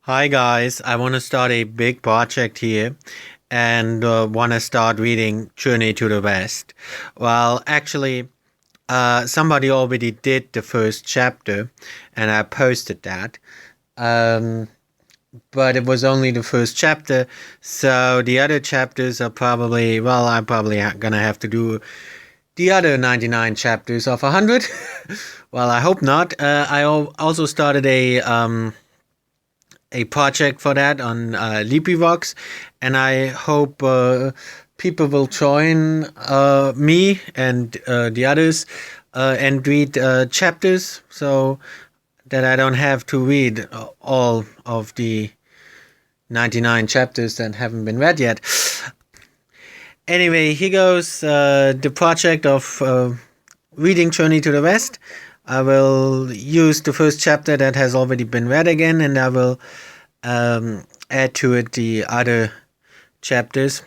Hi guys, I want to start a big project here and want to start reading Journey to the West. Well, actually, somebody already did the first chapter and I posted that. Um, but it was only the first chapter, so the other chapters are probably, well, I'm probably gonna have to do the other 99 chapters of 100. Well, I hope not. I also started a project for that on LibriVox, and I hope people will join me and the others and read chapters so that I don't have to read all of the 99 chapters that haven't been read yet. Anyway, here goes the project of reading Journey to the West. I will use the first chapter that has already been read again, and I will add to it the other chapters.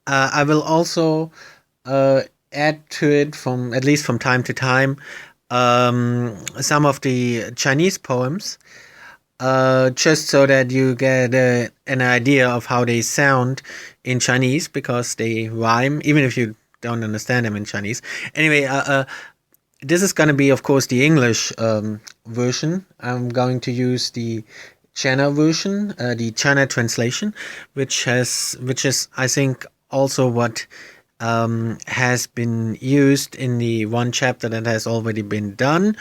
I will also add to it, from at least from time to time, some of the Chinese poems, just so that you get an idea of how they sound in Chinese, because they rhyme, even if you don't understand them in Chinese. Anyway, this is going to be, of course, the English version. I'm going to use the China version, the China translation, which is, I think, also what has been used in the one chapter that has already been done.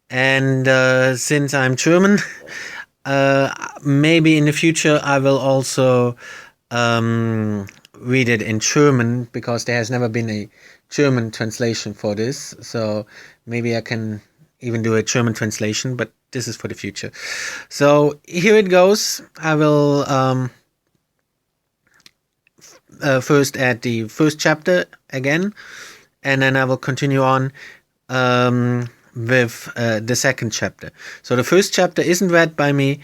And since I'm German, maybe in the future I will also read it in German, because there has never been a German translation for this. So maybe I can even do a German translation, but this is for the future. So here it goes. I will first add the first chapter again, and then I will continue on with the second chapter. So the first chapter isn't read by me,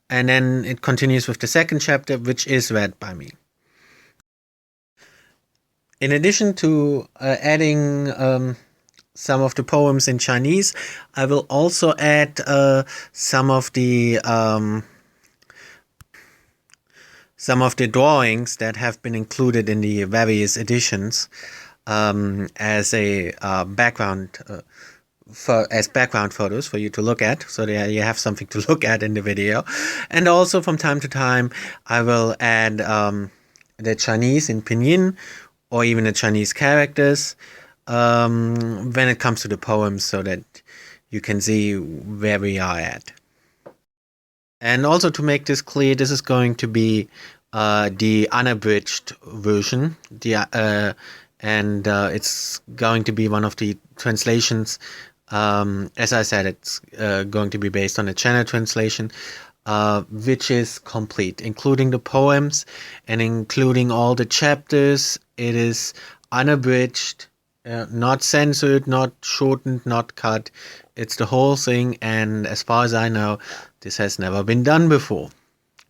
and then it continues with the second chapter, which is read by me. In addition to adding some of the poems in Chinese, I will also add some of the drawings that have been included in the various editions as a background. As background photos for you to look at, so that you have something to look at in the video. And also from time to time I will add the Chinese in pinyin, or even the Chinese characters when it comes to the poems, so that you can see where we are at. And also, to make this clear, this is going to be the unabridged version, and it's going to be one of the translations. As I said, it's going to be based on a China translation, which is complete, including the poems and including all the chapters. It is unabridged, not censored, not shortened, not cut. It's the whole thing, and as far as I know, this has never been done before.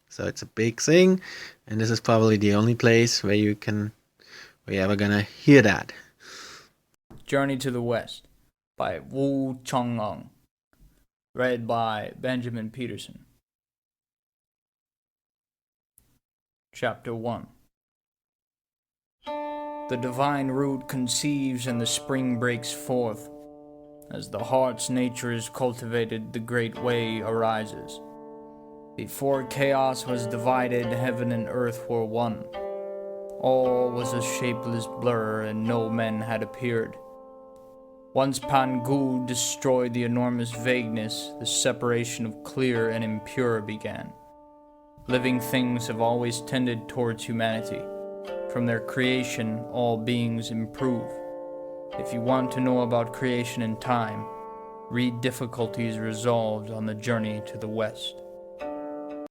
So it's a big thing, and this is probably the only place where you're ever gonna hear that. Journey to the West by Wu Chang'eng, read by Benjamin Peterson. Chapter 1. The divine root conceives and the spring breaks forth. As the heart's nature is cultivated, the great way arises. Before chaos was divided, heaven and earth were one. All was a shapeless blur, and no men had appeared. Once Pangu destroyed the enormous vagueness, the separation of clear and impure began. Living things have always tended towards humanity. From their creation, all beings improve. If you want to know about creation and time, read Difficulties Resolved on the Journey to the West.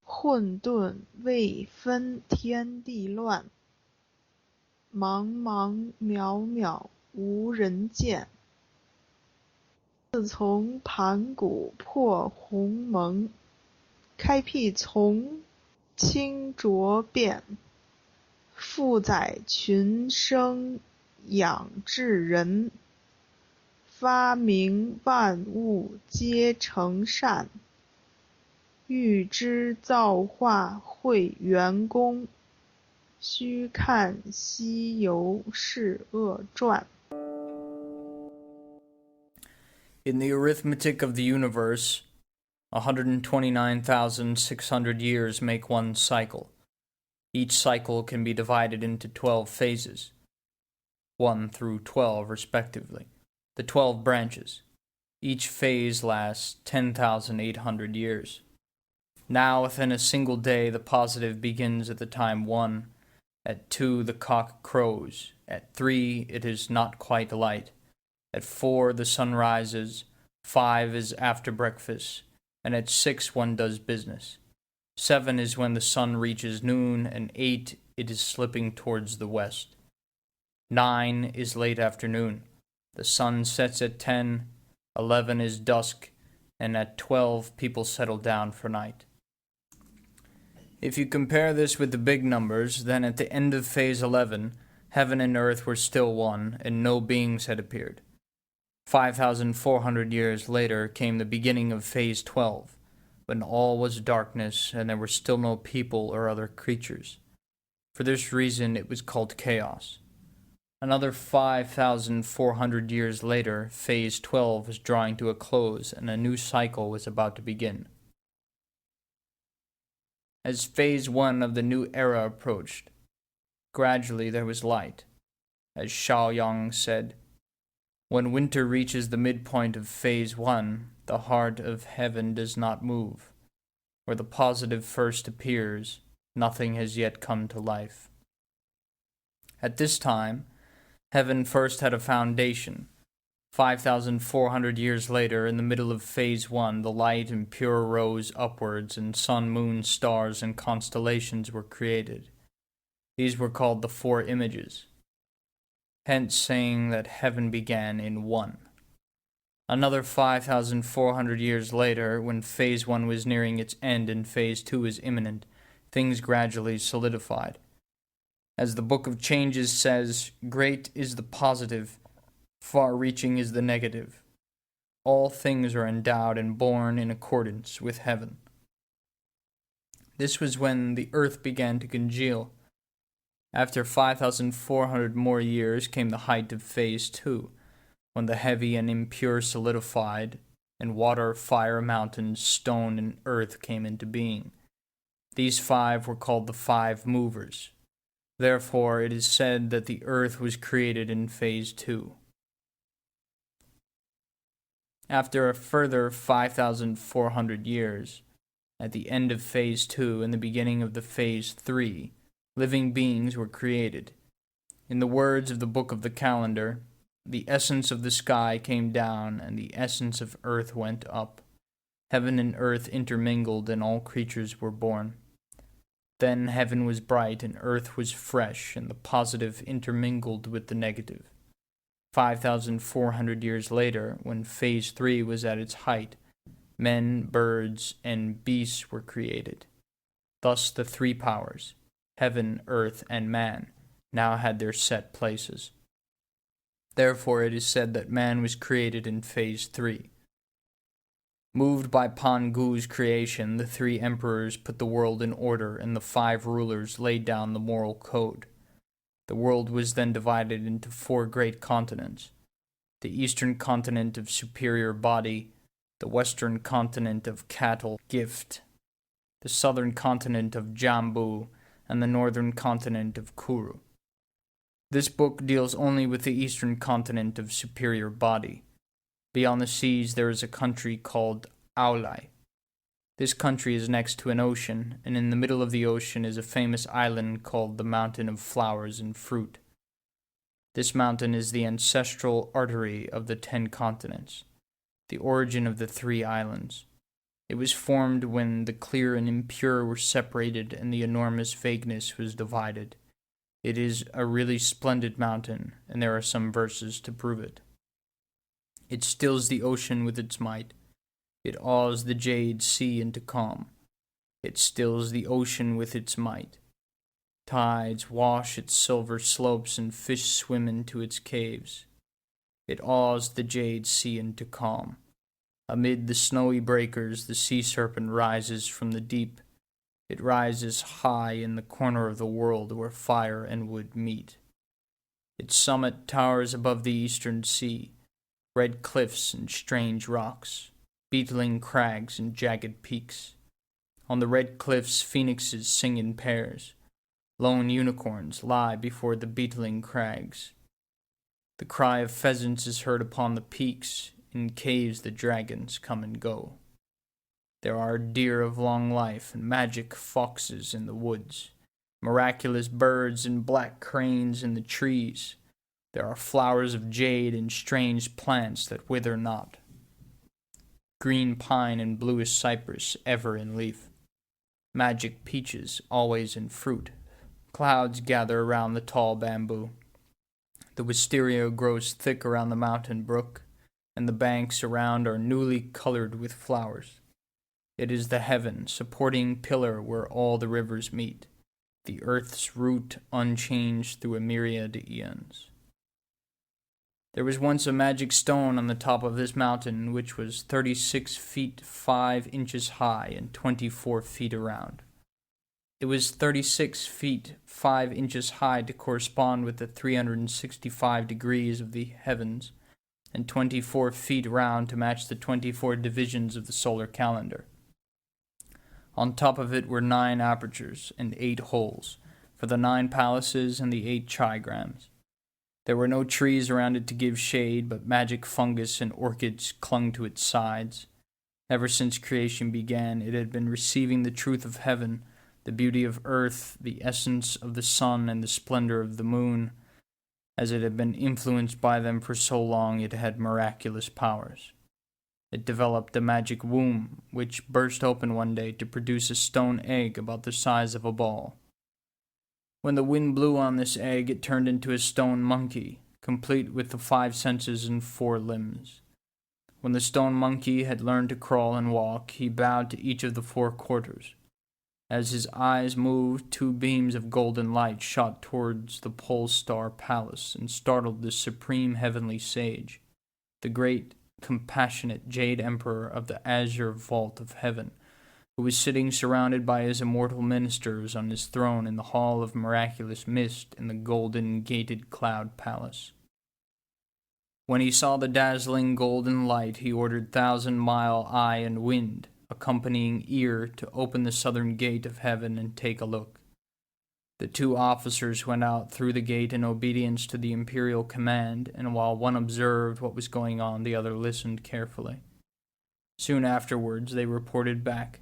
混沌未分天地乱，茫茫渺渺无人见。自从盘古破鸿蒙，开辟从清浊变，负载群生养智人，发明万物皆成善，欲知造化会元功，须看西游释厄传。In the arithmetic of the universe, 129,600 years make one cycle. Each cycle can be divided into 12 phases, 1 through 12 respectively, the 12 branches. Each phase lasts 10,800 years. Now, within a single day, the positive begins at the time 1. At 2, the cock crows. At 3, it is not quite light. At 4, the sun rises. 5 is after breakfast. And at 6, one does business. 7 is when the sun reaches noon, and 8, it is slipping towards the west. 9 is late afternoon. The sun sets at 10. 11 is dusk, and at 12, people settle down for night. If you compare this with the big numbers, then at the end of phase 11, heaven and earth were still one, and no beings had appeared. 5,400 years later came the beginning of phase 12, when all was darkness and there were still no people or other creatures. For this reason it was called chaos. Another 5,400 years later, phase 12 was drawing to a close and a new cycle was about to begin. As phase 1 of the new era approached, gradually there was light. As Shaoyang said, when winter reaches the midpoint of phase 1, the heart of heaven does not move. Where the positive first appears, nothing has yet come to life. At this time, heaven first had a foundation. 5,400 years later, in the middle of phase 1, the light and pure rose upwards, and sun, moon, stars, and constellations were created. These were called the 4 images, hence saying that heaven began in 1. Another 5,400 years later, when phase 1 was nearing its end and phase 2 was imminent, things gradually solidified. As the Book of Changes says, great is the positive, far-reaching is the negative. All things are endowed and born in accordance with heaven. This was when the earth began to congeal. After 5,400 more years came the height of phase 2, when the heavy and impure solidified, and water, fire, mountains, stone, and earth came into being. These 5 were called the 5 movers. Therefore, it is said that the earth was created in phase 2. After a further 5,400 years, at the end of phase 2 and the beginning of the phase 3, living beings were created. In the words of the Book of the Calendar, the essence of the sky came down, and the essence of earth went up. Heaven and earth intermingled, and all creatures were born. Then heaven was bright, and earth was fresh, and the positive intermingled with the negative. 5,400 years later, when phase 3 was at its height, men, birds, and beasts were created. Thus the 3 powers, heaven, earth, and man, now had their set places. Therefore it is said that man was created in phase 3. Moved by Pan Gu's creation, the 3 emperors put the world in order, and the 5 rulers laid down the moral code. The world was then divided into 4 great continents: the eastern continent of superior body, the western continent of cattle gift, the southern continent of Jambu, and the northern continent of Kuru. This book deals only with the eastern continent of superior body. Beyond the seas there is a country called Aulai. This country is next to an ocean, and in the middle of the ocean is a famous island called the Mountain of Flowers and Fruit. This mountain is the ancestral artery of the 10 continents, the origin of the 3 islands. It was formed when the clear and impure were separated and the enormous vagueness was divided. It is a really splendid mountain, and there are some verses to prove it. It stills the ocean with its might. It awes the jade sea into calm. It stills the ocean with its might. Tides wash its silver slopes and fish swim into its caves. It awes the jade sea into calm. Amid the snowy breakers, the sea serpent rises from the deep. It rises high in the corner of the world where fire and wood meet. Its summit towers above the eastern sea, red cliffs and strange rocks, beetling crags and jagged peaks. On the red cliffs, phoenixes sing in pairs. Lone unicorns lie before the beetling crags. The cry of pheasants is heard upon the peaks. In caves the dragons come and go. There are deer of long life and magic foxes in the woods, miraculous birds and black cranes in the trees. There are flowers of jade and strange plants that wither not. Green pine and bluish cypress ever in leaf. Magic peaches always in fruit. Clouds gather around the tall bamboo. The wisteria grows thick around the mountain brook, and the banks around are newly colored with flowers. It is the heaven supporting pillar where all the rivers meet, the earth's root unchanged through a myriad eons. There was once a magic stone on the top of this mountain which was 36 feet 5 inches high and 24 feet around. It was 36 feet 5 inches high to correspond with the 365 degrees of the heavens, and 24 feet round to match the 24 divisions of the solar calendar. On top of it were 9 apertures and 8 holes, for the 9 palaces and the 8 trigrams. There were no trees around it to give shade, but magic fungus and orchids clung to its sides. Ever since creation began, it had been receiving the truth of heaven, the beauty of earth, the essence of the sun, and the splendor of the moon. As it had been influenced by them for so long, it had miraculous powers. It developed a magic womb, which burst open one day to produce a stone egg about the size of a ball. When the wind blew on this egg, it turned into a stone monkey, complete with the 5 senses and 4 limbs. When the stone monkey had learned to crawl and walk, he bowed to each of the 4 quarters. As his eyes moved, 2 beams of golden light shot towards the pole star palace and startled the supreme heavenly sage, the great, compassionate jade emperor of the azure vault of heaven, who was sitting surrounded by his immortal ministers on his throne in the hall of miraculous mist in the golden gated cloud palace. When he saw the dazzling golden light, he ordered 1,000-mile eye and wind, accompanying ear, to open the southern gate of heaven and take a look. The 2 officers went out through the gate in obedience to the imperial command, and while one observed what was going on, the other listened carefully. Soon afterwards, they reported back.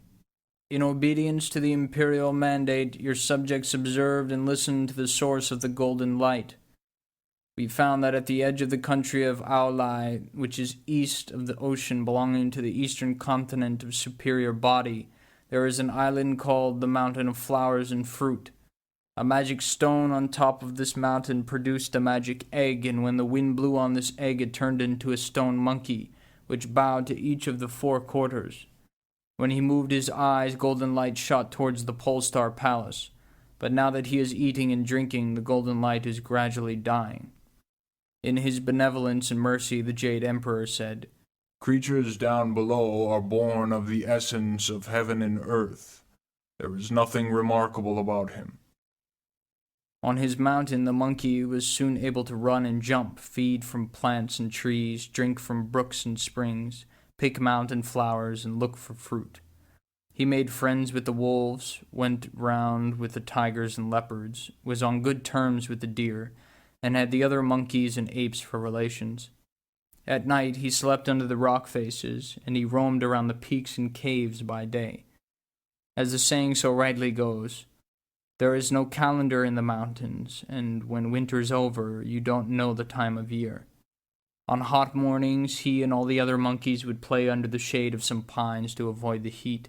In obedience to the imperial mandate, your subjects observed and listened to the source of the golden light. We found that at the edge of the country of Aulai, which is east of the ocean belonging to the eastern continent of superior body, there is an island called the Mountain of Flowers and Fruit. A magic stone on top of this mountain produced a magic egg, and when the wind blew on this egg, it turned into a stone monkey, which bowed to each of the 4 quarters. When he moved his eyes, golden light shot towards the pole star palace. But now that he is eating and drinking, the golden light is gradually dying. In his benevolence and mercy, the Jade Emperor said, Creatures down below are born of the essence of heaven and earth. There is nothing remarkable about him. On his mountain, the monkey was soon able to run and jump, feed from plants and trees, drink from brooks and springs, pick mountain flowers, and look for fruit. He made friends with the wolves, went round with the tigers and leopards, was on good terms with the deer, and had the other monkeys and apes for relations. At night he slept under the rock faces, and he roamed around the peaks and caves by day. As the saying so rightly goes, there is no calendar in the mountains, and when winter's over, you don't know the time of year. On hot mornings, he and all the other monkeys would play under the shade of some pines to avoid the heat.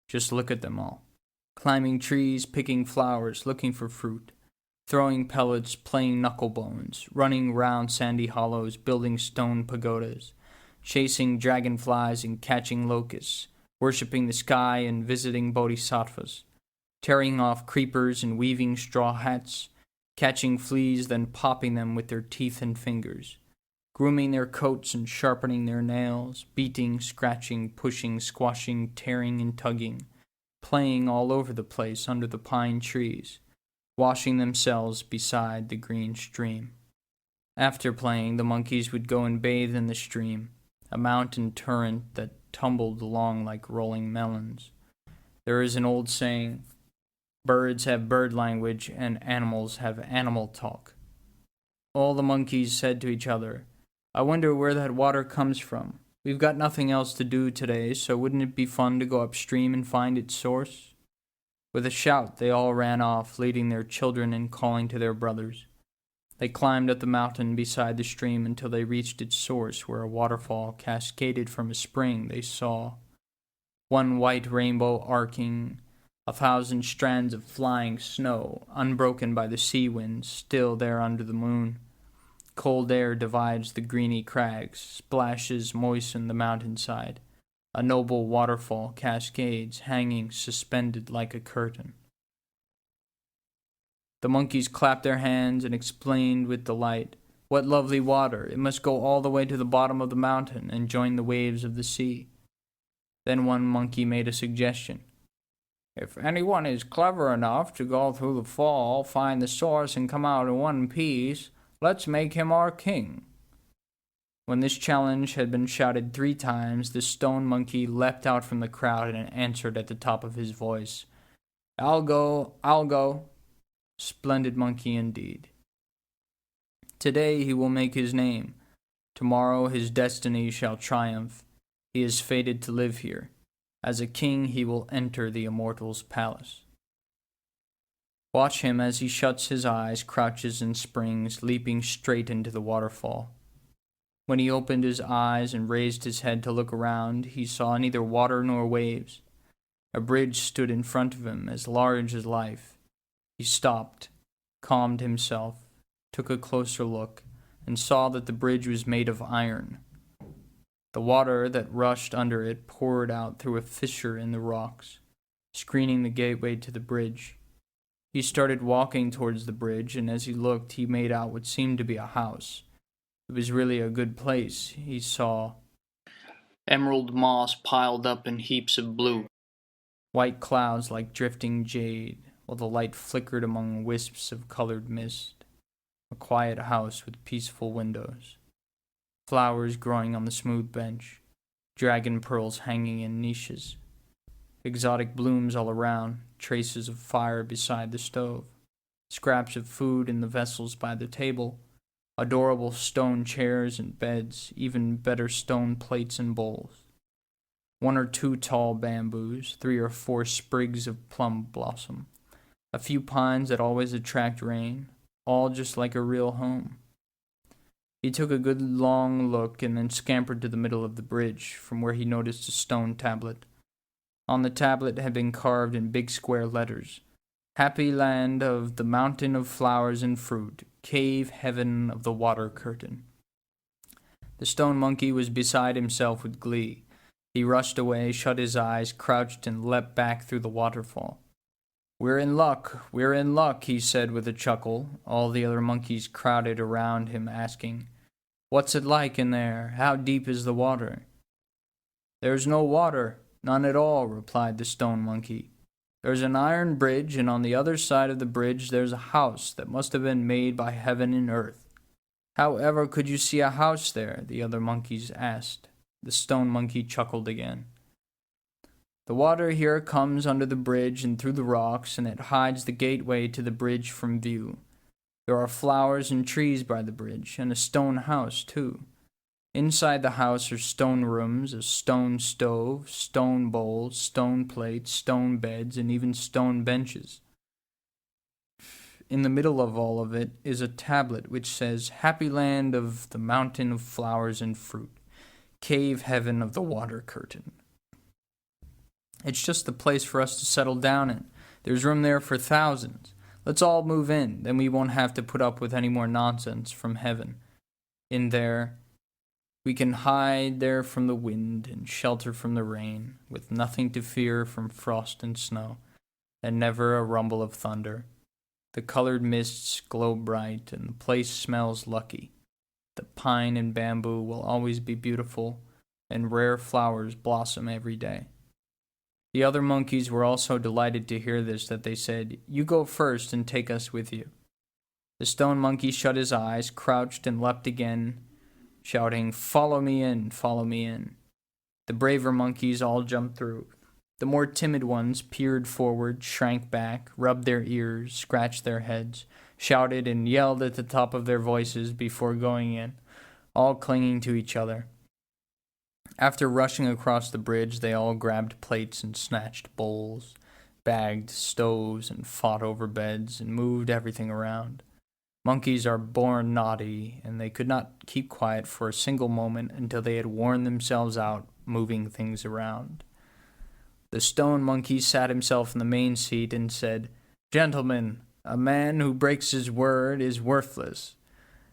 Just look at them all. Climbing trees, picking flowers, looking for fruit, throwing pellets, playing knucklebones, running round sandy hollows, building stone pagodas, chasing dragonflies and catching locusts, worshipping the sky and visiting bodhisattvas, tearing off creepers and weaving straw hats, catching fleas, then popping them with their teeth and fingers, grooming their coats and sharpening their nails, beating, scratching, pushing, squashing, tearing, and tugging, playing all over the place under the pine trees, washing themselves beside the green stream. After playing, the monkeys would go and bathe in the stream, a mountain torrent that tumbled along like rolling melons. There is an old saying, birds have bird language and animals have animal talk. All the monkeys said to each other, I wonder where that water comes from. We've got nothing else to do today, so wouldn't it be fun to go upstream and find its source? With a shout, they all ran off, leading their children and calling to their brothers. They climbed up the mountain beside the stream until they reached its source, where a waterfall cascaded from a spring they saw. One white rainbow arcing, 1,000 strands of flying snow, unbroken by the sea winds, still there under the moon. Cold air divides the greeny crags, splashes moisten the mountainside. A noble waterfall cascades, hanging suspended like a curtain. The monkeys clapped their hands and exclaimed with delight, What lovely water! It must go all the way to the bottom of the mountain and join the waves of the sea. Then one monkey made a suggestion. If anyone is clever enough to go through the fall, find the source, and come out in one piece, let's make him our king. When this challenge had been shouted 3 times, the stone monkey leapt out from the crowd and answered at the top of his voice, I'll go, I'll go. Splendid monkey indeed. Today he will make his name. Tomorrow his destiny shall triumph. He is fated to live here. As a king he will enter the immortal's palace. Watch him as he shuts his eyes, crouches and springs, leaping straight into the waterfall. When he opened his eyes and raised his head to look around, he saw neither water nor waves. A bridge stood in front of him, as large as life. He stopped, calmed himself, took a closer look, and saw that the bridge was made of iron. The water that rushed under it poured out through a fissure in the rocks, screening the gateway to the bridge. He started walking towards the bridge, and as he looked, he made out what seemed to be a house. It was really a good place. He saw emerald moss piled up in heaps of blue, white clouds like drifting jade, while the light flickered among wisps of colored mist. A quiet house with peaceful windows, flowers growing on the smooth bench, dragon pearls hanging in niches, exotic blooms all around, traces of fire beside the stove, scraps of food in the vessels by the table, adorable stone chairs and beds, even better stone plates and bowls. 1 or 2 tall bamboos, 3 or 4 sprigs of plum blossom, a few pines that always attract rain, all just like a real home. He took a good long look and then scampered to the middle of the bridge, from where he noticed a stone tablet. On the tablet had been carved in big square letters, Happy land of the mountain of flowers and fruit, cave heaven of the water curtain. The stone monkey was beside himself with glee. He rushed away, shut his eyes, crouched, and leapt back through the waterfall. We're in luck, he said with a chuckle. All the other monkeys crowded around him, asking, What's it like in there? How deep is the water? There's no water, none at all, replied the stone monkey. There's an iron bridge, and on the other side of the bridge there's a house that must have been made by heaven and earth. How ever could you see a house there? The other monkeys asked. The stone monkey chuckled again. The water here comes under the bridge and through the rocks, and it hides the gateway to the bridge from view. There are flowers and trees by the bridge, and a stone house, too. Inside the house are stone rooms, a stone stove, stone bowls, stone plates, stone beds, and even stone benches. In the middle of all of it is a tablet which says, Happy land of the mountain of flowers and fruit, cave heaven of the water curtain. It's just the place for us to settle down in. There's room there for thousands. Let's all move in, then we won't have to put up with any more nonsense from heaven. In there, we can hide there from the wind and shelter from the rain, with nothing to fear from frost and snow, and never a rumble of thunder. The colored mists glow bright, and the place smells lucky. The pine and bamboo will always be beautiful, and rare flowers blossom every day. The other monkeys were also delighted to hear this, that they said, "You go first and take us with you." The stone monkey shut his eyes, crouched, and leapt again, shouting, "Follow me in, follow me in." The braver monkeys all jumped through. The more timid ones peered forward, shrank back, rubbed their ears, scratched their heads, shouted and yelled at the top of their voices before going in, all clinging to each other. After rushing across the bridge, they all grabbed plates and snatched bowls, bagged stoves and fought over beds and moved everything around. Monkeys are born naughty, and they could not keep quiet for a single moment until they had worn themselves out moving things around. The stone monkey sat himself in the main seat and said, "Gentlemen, a man who breaks his word is worthless.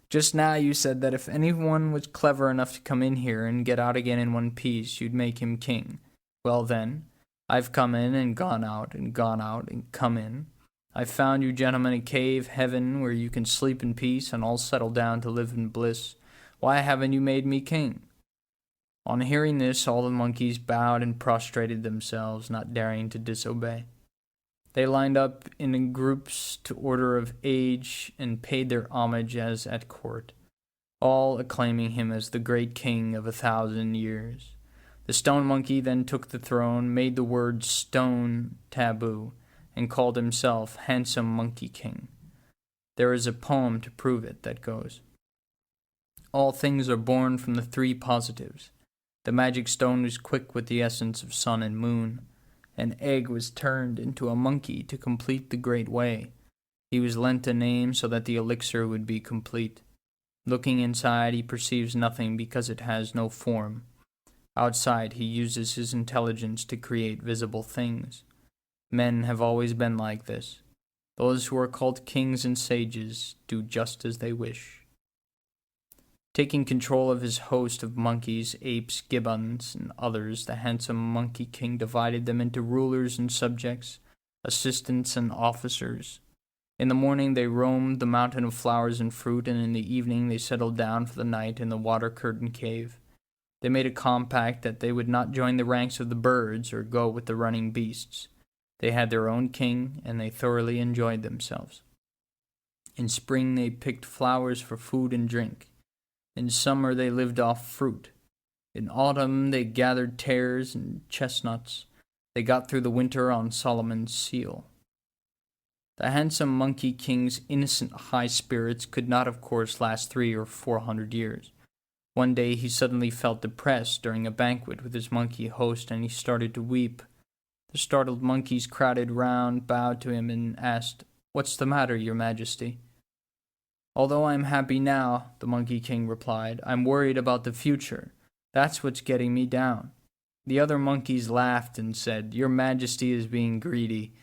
Just now you said that if anyone was clever enough to come in here and get out again in one piece, you'd make him king. Well then, I've come in and gone out and come in. I've found you gentlemen a cave heaven where you can sleep in peace and all settle down to live in bliss. Why haven't you made me king?" On hearing this, all the monkeys bowed and prostrated themselves, not daring to disobey. They lined up in groups to order of age and paid their homage as at court, all acclaiming him as the great king of 1,000 years. The stone monkey then took the throne, made the word stone taboo, and called himself Handsome Monkey King. There is a poem to prove it that goes, "All things are born from the three positives. The magic stone was quick with the essence of sun and moon. An egg was turned into a monkey to complete the great way. He was lent a name so that the elixir would be complete. Looking inside, he perceives nothing because it has no form. Outside, he uses his intelligence to create visible things. Men have always been like this. Those who are called kings and sages do just as they wish." Taking control of his host of monkeys, apes, gibbons, and others, the handsome Monkey King divided them into rulers and subjects, assistants and officers. In the morning they roamed the mountain of flowers and fruit, and in the evening they settled down for the night in the water-curtained cave. They made a compact that they would not join the ranks of the birds or go with the running beasts. They had their own king, and they thoroughly enjoyed themselves. In spring they picked flowers for food and drink. In summer they lived off fruit. In autumn they gathered tares and chestnuts. They got through the winter on Solomon's seal. The handsome Monkey King's innocent high spirits could not, of course, last 300 or 400 years. One day he suddenly felt depressed during a banquet with his monkey host, and he started to weep. The startled monkeys crowded round, bowed to him, and asked, "What's the matter, your majesty?" "Although I'm happy now," the Monkey King replied, "I'm worried about the future. That's what's getting me down." The other monkeys laughed and said, "Your majesty is being greedy.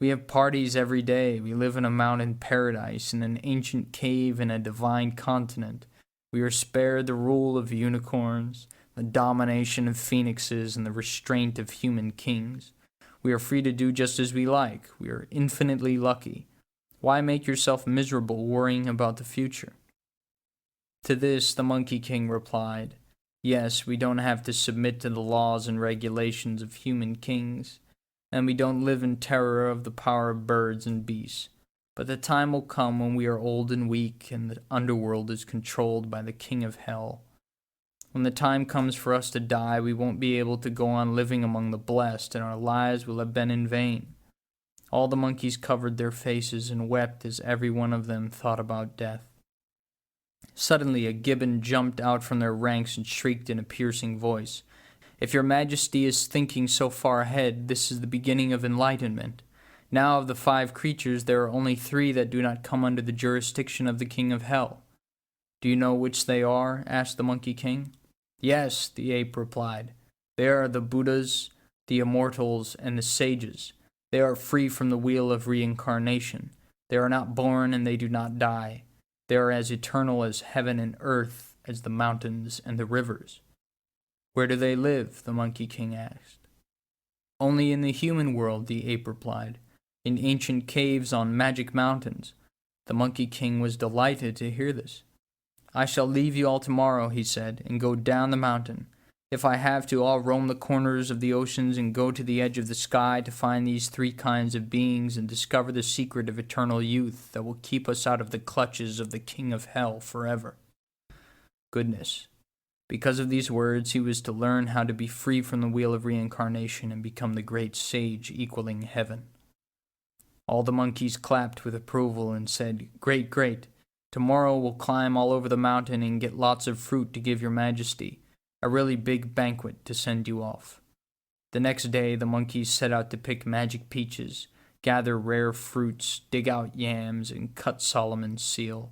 We have parties every day. We live in a mountain paradise, in an ancient cave in a divine continent. We are spared the rule of unicorns, the domination of phoenixes, and the restraint of human kings. We are free to do just as we like. We are infinitely lucky. Why make yourself miserable worrying about the future?" To this the Monkey King replied, "Yes, we don't have to submit to the laws and regulations of human kings, and we don't live in terror of the power of birds and beasts. But the time will come when we are old and weak, and the underworld is controlled by the king of hell. When the time comes for us to die, we won't be able to go on living among the blessed, and our lives will have been in vain." All the monkeys covered their faces and wept as every one of them thought about death. Suddenly a gibbon jumped out from their ranks and shrieked in a piercing voice, "If your majesty is thinking so far ahead, this is the beginning of enlightenment. Now of the 5 creatures, there are only 3 that do not come under the jurisdiction of the king of hell." "Do you know which they are?" asked the Monkey King. "Yes," the ape replied. "They are the Buddhas, the immortals, and the sages. They are free from the wheel of reincarnation. They are not born and they do not die. They are as eternal as heaven and earth, as the mountains and the rivers." "Where do they live?" the Monkey King asked. "Only in the human world," the ape replied, "in ancient caves on magic mountains." The Monkey King was delighted to hear this. I shall leave you all tomorrow, he said, and go down the mountain. If I have to, I'll roam the corners of the oceans and go to the edge of the sky to find these three kinds of beings and discover the secret of eternal youth that will keep us out of the clutches of the king of hell forever. Goodness. Because of these words, he was to learn how to be free from the wheel of reincarnation and become the great sage equaling heaven. All the monkeys clapped with approval and said, "Great, great. Tomorrow we'll climb all over the mountain and get lots of fruit to give your majesty. A really big banquet to send you off." The next day, the monkeys set out to pick magic peaches, gather rare fruits, dig out yams, and cut Solomon's seal.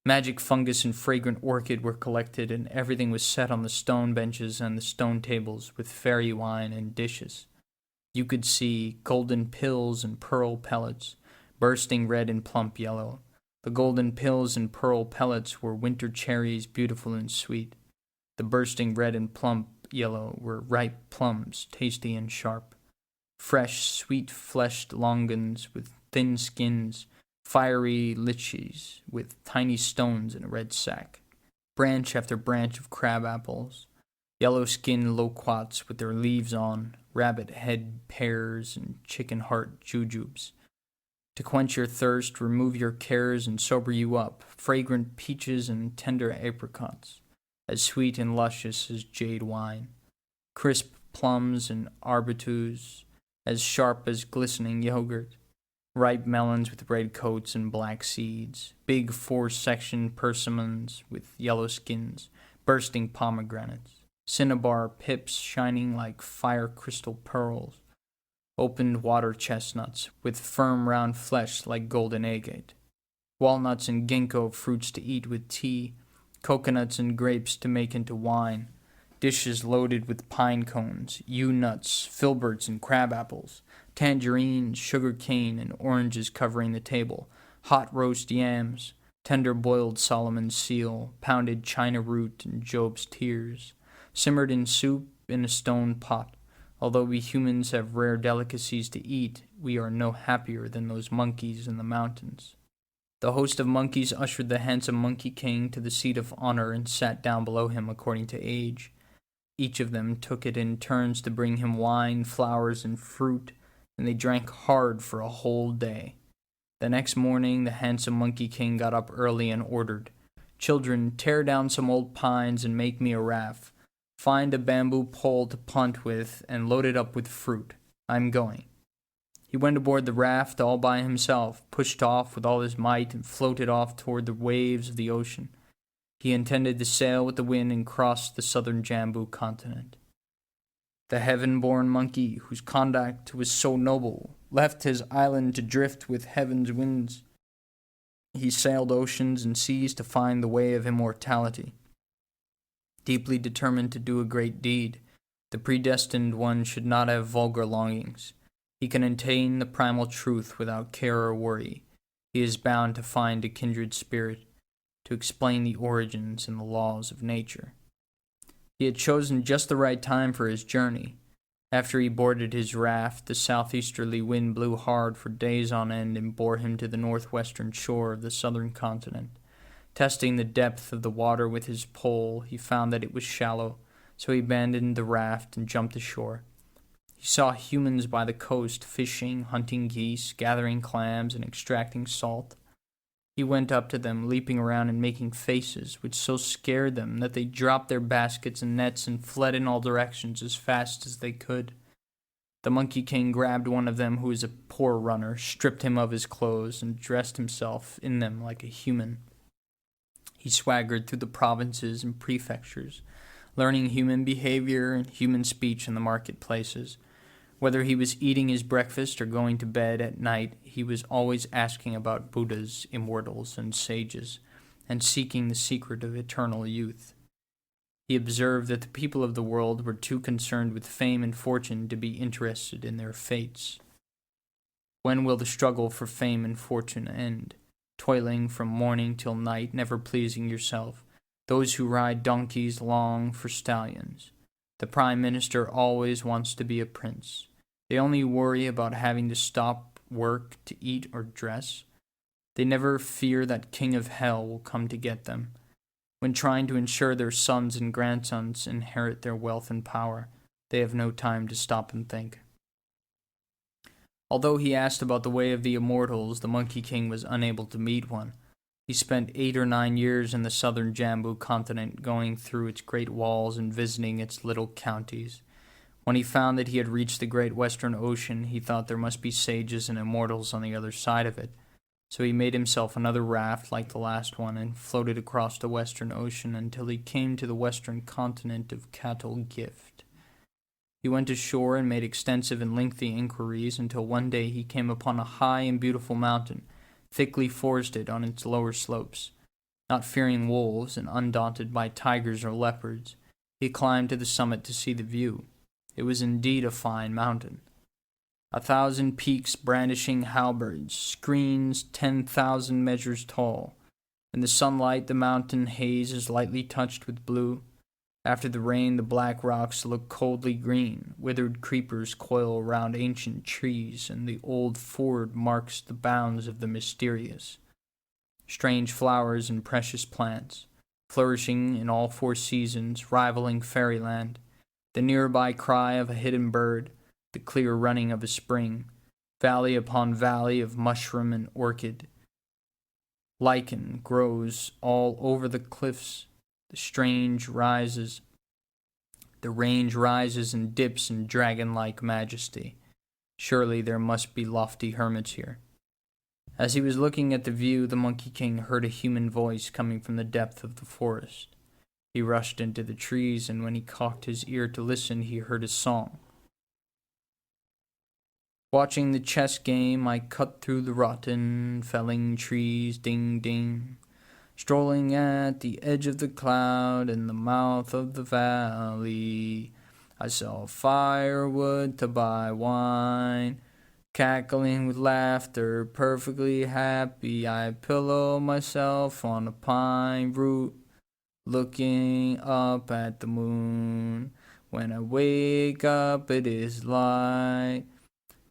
Magic fungus and fragrant orchid were collected, and everything was set on the stone benches and the stone tables with fairy wine and dishes. You could see golden pills and pearl pellets, bursting red and plump yellow. The golden pills and pearl pellets were winter cherries, beautiful and sweet. The bursting red and plump yellow were ripe plums, tasty and sharp. Fresh, sweet-fleshed longans with thin skins, fiery lychees with tiny stones in a red sack, branch after branch of crab apples, yellow-skinned loquats with their leaves on, rabbit-head pears, and chicken-heart jujubes. To quench your thirst, remove your cares, and sober you up, fragrant peaches and tender apricots, as sweet and luscious as jade wine, crisp plums and arbutus, as sharp as glistening yogurt, ripe melons with red coats and black seeds, big four-sectioned persimmons with yellow skins, bursting pomegranates, cinnabar pips shining like fire crystal pearls, opened water chestnuts with firm round flesh like golden agate, walnuts and ginkgo fruits to eat with tea, coconuts and grapes to make into wine, dishes loaded with pine cones, yew nuts, filberts and crab apples, tangerines, sugar cane, and oranges covering the table, hot roast yams, tender boiled Solomon's seal, pounded china root and Job's tears, simmered in soup in a stone pot. Although we humans have rare delicacies to eat, we are no happier than those monkeys in the mountains. The host of monkeys ushered the handsome Monkey King to the seat of honor and sat down below him according to age. Each of them took it in turns to bring him wine, flowers, and fruit, and they drank hard for a whole day. The next morning, the handsome Monkey King got up early and ordered, "Children, tear down some old pines and make me a raft. Find a bamboo pole to punt with and load it up with fruit. I'm going." He went aboard the raft all by himself, pushed off with all his might, and floated off toward the waves of the ocean. He intended to sail with the wind and cross the southern Jambu continent. The heaven-born monkey, whose conduct was so noble, left his island to drift with heaven's winds. He sailed oceans and seas to find the way of immortality. Deeply determined to do a great deed, the predestined one should not have vulgar longings. He can attain the primal truth without care or worry. He is bound to find a kindred spirit, to explain the origins and the laws of nature. He had chosen just the right time for his journey. After he boarded his raft, the southeasterly wind blew hard for days on end and bore him to the northwestern shore of the southern continent. Testing the depth of the water with his pole, he found that it was shallow, so he abandoned the raft and jumped ashore. He saw humans by the coast fishing, hunting geese, gathering clams, and extracting salt. He went up to them, leaping around and making faces, which so scared them that they dropped their baskets and nets and fled in all directions as fast as they could. The Monkey King grabbed one of them, who was a poor runner, stripped him of his clothes, and dressed himself in them like a human. He swaggered through the provinces and prefectures, learning human behavior and human speech in the marketplaces. Whether he was eating his breakfast or going to bed at night, he was always asking about Buddhas, immortals, and sages, and seeking the secret of eternal youth. He observed that the people of the world were too concerned with fame and fortune to be interested in their fates. When will the struggle for fame and fortune end? Toiling from morning till night, never pleasing yourself. Those who ride donkeys long for stallions. The prime minister always wants to be a prince. They only worry about having to stop work to eat or dress. They never fear that king of hell will come to get them. When trying to ensure their sons and grandsons inherit their wealth and power, they have no time to stop and think. Although he asked about the way of the immortals, the Monkey King was unable to meet one. He spent 8 or 9 years in the southern Jambu continent, going through its great walls and visiting its little counties. When he found that he had reached the great western ocean, he thought there must be sages and immortals on the other side of it. So he made himself another raft like the last one and floated across the western ocean until he came to the western continent of Cattle Gift. He went ashore and made extensive and lengthy inquiries until one day he came upon a high and beautiful mountain, thickly forested on its lower slopes. Not fearing wolves and undaunted by tigers or leopards, he climbed to the summit to see the view. It was indeed a fine mountain. 1,000 peaks brandishing halberds, screens 10,000 measures tall. In the sunlight the mountain haze is lightly touched with blue. After the rain the black rocks look coldly green, withered creepers coil around ancient trees, and the old ford marks the bounds of the mysterious. Strange flowers and precious plants, flourishing in all 4 seasons, rivaling fairyland, the nearby cry of a hidden bird, the clear running of a spring, valley upon valley of mushroom and orchid. Lichen grows all over the cliffs. The range rises and dips in dragon-like majesty. Surely there must be lofty hermits here. As he was looking at the view, the Monkey King heard a human voice coming from the depth of the forest. He rushed into the trees, and when he cocked his ear to listen, he heard a song. Watching the chess game, I cut through the rotten, felling trees, ding, ding. Strolling at the edge of the cloud in the mouth of the valley, I saw firewood to buy wine. Cackling with laughter, perfectly happy, I pillow myself on a pine root, looking up at the moon. When I wake up, it is light.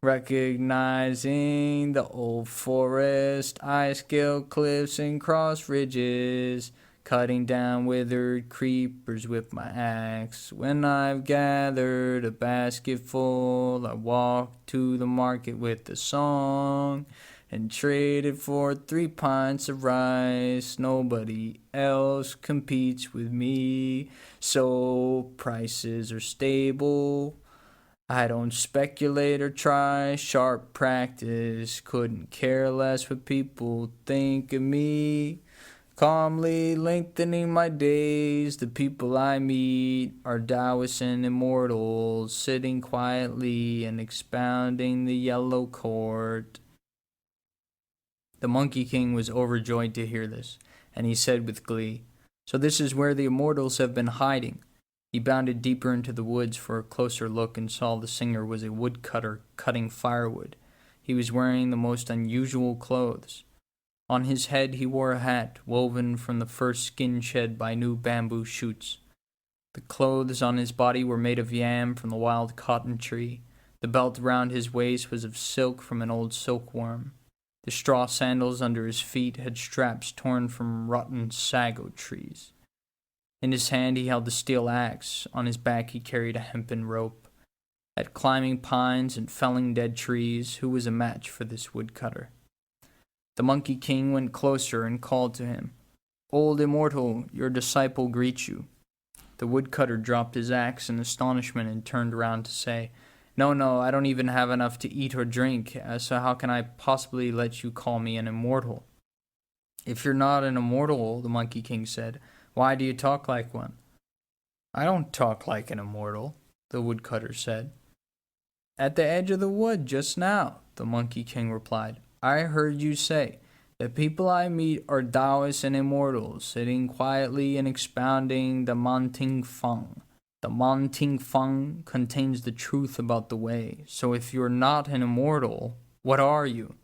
Recognizing the old forest, I scale cliffs and cross ridges, cutting down withered creepers with my axe. When I've gathered a basketful, I walk to the market with a song and trade it for 3 pints of rice. Nobody else competes with me, so prices are stable. I don't speculate or try sharp practice, couldn't care less what people think of me. Calmly lengthening my days, the people I meet are Taoists and immortals, sitting quietly and expounding the yellow court. The Monkey King was overjoyed to hear this, and he said with glee, "So this is where the immortals have been hiding." He bounded deeper into the woods for a closer look and saw the singer was a woodcutter cutting firewood. He was wearing the most unusual clothes. On his head he wore a hat woven from the first skin shed by new bamboo shoots. The clothes on his body were made of yam from the wild cotton tree. The belt round his waist was of silk from an old silkworm. The straw sandals under his feet had straps torn from rotten sago trees. In his hand he held a steel axe. On his back he carried a hempen rope. At climbing pines and felling dead trees, who was a match for this woodcutter? The Monkey King went closer and called to him, "Old immortal, your disciple greets you." The woodcutter dropped his axe in astonishment and turned around to say, No, I don't even have enough to eat or drink, so how can I possibly let you call me an immortal?" "If you're not an immortal," the Monkey King said, "why do you talk like one?" "I don't talk like an immortal," the woodcutter said. "At the edge of the wood just now," the Monkey King replied, "I heard you say, 'The people I meet are Taoists and immortals, sitting quietly and expounding the Manting Feng.' The Manting Feng contains the truth about the way, so if you're not an immortal, what are you?"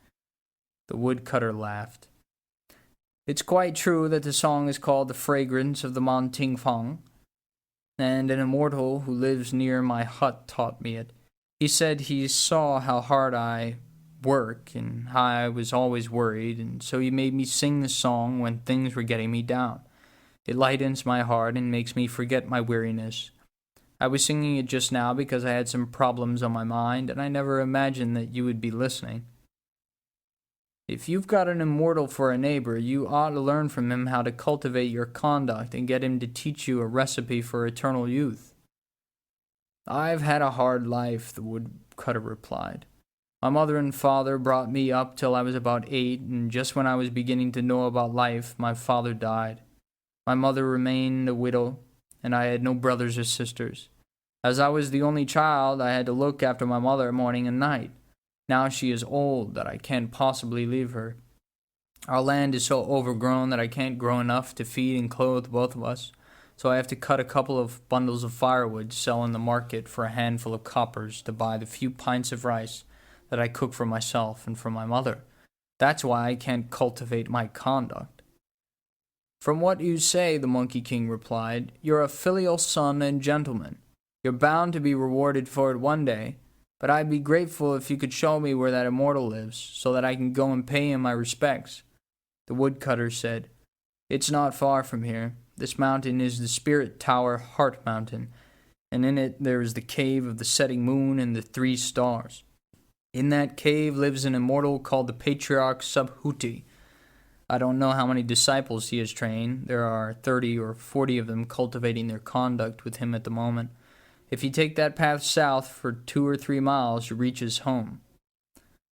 The woodcutter laughed. "It's quite true that the song is called The Fragrance of the Manting Feng, and an immortal who lives near my hut taught me it. He said he saw how hard I work and how I was always worried, and so he made me sing the song when things were getting me down. It lightens my heart and makes me forget my weariness. I was singing it just now because I had some problems on my mind, and I never imagined that you would be listening. If you've got an immortal for a neighbor, you ought to learn from him how to cultivate your conduct and get him to teach you a recipe for eternal youth. I've had a hard life, the woodcutter replied. My mother and father brought me up till I was about 8, and just when I was beginning to know about life, my father died. My mother remained a widow, and I had no brothers or sisters. As I was the only child, I had to look after my mother morning and night. Now she is old that I can't possibly leave her. Our land is so overgrown that I can't grow enough to feed and clothe both of us, so I have to cut a couple of bundles of firewood, sell in the market for a handful of coppers to buy the few pints of rice that I cook for myself and for my mother. That's why I can't cultivate my conduct. From what you say, the Monkey King replied, you're a filial son and gentleman. You're bound to be rewarded for it one day, but I'd be grateful if you could show me where that immortal lives, so that I can go and pay him my respects. The woodcutter said, It's not far from here. This mountain is the Spirit Tower Heart Mountain, and in it there is the cave of the setting moon and the 3 stars. In that cave lives an immortal called the patriarch Subhuti. I don't know how many disciples he has trained. There are 30 or 40 of them cultivating their conduct with him at the moment. If you take that path south for 2 or 3 miles, you reach his home.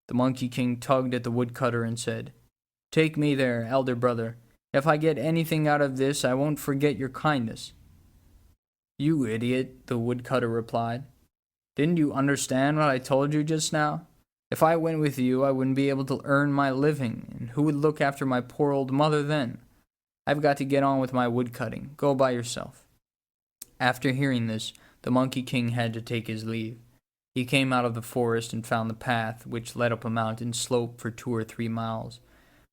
The Monkey King tugged at the woodcutter and said, Take me there, elder brother. If I get anything out of this, I won't forget your kindness. You idiot, the woodcutter replied. Didn't you understand what I told you just now? If I went with you, I wouldn't be able to earn my living, and who would look after my poor old mother then? I've got to get on with my woodcutting. Go by yourself. After hearing this, the Monkey King had to take his leave. He came out of the forest and found the path, which led up a mountain slope for 2 or 3 miles.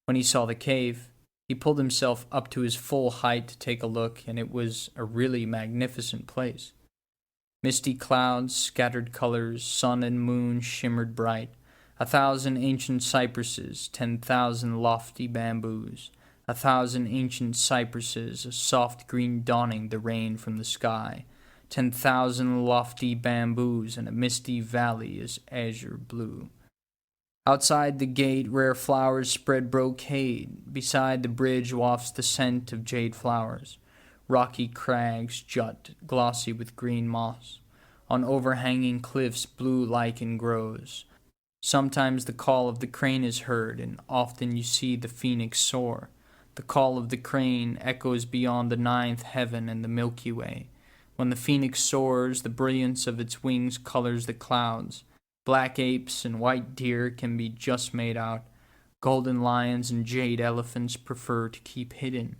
When he saw the cave, he pulled himself up to his full height to take a look, and it was a really magnificent place. Misty clouds, scattered colors, sun and moon shimmered bright. 1,000 ancient cypresses, 10,000 lofty bamboos. 1,000 ancient cypresses, a soft green dawning the rain from the sky. 10,000 lofty bamboos, and a misty valley as azure blue. Outside the gate, rare flowers spread brocade. Beside the bridge wafts the scent of jade flowers. Rocky crags jut, glossy with green moss. On overhanging cliffs, blue lichen grows. Sometimes the call of the crane is heard, and often you see the phoenix soar. The call of the crane echoes beyond the 9th heaven and the Milky Way. When the phoenix soars, the brilliance of its wings colors the clouds. Black apes and white deer can be just made out. Golden lions and jade elephants prefer to keep hidden.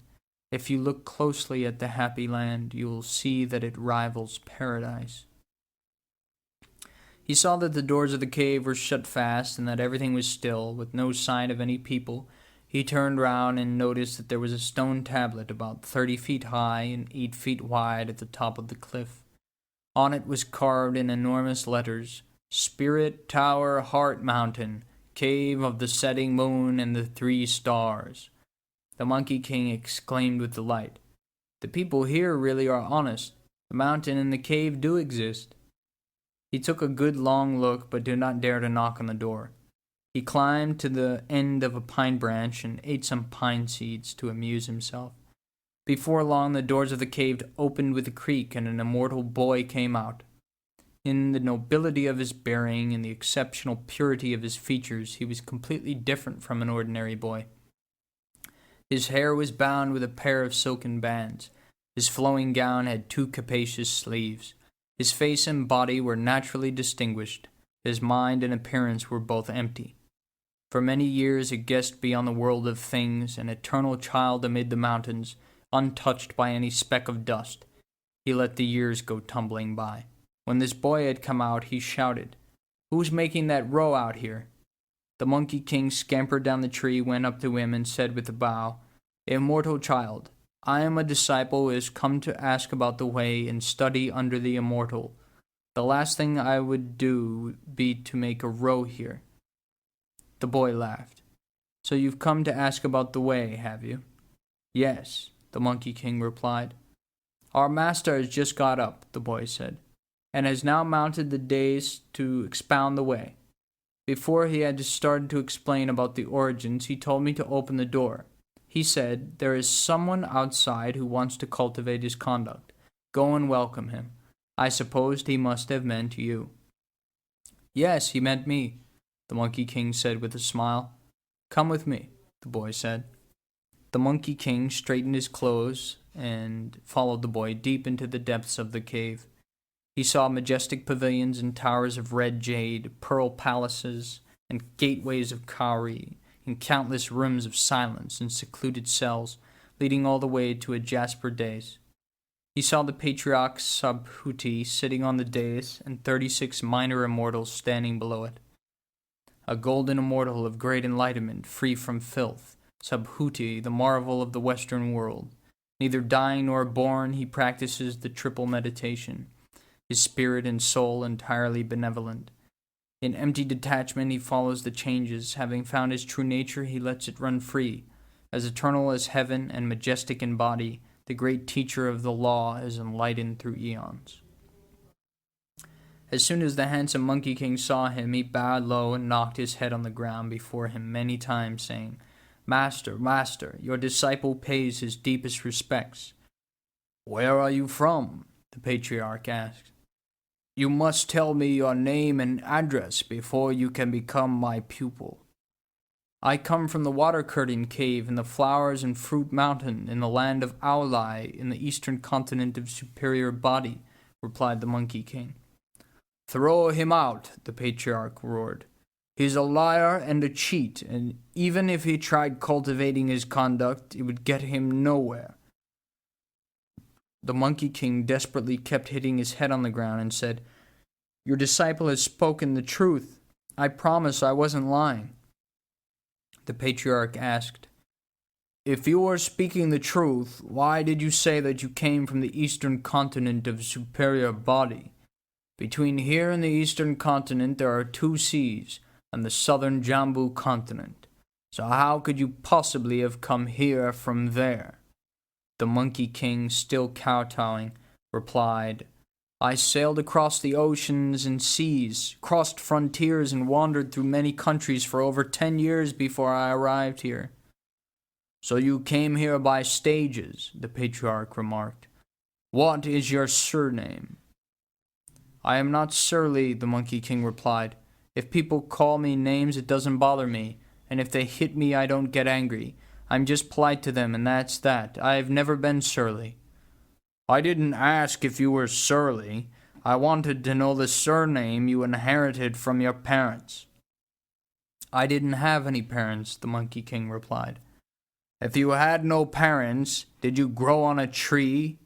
If you look closely at the happy land, you will see that it rivals paradise. He saw that the doors of the cave were shut fast and that everything was still, with no sign of any people. He turned round and noticed that there was a stone tablet about 30 feet high and 8 feet wide at the top of the cliff. On it was carved in enormous letters, Spirit Tower Heart Mountain, Cave of the Setting Moon and the 3 Stars. The Monkey King exclaimed with delight, The people here really are honest. The mountain and the cave do exist. He took a good long look, but did not dare to knock on the door. He climbed to the end of a pine branch and ate some pine seeds to amuse himself. Before long, the doors of the cave opened with a creak, and an immortal boy came out. In the nobility of his bearing and the exceptional purity of his features, he was completely different from an ordinary boy. His hair was bound with a pair of silken bands. His flowing gown had 2 capacious sleeves. His face and body were naturally distinguished. His mind and appearance were both empty. For many years a guest beyond the world of things, an eternal child amid the mountains, untouched by any speck of dust, he let the years go tumbling by. When this boy had come out, he shouted, Who's making that row out here? The Monkey King scampered down the tree, went up to him, and said with a bow, Immortal child, I am a disciple who has come to ask about the way and study under the immortal. The last thing I would do would be to make a row here. The boy laughed. So you've come to ask about the way, have you? Yes. the Monkey King replied. Our master has just got up, the boy said, and has now mounted the dais to expound the way. Before he had started to explain about the origins, he told me to open the door. He said, there is someone outside who wants to cultivate his conduct. Go and welcome him. I supposed he must have meant you. Yes, he meant me, the Monkey King said with a smile. Come with me, the boy said. The Monkey King straightened his clothes and followed the boy deep into the depths of the cave. He saw majestic pavilions and towers of red jade, pearl palaces, and gateways of cowrie, and countless rooms of silence and secluded cells, leading all the way to a jasper dais. He saw the patriarch Subhuti sitting on the dais and 36 minor immortals standing below it. A golden immortal of great enlightenment, free from filth, Subhuti, the marvel of the Western world. Neither dying nor born, he practices the triple meditation, his spirit and soul entirely benevolent. In empty detachment he follows the changes. Having found his true nature, he lets it run free. As eternal as heaven and majestic in body, the great teacher of the law is enlightened through eons. As soon as the handsome Monkey King saw him, he bowed low and knocked his head on the ground before him many times, saying, Master, Master, your disciple pays his deepest respects. Where are you from? The patriarch asked. You must tell me your name and address before you can become my pupil. I come from the water curtain cave in the flowers and fruit mountain in the land of Aulai in the eastern continent of superior body, replied the Monkey King. Throw him out, the patriarch roared. He's a liar and a cheat, and even if he tried cultivating his conduct, it would get him nowhere. The Monkey King desperately kept hitting his head on the ground and said, Your disciple has spoken the truth. I promise I wasn't lying. The patriarch asked, If you were speaking the truth, why did you say that you came from the eastern continent of superior body? Between here and the eastern continent there are 2 seas, and the southern Jambu continent. So how could you possibly have come here from there? The Monkey King, still kowtowing, replied, I sailed across the oceans and seas, crossed frontiers and wandered through many countries for over 10 years before I arrived here. So you came here by stages, the patriarch remarked. What is your surname? I am not surly, the Monkey King replied. If people call me names, it doesn't bother me, and if they hit me, I don't get angry. I'm just polite to them, and that's that. I've never been surly. I didn't ask if you were surly. I wanted to know the surname you inherited from your parents. I didn't have any parents, the Monkey King replied. If you had no parents, did you grow on a tree?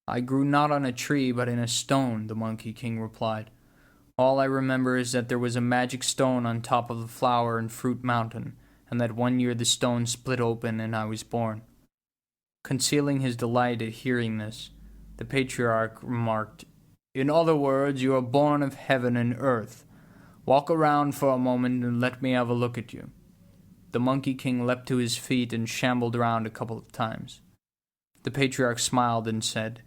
I grew not on a tree, but in a stone, the Monkey King replied. All I remember is that there was a magic stone on top of the flower and fruit mountain, and that one year the stone split open and I was born. Concealing his delight at hearing this, the patriarch remarked, In other words, you are born of heaven and earth. Walk around for a moment and let me have a look at you. The Monkey King leapt to his feet and shambled around a couple of times. The patriarch smiled and said,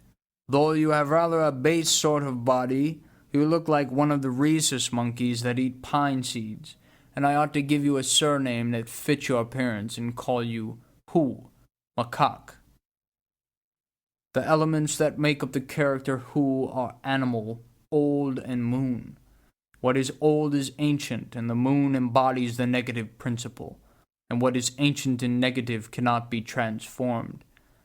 Though you have rather a base sort of body, you look like one of the rhesus monkeys that eat pine seeds, and I ought to give you a surname that fits your appearance and call you Hu, macaque. The elements that make up the character Hu are animal, old, and moon. What is old is ancient, and the moon embodies the negative principle, and what is ancient and negative cannot be transformed.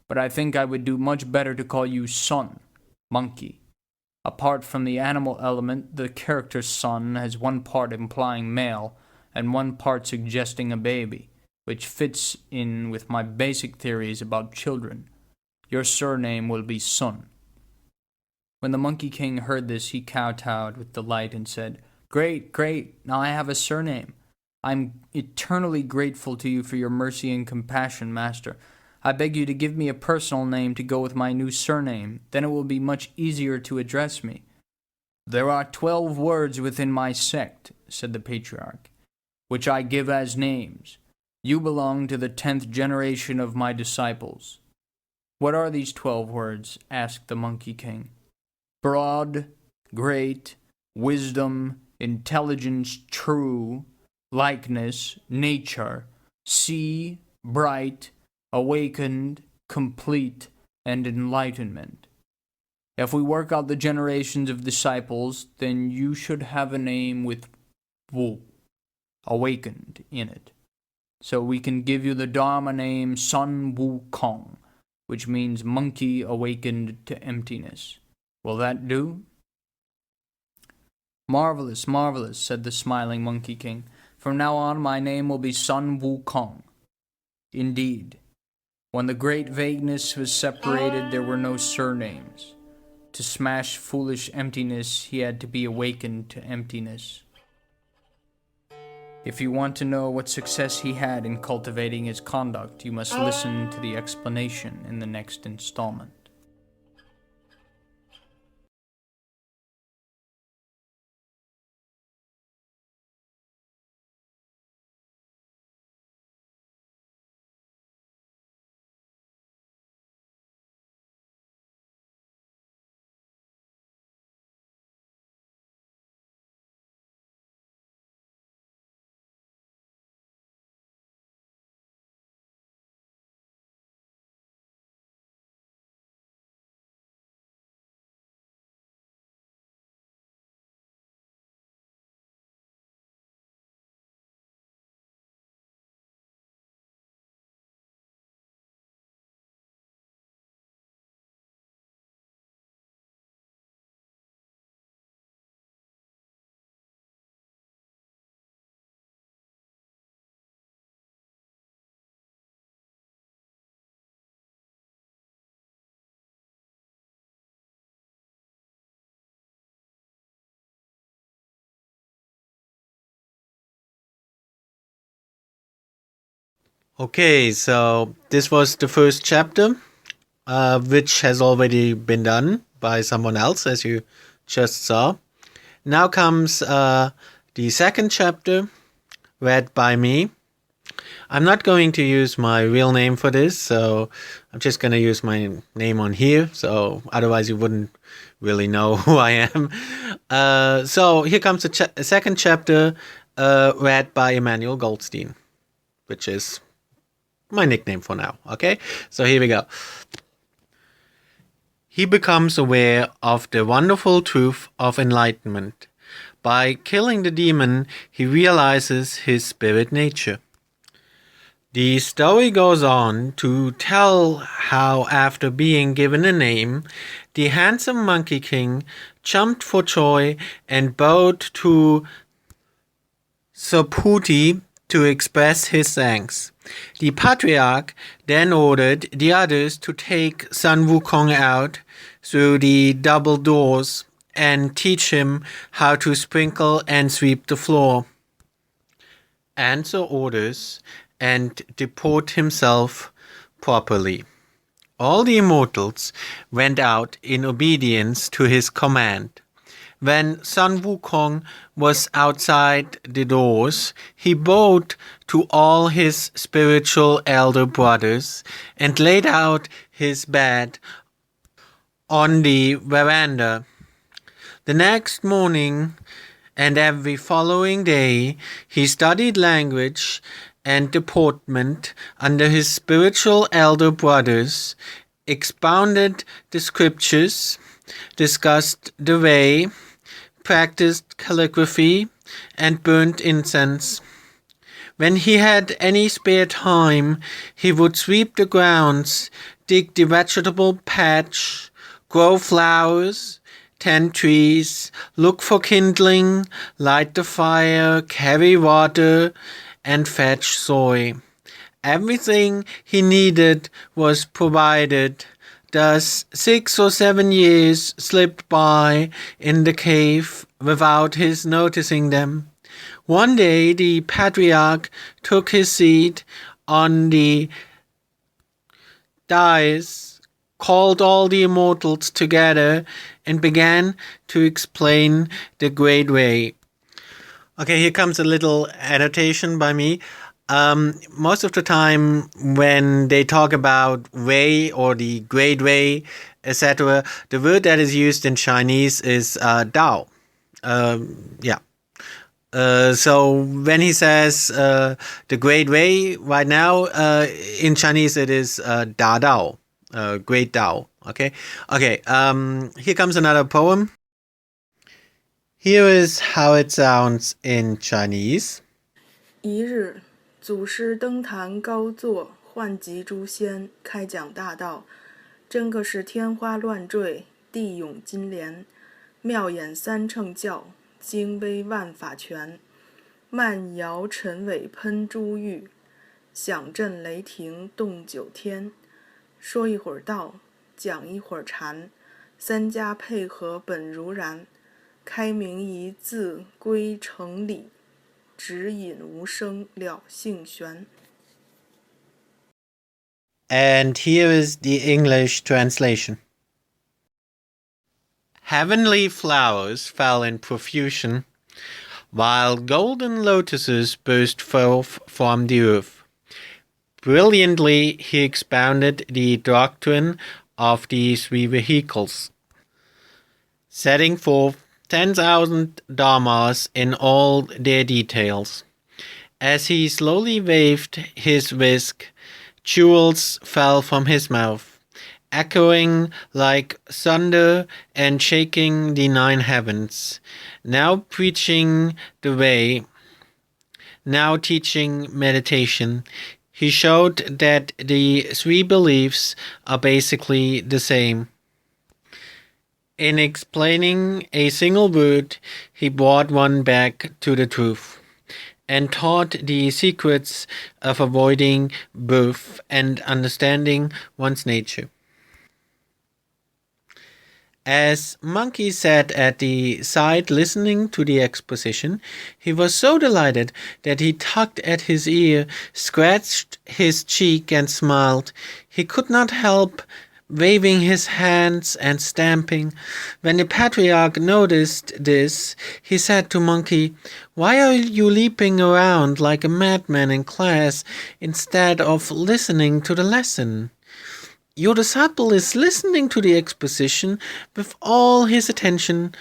But I think I would do much better to call you Sun, monkey. Apart from the animal element, the character Sun has one part implying male, and one part suggesting a baby, which fits in with my basic theories about children. Your surname will be Sun. When the Monkey King heard this, he kowtowed with delight and said, Great, great, now I have a surname. I'm eternally grateful to you for your mercy and compassion, Master. I beg you to give me a personal name to go with my new surname. Then it will be much easier to address me. There are 12 words within my sect, said the patriarch, which I give as names. You belong to the 10th generation of my disciples. What are these 12 words? Asked the Monkey King. Broad, great, wisdom, intelligence, true, likeness, nature, see, bright, awakened, complete, and enlightenment. If we work out the generations of disciples, then you should have a name with Wu, awakened, in it. So we can give you the Dharma name Sun Wukong, which means monkey awakened to emptiness. Will that do? Marvelous, marvelous, said the smiling Monkey King. From now on, my name will be Sun Wukong. Indeed, when the great vagueness was separated, there were no surnames. To smash foolish emptiness, he had to be awakened to emptiness. If you want to know what success he had in cultivating his conduct, you must listen to the explanation in the next installment. Okay, so this was the first chapter, which has already been done by someone else, as you just saw. Now comes the second chapter, read by me. I'm not going to use my real name for this, so I'm just going to use my name on here, so otherwise you wouldn't really know who I am. So here comes the second chapter, read by Emmanuel Goldstein, which is my nickname for now, okay? So here we go. He becomes aware of the wonderful truth of enlightenment. By killing the demon, he realizes his spirit nature. The story goes on to tell how, after being given a name, the handsome Monkey King jumped for joy and bowed to Subhuti to express his thanks. The patriarch then ordered the others to take Sun Wukong out through the double doors and teach him how to sprinkle and sweep the floor. Answer orders and deport himself properly. All the immortals went out in obedience to his command. When Sun Wukong was outside the doors, he bowed to all his spiritual elder brothers and laid out his bed on the veranda. The next morning and every following day, he studied language and deportment under his spiritual elder brothers, expounded the scriptures, discussed the way, practiced calligraphy, and burnt incense. When he had any spare time, he would sweep the grounds, dig the vegetable patch, grow flowers, tend trees, look for kindling, light the fire, carry water, and fetch soy. Everything he needed was provided. Thus 6 or 7 years slipped by in the cave without his noticing them. One day the patriarch took his seat on the dais, called all the immortals together, and began to explain the Great Way. Okay, here comes a little annotation by me. Most of the time when they talk about way or the great way, etc., the word that is used in Chinese is Dao. Yeah. So when he says the great way, right now in Chinese it is Da Dao, great Dao. Okay. Here comes another poem. Here is how it sounds in Chinese. 一日，祖师登坛高坐，唤集诸仙，开讲大道。真个是天花乱坠，地涌金莲，妙演三乘教，精微万法全。慢摇尘尾喷珠玉，响震雷霆动九天。说一会儿道，讲一会儿禅，三家配合本如然。开明一字归成理，指引无声了性玄。 And here is the English translation. Heavenly flowers fell in profusion, while golden lotuses burst forth from the earth. Brilliantly he expounded the doctrine of the three vehicles, setting forth 10,000 dharmas in all their details. As he slowly waved his whisk, jewels fell from his mouth, echoing like thunder and shaking the 9 heavens, now preaching the way, now teaching meditation. He showed that the 3 beliefs are basically the same. In explaining a single word, he brought one back to the truth, and taught the secrets of avoiding birth and understanding one's nature. As Monkey sat at the side listening to the exposition, he was so delighted that he tugged at his ear, scratched his cheek, and smiled. He could not help waving his hands and stamping. When the patriarch noticed this, he said to Monkey, "Why are you leaping around like a madman in class instead of listening to the lesson?" "Your disciple is listening to the exposition with all his attention,"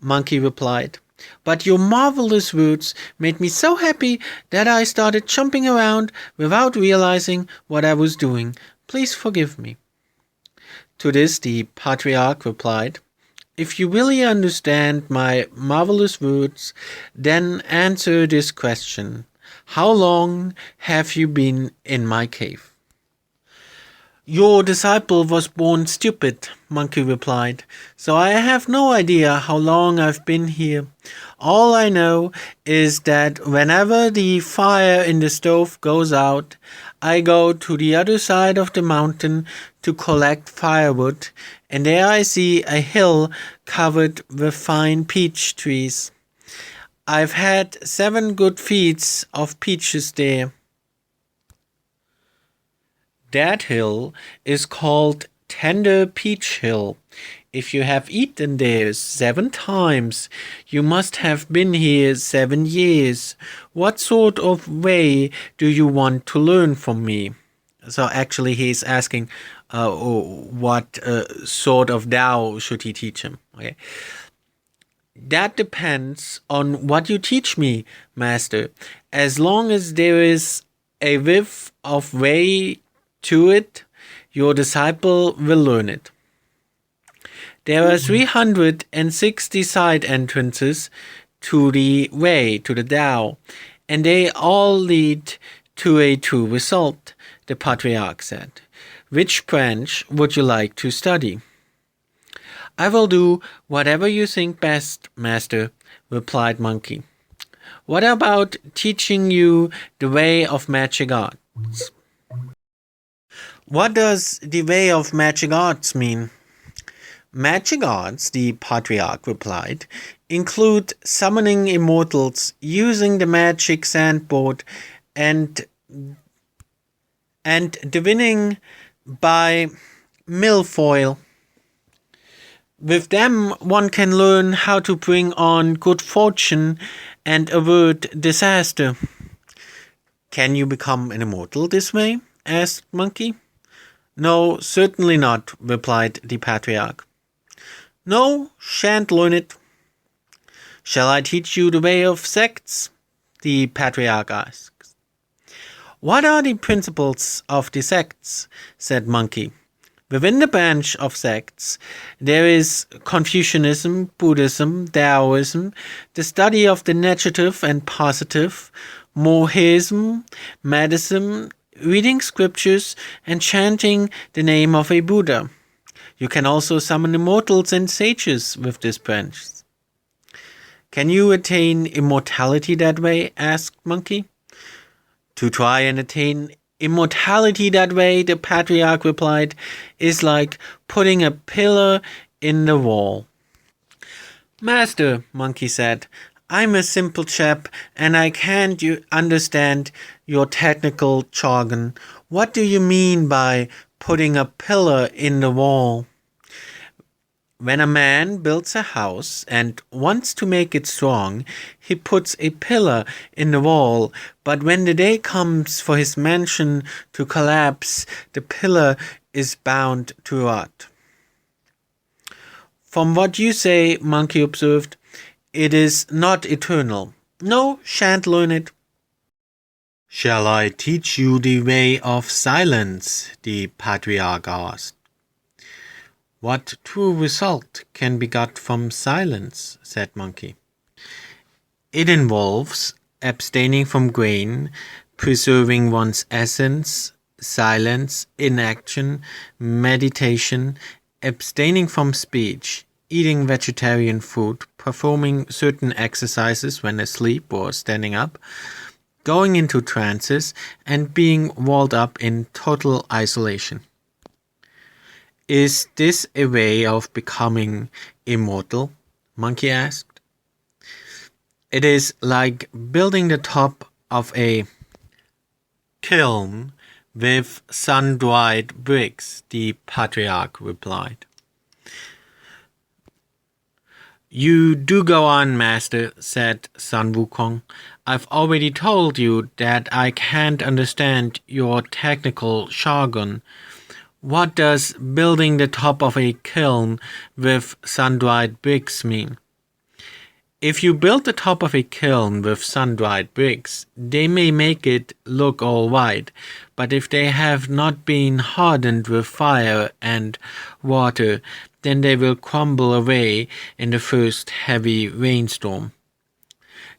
Monkey replied. "But your marvelous words made me so happy that I started jumping around without realizing what I was doing. Please forgive me." To this the patriarch replied, "If you really understand my marvelous words, then answer this question. How long have you been in my cave?" "Your disciple was born stupid," Monkey replied, "so I have no idea how long I've been here. All I know is that whenever the fire in the stove goes out, I go to the other side of the mountain to collect firewood, and there I see a hill covered with fine peach trees. I've had 7 good feeds of peaches there. That hill is called Tender Peach Hill. If you have eaten there 7 times, you must have been here 7 years. What sort of way do you want to learn from me?" So actually he's asking what sort of Tao should he teach him. Okay. "That depends on what you teach me, master. As long as there is a width of way to it, your disciple will learn it. There are 360 side entrances to the way, to the Tao, and they all lead to a true result," the patriarch said. "Which branch would you like to study?" "I will do whatever you think best, master," replied Monkey. "What about teaching you the way of magic arts?" "What does the way of magic arts mean?" "Magic arts," the patriarch replied, "include summoning immortals, using the magic sandboard, and divining by milfoil. With them, one can learn how to bring on good fortune and avert disaster. Can you become an immortal this way? Asked Monkey. No, certainly not, replied the patriarch. No, shan't learn it. Shall I teach you the way of sects? The patriarch asked. What are the principles of the sects? Said Monkey. Within the branch of sects, there is Confucianism, Buddhism, Taoism, the study of the negative and positive, Mohism, medicine, reading scriptures, and chanting the name of a Buddha. You can also summon immortals and sages with this branch. Can you attain immortality that way? Asked Monkey. To try and attain immortality that way, the patriarch replied, is like putting a pillar in the wall. Master, Monkey said, I'm a simple chap and I can't understand your technical jargon. What do you mean by putting a pillar in the wall? When a man builds a house and wants to make it strong, he puts a pillar in the wall, but when the day comes for his mansion to collapse, the pillar is bound to rot. From what you say, Monkey observed, it is not eternal. No, shan't learn it. Shall I teach you the way of silence? The patriarch asked. What true result can be got from silence? Said Monkey. It involves abstaining from grain, preserving one's essence, silence, inaction, meditation, abstaining from speech, eating vegetarian food, performing certain exercises when asleep or standing up, going into trances, and being walled up in total isolation. Is this a way of becoming immortal? Monkey asked. It is like building the top of a kiln with sun-dried bricks, the patriarch replied. You do go on, master, said Sun Wukong. I've already told you that I can't understand your technical jargon. What does building the top of a kiln with sun-dried bricks mean? If you build the top of a kiln with sun-dried bricks, they may make it look all right, but if they have not been hardened with fire and water, then they will crumble away in the first heavy rainstorm.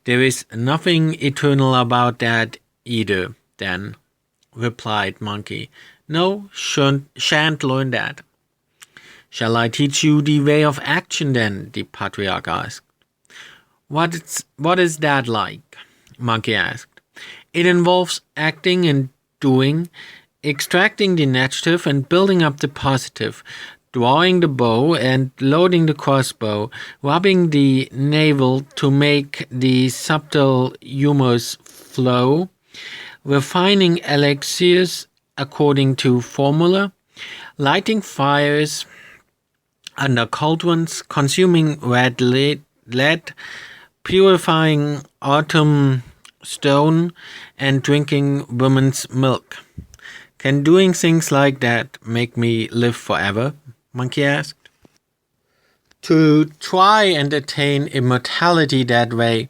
There is nothing eternal about that either, then, replied Monkey. No, shan't learn that. Shall I teach you the way of action then? The patriarch asked. What is that like? Monkey asked. It involves acting and doing, extracting the negative and building up the positive, drawing the bow and loading the crossbow, rubbing the navel to make the subtle humors flow, refining elixirs according to formula, lighting fires under cauldrons, consuming red lead, purifying autumn stone, and drinking women's milk. Can doing things like that make me live forever? Monkey asked. To try and attain immortality that way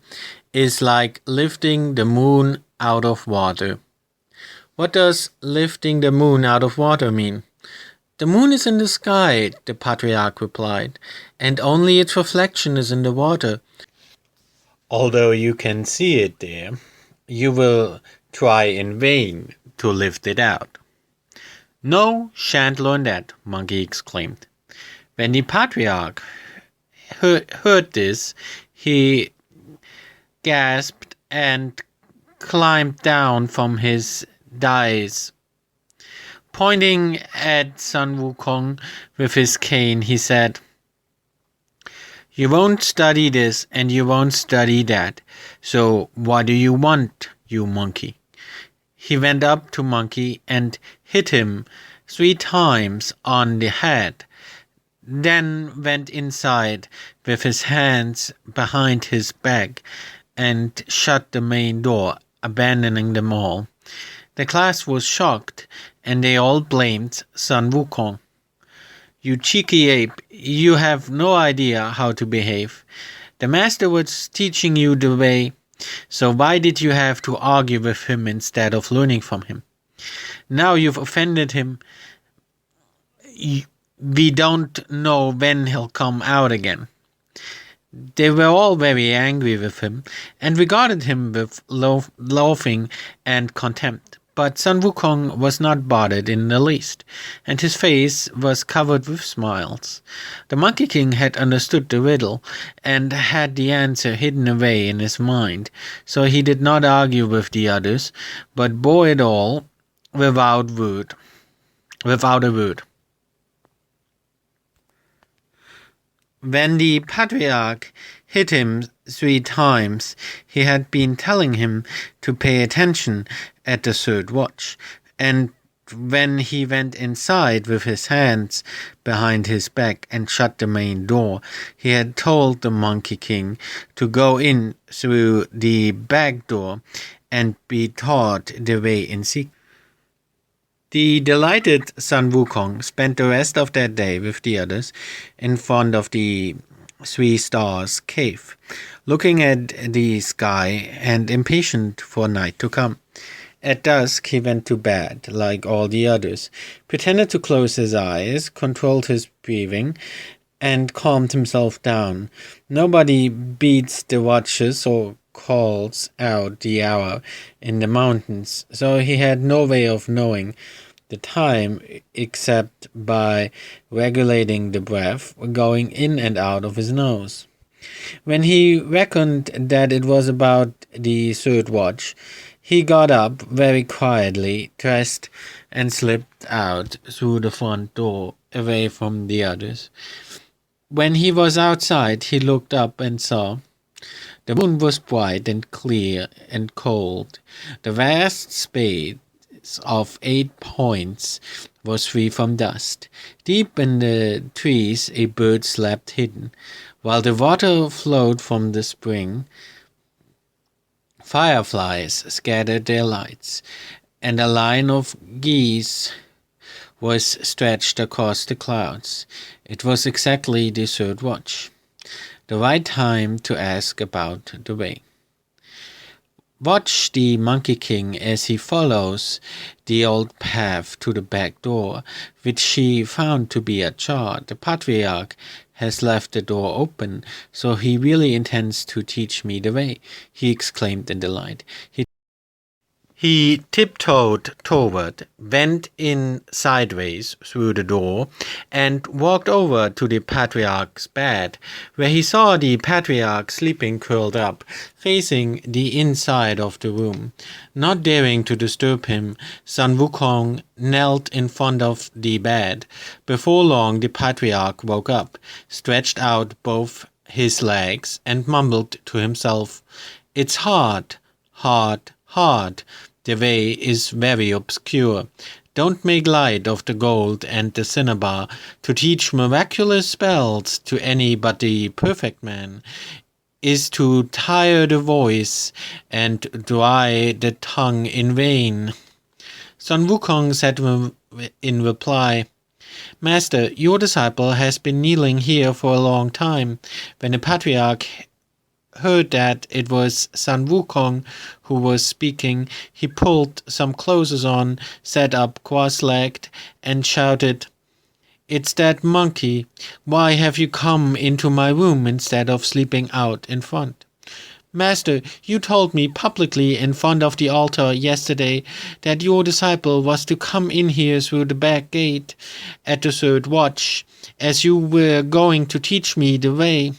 is like lifting the moon out of water. What does lifting the moon out of water mean? The moon is in the sky, the patriarch replied, and only its reflection is in the water. Although you can see it there, you will try in vain to lift it out. No, shan't learn that, Monkey exclaimed. When the patriarch heard this, he gasped and climbed down from his dais. Pointing at Sun Wukong with his cane, he said, You won't study this and you won't study that, so what do you want, you monkey? He went up to Monkey and hit him 3 times on the head, then went inside with his hands behind his back and shut the main door, abandoning them all. The class was shocked, and they all blamed Sun Wukong. "You cheeky ape, you have no idea how to behave. The master was teaching you the way, so why did you have to argue with him instead of learning from him? Now you've offended him. We don't know when he'll come out again." They were all very angry with him and regarded him with loathing and contempt. But Sun Wukong was not bothered in the least, and his face was covered with smiles. The Monkey King had understood the riddle and had the answer hidden away in his mind, so he did not argue with the others, but bore it all without a word. When the patriarch hit him 3 times, he had been telling him to pay attention at the 3rd watch, and when he went inside with his hands behind his back and shut the main door, he had told the Monkey King to go in through the back door and be taught the way in secret. The delighted Sun Wukong spent the rest of that day with the others in front of the 3 Stars cave, looking at the sky and impatient for night to come. At dusk he went to bed, like all the others, pretended to close his eyes, controlled his breathing, and calmed himself down. Nobody beats the watches or calls out the hour in the mountains, so he had no way of knowing the time except by regulating the breath going in and out of his nose. When he reckoned that it was about the 3rd watch, he got up very quietly, dressed, and slipped out through the front door, away from the others. When he was outside, he looked up and saw the moon was bright and clear and cold. The vast space of 8 points was free from dust. Deep in the trees a bird slept hidden, while the water flowed from the spring. Fireflies scattered their lights, and a line of geese was stretched across the clouds. It was exactly the 3rd watch, the right time to ask about the way. Watch the Monkey King as he follows the old path to the back door, which he found to be ajar. The patriarch has left the door open, so he really intends to teach me the way, he exclaimed in delight. He tiptoed toward, went in sideways through the door, and walked over to the patriarch's bed, where he saw the patriarch sleeping curled up, facing the inside of the room. Not daring to disturb him, Sun Wukong knelt in front of the bed. Before long, the patriarch woke up, stretched out both his legs, and mumbled to himself, "It's hard, hard, hard. The way is very obscure. Don't make light of the gold and the cinnabar to teach miraculous spells to any but the perfect man is to tire the voice and dry the tongue in vain." Sun Wukong said in reply, "Master, your disciple has been kneeling here for a long time." When the patriarch heard that it was Sun Wukong who was speaking, he pulled some clothes on, sat up cross-legged, and shouted, "It's that monkey. Why have you come into my room instead of sleeping out in front? Master, you told me publicly in front of the altar yesterday that your disciple was to come in here through the back gate at the 3rd watch, as you were going to teach me the way.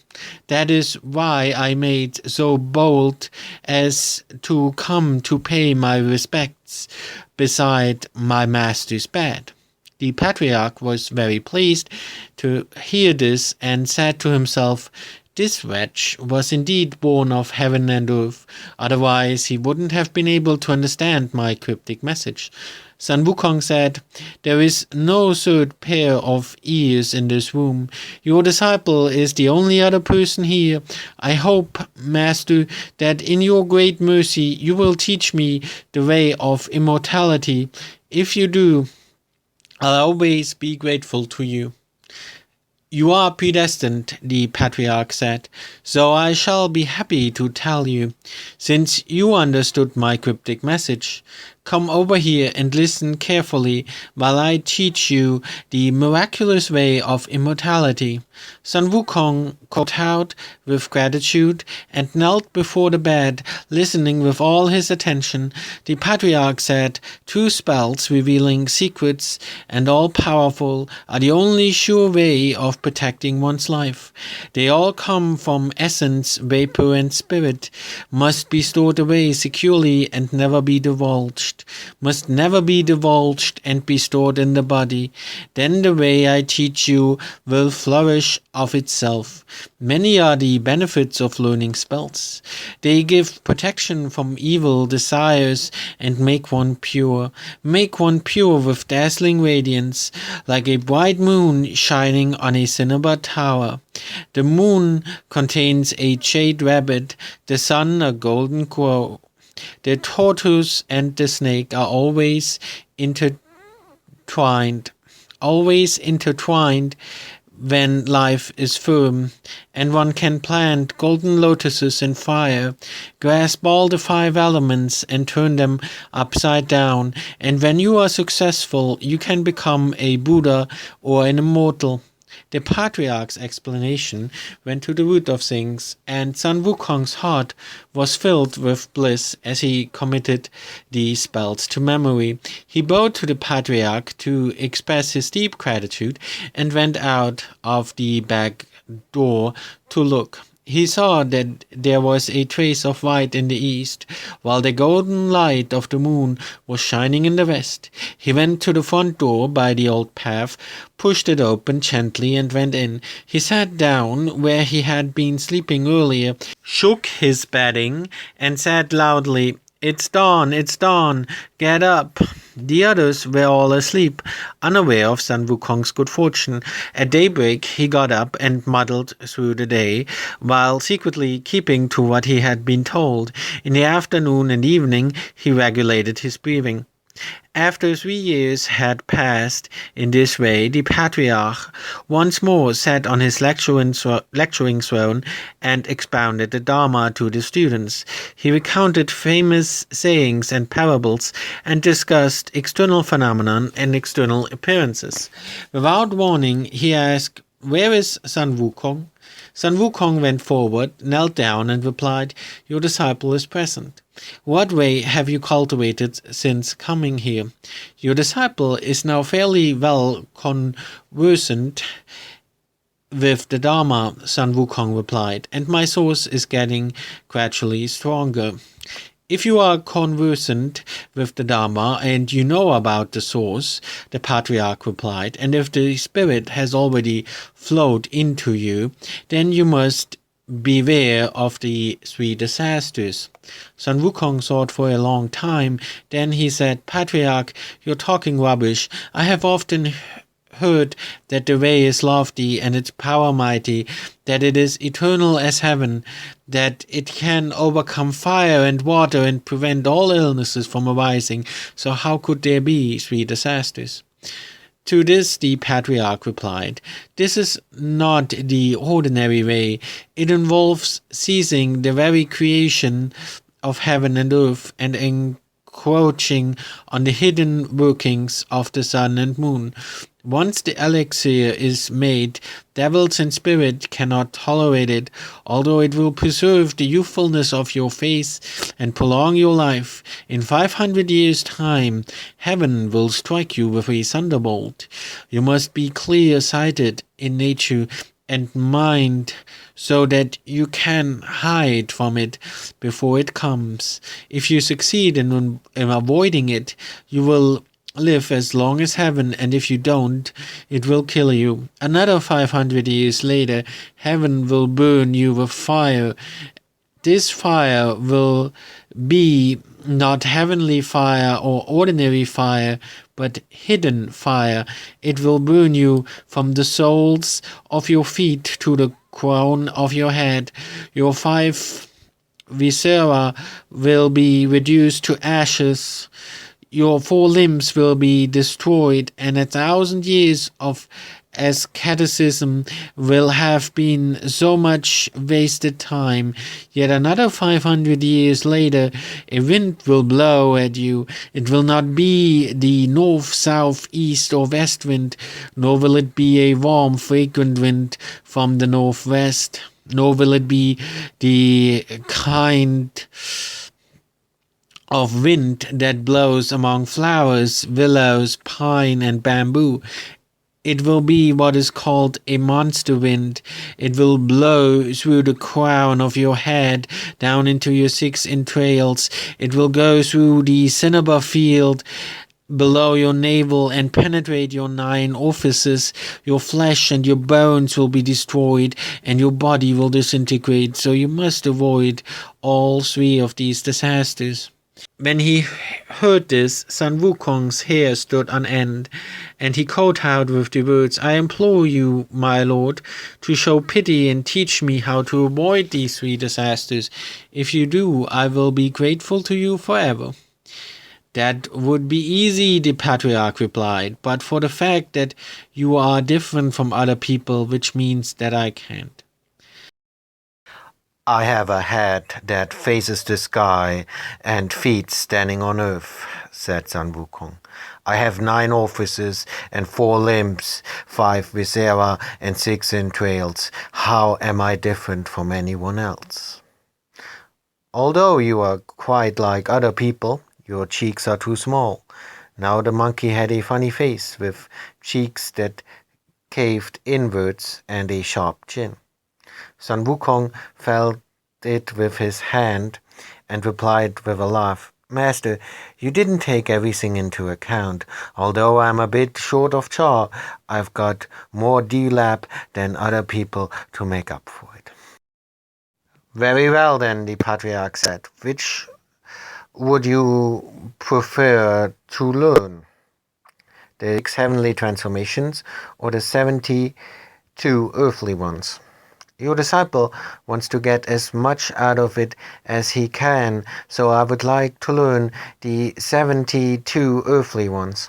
That is why I made so bold as to come to pay my respects beside my master's bed." The patriarch was very pleased to hear this and said to himself, "This wretch was indeed born of heaven and earth, otherwise he wouldn't have been able to understand my cryptic message. Sun Wukong said, "There is no third pair of ears in this room. Your disciple is the only other person here. I hope, Master, that in your great mercy you will teach me the way of immortality. If you do, I'll always be grateful to you." "You are predestined," the patriarch said, "so I shall be happy to tell you. Since you understood my cryptic message, come over here and listen carefully while I teach you the miraculous way of immortality." Sun Wukong called out with gratitude and knelt before the bed, listening with all his attention. The patriarch said, "Two spells revealing secrets and all-powerful are the only sure way of protecting one's life. They all come from essence, vapor, and spirit, must be stored away securely and never be divulged, must never be divulged and be stored in the body. Then the way I teach you will flourish of itself. Many are the benefits of learning spells. They give protection from evil desires and make one pure with dazzling radiance, like a bright moon shining on a cinnabar tower. The moon contains a jade rabbit, the sun a golden crow. The tortoise and the snake are always intertwined when life is firm, and one can plant golden lotuses in fire, grasp all the 5 elements and turn them upside down, and when you are successful, you can become a Buddha or an immortal." The patriarch's explanation went to the root of things, and Sun Wukong's heart was filled with bliss as he committed the spells to memory. He bowed to the patriarch to express his deep gratitude and went out of the back door to look. He saw that there was a trace of white in the east, while the golden light of the moon was shining in the west. He went to the front door by the old path, pushed it open gently, and went in. He sat down where he had been sleeping earlier, shook his bedding, and said loudly, it's dawn, get up." The others were all asleep, unaware of Sun Wukong's good fortune. At daybreak he got up and muddled through the day, while secretly keeping to what he had been told. In the afternoon and evening he regulated his breathing. After 3 years had passed in this way, the patriarch once more sat on his lecturing throne and expounded the Dharma to the students. He recounted famous sayings and parables and discussed external phenomena and external appearances. Without warning, he asked, "Where is Sun Wukong?" Sun Wukong went forward, knelt down, and replied, "Your disciple is present." "What way have you cultivated since coming here?" "Your disciple is now fairly well conversant with the Dharma," Sun Wukong replied, "and my source is getting gradually stronger." "If you are conversant with the Dharma and you know about the source," the patriarch replied, "and if the spirit has already flowed into you, then you must beware of the 3 disasters." Sun Wukong thought for a long time. Then he said, "Patriarch, you're talking rubbish. I have often heard that the way is lofty and its power mighty, that it is eternal as heaven, that it can overcome fire and water and prevent all illnesses from arising. So how could there be 3 disasters?" To this the patriarch replied, "This is not the ordinary way. It involves seizing the very creation of heaven and earth and encroaching on the hidden workings of the sun and moon. Once the elixir is made, devils and spirit cannot tolerate it, although it will preserve the youthfulness of your face and prolong your life. In 500 years' time, heaven will strike you with a thunderbolt. You must be clear-sighted in nature and mind so that you can hide from it before it comes. If you succeed in avoiding it, you will live as long as heaven, and if you don't, it will kill you. Another 500 years later, heaven will burn you with fire this fire will be not heavenly fire or ordinary fire, but hidden fire. It will burn you from the soles of your feet to the crown of your head. Your 5 viscera will be reduced to ashes. Your 4 limbs will be destroyed, and 1,000 years of asceticism will have been so much wasted time. Yet another 500 years later, a wind will blow at you. It will not be the north, south, east, or west wind, nor will it be a warm, fragrant wind from the northwest, nor will it be the kind of wind that blows among flowers, willows, pine, and bamboo. It will be what is called a monster wind. It will blow through the crown of your head, down into your 6 entrails. It will go through the cinnabar field below your navel and penetrate your 9 orifices. Your flesh and your bones will be destroyed, and your body will disintegrate. So you must avoid all 3 of these disasters. When he heard this, Sun Wukong's hair stood on end, and he called out with the words, "I implore you, my lord, to show pity and teach me how to avoid these 3 disasters. If you do, I will be grateful to you forever." "That would be easy," the patriarch replied, "but for the fact that you are different from other people, which means that I can't." I have a head that faces the sky and feet standing on earth, said Sun Wukong. I have 9 orifices and 4 limbs, 5 viscera and 6 entrails. How am I different from anyone else? Although you are quite like other people, your cheeks are too small. Now the monkey had a funny face with cheeks that caved inwards and a sharp chin. Sun Wukong felt it with his hand and replied with a laugh, "Master, you didn't take everything into account. Although I'm a bit short of jaw, I've got more dewlap than other people to make up for it." "Very well then," the patriarch said. "Which would you prefer to learn? The 6 heavenly transformations or the 72 earthly ones? Your disciple wants to get as much out of it as he can, so I would like to learn the 72 earthly ones."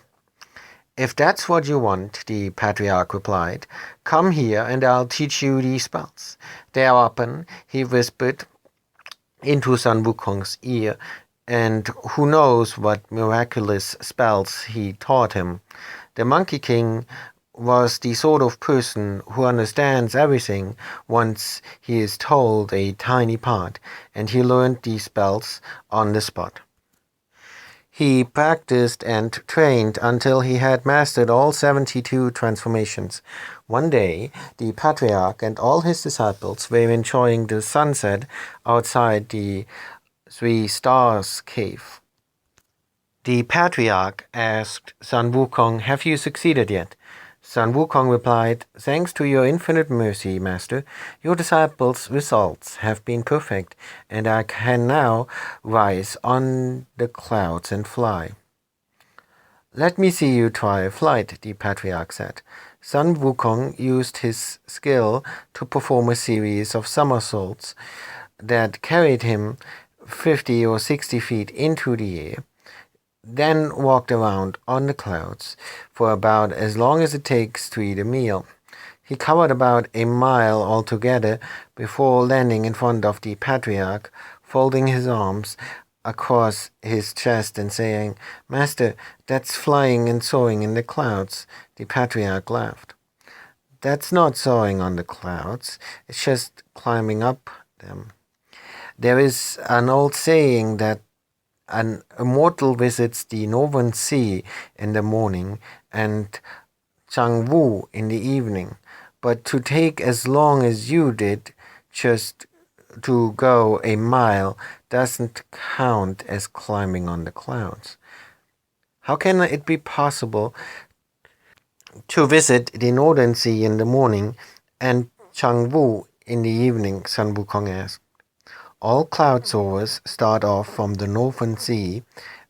"If that's what you want," the patriarch replied, "come here and I'll teach you the spells." Thereupon he whispered into Sun Wukong's ear, and who knows what miraculous spells he taught him. The Monkey King was the sort of person who understands everything once he is told a tiny part, and he learned these spells on the spot. He practiced and trained until he had mastered all 72 transformations. One day, the patriarch and all his disciples were enjoying the sunset outside the 3 Stars cave. The patriarch asked Sun Wukong, "Have you succeeded yet?" Sun Wukong replied, "Thanks to your infinite mercy, Master, your disciples' results have been perfect, and I can now rise on the clouds and fly." "Let me see you try flight," the patriarch said. Sun Wukong used his skill to perform a series of somersaults that carried him 50 or 60 feet into the air, then walked around on the clouds for about as long as it takes to eat a meal. He covered about a mile altogether before landing in front of the patriarch, folding his arms across his chest and saying, "Master, that's flying and soaring in the clouds." The patriarch laughed. "That's not soaring on the clouds, it's just climbing up them. There is an old saying that an immortal visits the northern sea in the morning and Changwu in the evening, but to take as long as you did just to go a mile doesn't count as climbing on the clouds. How can it be possible to visit the northern sea in the morning and Changwu in the evening?" Sun Wukong asked. All cloud soarers start off from the northern sea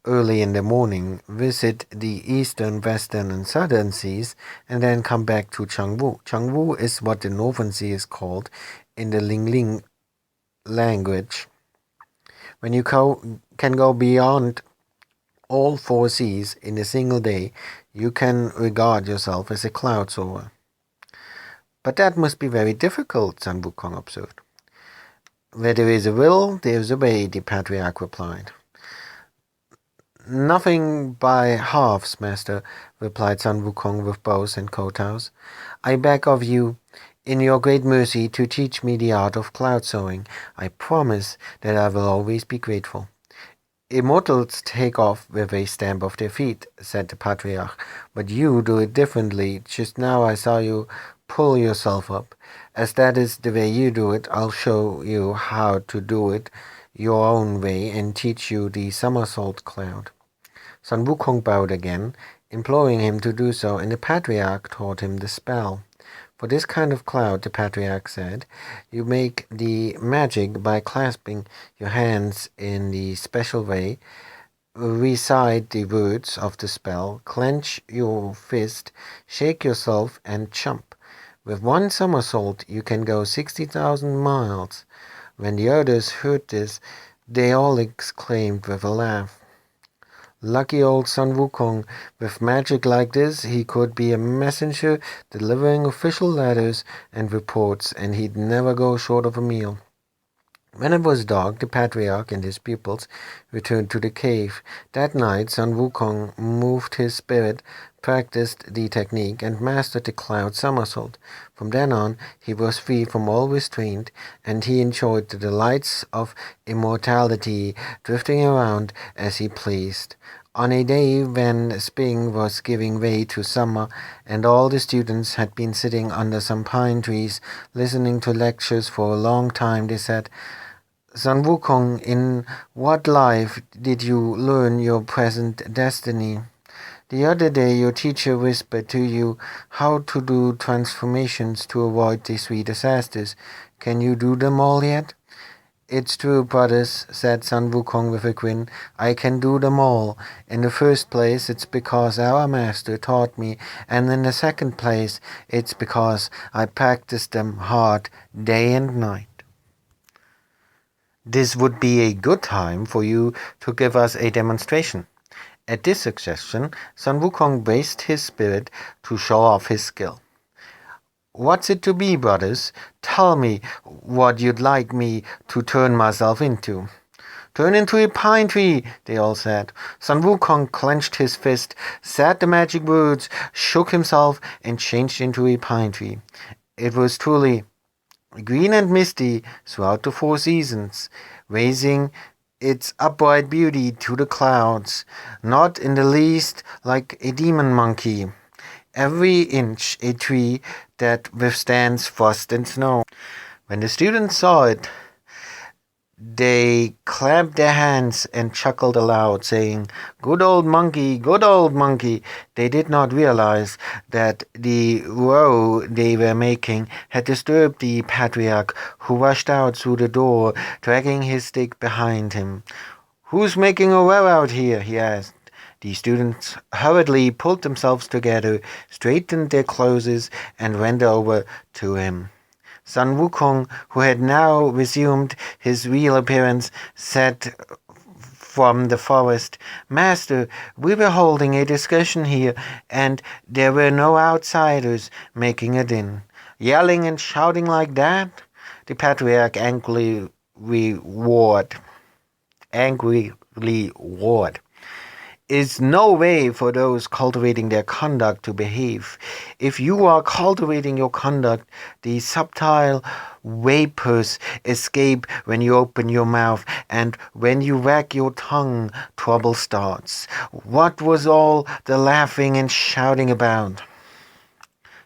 early in the morning, visit the eastern, western, and southern seas, and then come back to Changwu. Changwu is what the northern sea is called in the Lingling language. When you can go beyond all four seas in a single day, you can regard yourself as a cloud soarer. But that must be very difficult, Sun Wukong observed. Where there is a will, there is a way, the patriarch replied. Nothing by halves, master, replied Sun Wukong with bows and kowtows. I beg of you, in your great mercy, to teach me the art of cloud soaring. I promise that I will always be grateful. Immortals take off with a stamp of their feet, said the patriarch, but you do it differently. Just now I saw you pull yourself up. As that is the way you do it, I'll show you how to do it your own way and teach you the somersault cloud. Sun Wukong bowed again, imploring him to do so, and the patriarch taught him the spell. For this kind of cloud, the patriarch said, you make the magic by clasping your hands in the special way, recite the words of the spell, clench your fist, shake yourself, and jump. With one somersault you can go 60,000 miles. When the others heard this, they all exclaimed with a laugh, lucky old Sun Wukong. With magic like this, he could be a messenger delivering official letters and reports, and he'd never go short of a meal. When it was dark, the patriarch and his pupils returned to the cave. That night, Sun Wukong moved his spirit, practiced the technique, and mastered the cloud somersault. From then on, he was free from all restraint, and he enjoyed the delights of immortality, drifting around as he pleased. On a day when spring was giving way to summer, and all the students had been sitting under some pine trees, listening to lectures for a long time, they said, Sun Wukong, in what life did you learn your present destiny? The other day your teacher whispered to you how to do transformations to avoid the three disasters. Can you do them all yet? It's true, brothers, said Sun Wukong with a grin. I can do them all. In the first place, it's because our master taught me, and in the second place, it's because I practiced them hard day and night. This would be a good time for you to give us a demonstration. At this suggestion, Sun Wukong raised his spirit to show off his skill. What's it to be, brothers? Tell me what you'd like me to turn myself into. Turn into a pine tree, they all said. Sun Wukong clenched his fist, said the magic words, shook himself, and changed into a pine tree. It was truly green and misty throughout the four seasons, raising its upright beauty to the clouds, not in the least like a demon monkey. Every inch a tree that withstands frost and snow. When the students saw it, they clapped their hands and chuckled aloud, saying, good old monkey, good old monkey. They did not realize that the row they were making had disturbed the patriarch, who rushed out through the door, dragging his stick behind him. Who's making a row out here? He asked. The students hurriedly pulled themselves together, straightened their clothes, and went over to him. Sun Wukong, who had now resumed his real appearance, said from the forest, Master, we were holding a discussion here, and there were no outsiders making a din. Yelling and shouting like that? The patriarch angrily roared. Is no way for those cultivating their conduct to behave. If you are cultivating your conduct, the subtle vapors escape when you open your mouth, and when you wag your tongue, trouble starts. What was all the laughing and shouting about?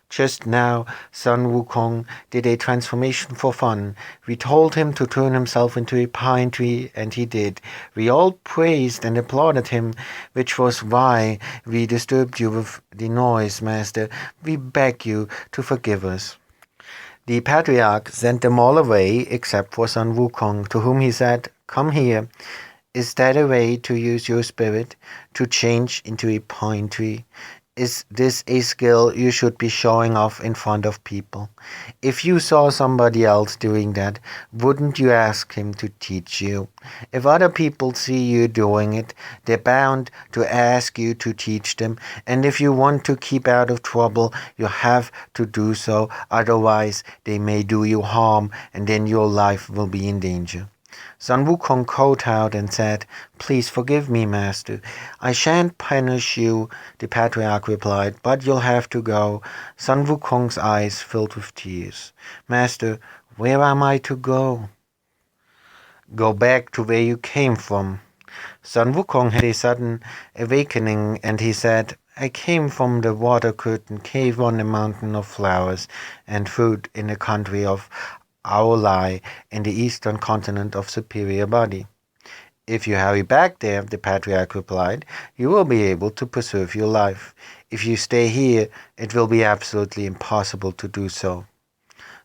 Just now, Sun Wukong did a transformation for fun. We told him to turn himself into a pine tree, and he did. We all praised and applauded him, which was why we disturbed you with the noise, Master. We beg you to forgive us. The patriarch sent them all away except for Sun Wukong, to whom he said, "Come here. Is that a way to use your spirit to change into a pine tree? Is this a skill you should be showing off in front of people? If you saw somebody else doing that, wouldn't you ask him to teach you? If other people see you doing it, they're bound to ask you to teach them, and if you want to keep out of trouble, you have to do so, otherwise they may do you harm, and then your life will be in danger." Sun Wukong kowtowed and said, "Please forgive me, master. I shan't punish you," the patriarch replied, "but you'll have to go." Sun Wukong's eyes filled with tears. "Master, where am I to go?" "Go back to where you came from." Sun Wukong had a sudden awakening, and he said, "I came from the water curtain cave on the mountain of flowers and fruit in the country of Aolai in the eastern continent of Superior Body." "If you hurry back there," the patriarch replied, "you will be able to preserve your life. If you stay here, it will be absolutely impossible to do so."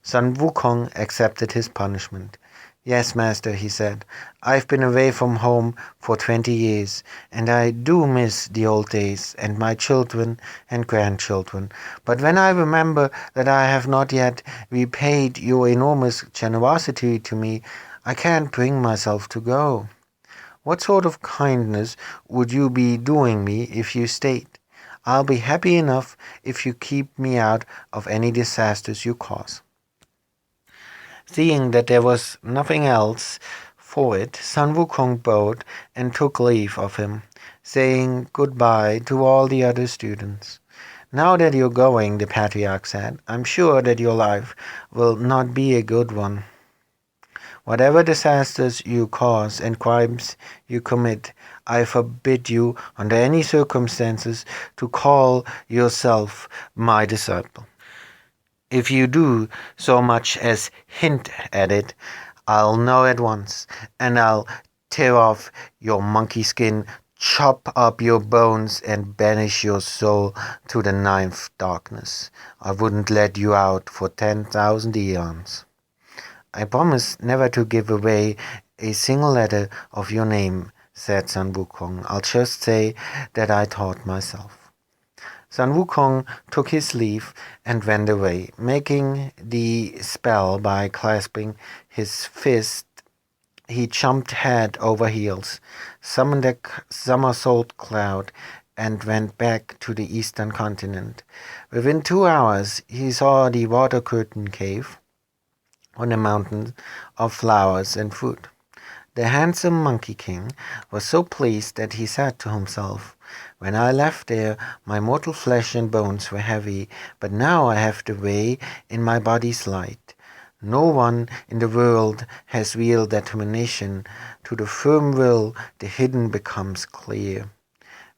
Sun Wukong accepted his punishment. "Yes, master," he said, "I've been away from home for 20 years, and I do miss the old days and my children and grandchildren. But when I remember that I have not yet repaid your enormous generosity to me, I can't bring myself to go." "What sort of kindness would you be doing me if you stayed? I'll be happy enough if you keep me out of any disasters you cause." Seeing that there was nothing else for it, Sun Wukong bowed and took leave of him, saying goodbye to all the other students. "Now that you're going," the patriarch said, "I'm sure that your life will not be a good one. Whatever disasters you cause and crimes you commit, I forbid you, under any circumstances, to call yourself my disciple. If you do so much as hint at it, I'll know at once, and I'll tear off your monkey skin, chop up your bones, and banish your soul to the ninth darkness. I wouldn't let you out for 10,000 eons." "I promise never to give away a single letter of your name," said Sun Wukong. "I'll just say that I taught myself." Sun Wukong took his leave and went away, making the spell by clasping his fist. He jumped head over heels, summoned a somersault cloud, and went back to the eastern continent. Within 2 hours, he saw the water curtain cave on a mountain of flowers and fruit. The handsome Monkey King was so pleased that he said to himself, "When I left there, my mortal flesh and bones were heavy, but now I have the way in my body's light. No one in the world has real determination. To the firm will, the hidden becomes clear.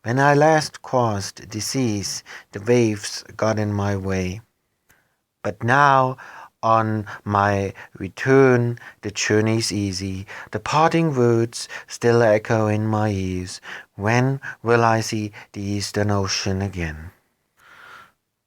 When I last crossed the seas, the waves got in my way. But now, on my return, the journey's easy. The parting words still echo in my ears. When will I see the Eastern Ocean again?"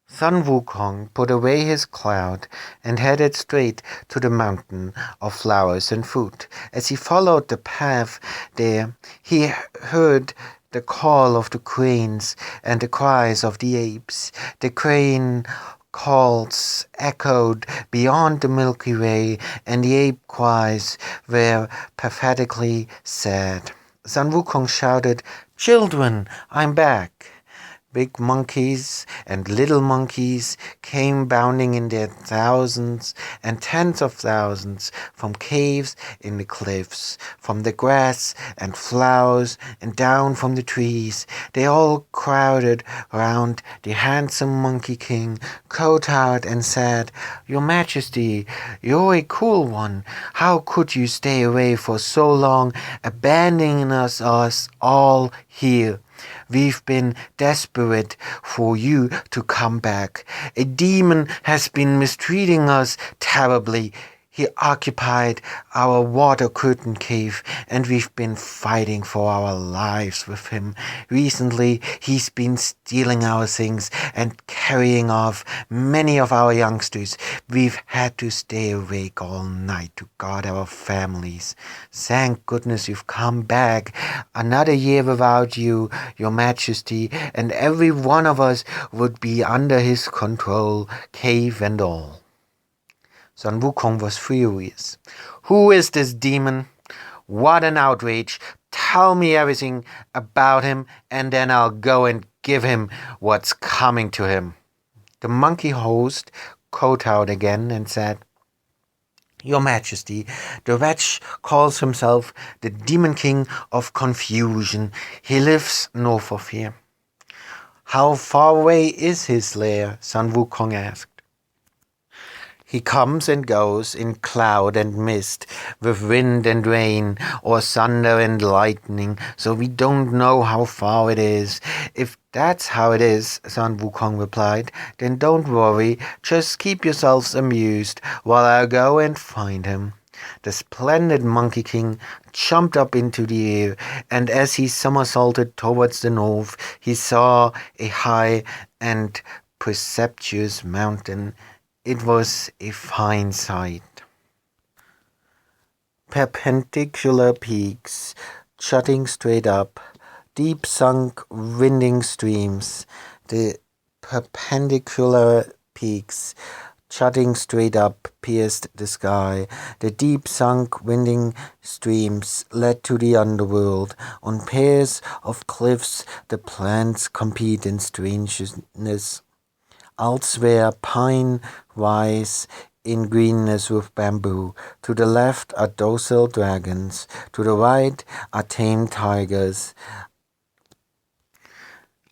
Sun Wukong put away his cloud and headed straight to the mountain of flowers and fruit. As he followed the path there, he heard the call of the cranes and the cries of the apes. The crane calls echoed beyond the Milky Way, and the ape cries were pathetically sad. Sun Wukong shouted, "Children, I'm back!" Big monkeys and little monkeys came bounding in their thousands and tens of thousands from caves in the cliffs, from the grass and flowers, and down from the trees. They all crowded round the handsome Monkey King, kowtowed and said, "Your Majesty, you're a cool one. How could you stay away for so long, abandoning us all here? We've been desperate for you to come back. A demon has been mistreating us terribly. He occupied our water curtain cave, and we've been fighting for our lives with him. Recently, he's been stealing our things and carrying off many of our youngsters. We've had to stay awake all night to guard our families. Thank goodness you've come back. Another year without you, Your Majesty, and every one of us would be under his control, cave and all. Sun Wukong was furious. Who is this demon? What an outrage! Tell me everything about him, and then I'll go and give him what's coming to him. The monkey host kowtowed again and said, Your Majesty, the wretch calls himself the Demon King of Confusion. He lives north of here. How far away is his lair? Sun Wukong asked. He comes and goes in cloud and mist, with wind and rain, or thunder and lightning, so we don't know how far it is. If that's how it is, Sun Wukong replied, then don't worry, just keep yourselves amused while I go and find him. The splendid Monkey King jumped up into the air, and as he somersaulted towards the north, he saw a high and precipitous mountain. It was a fine sight. Perpendicular peaks jutting straight up, deep sunk winding streams. The perpendicular peaks jutting straight up pierced the sky. The deep sunk winding streams led to the underworld. On pairs of cliffs the plants compete in strangeness. Elsewhere pine rise in greenness with bamboo. To the left are docile dragons. To the right are tame tigers.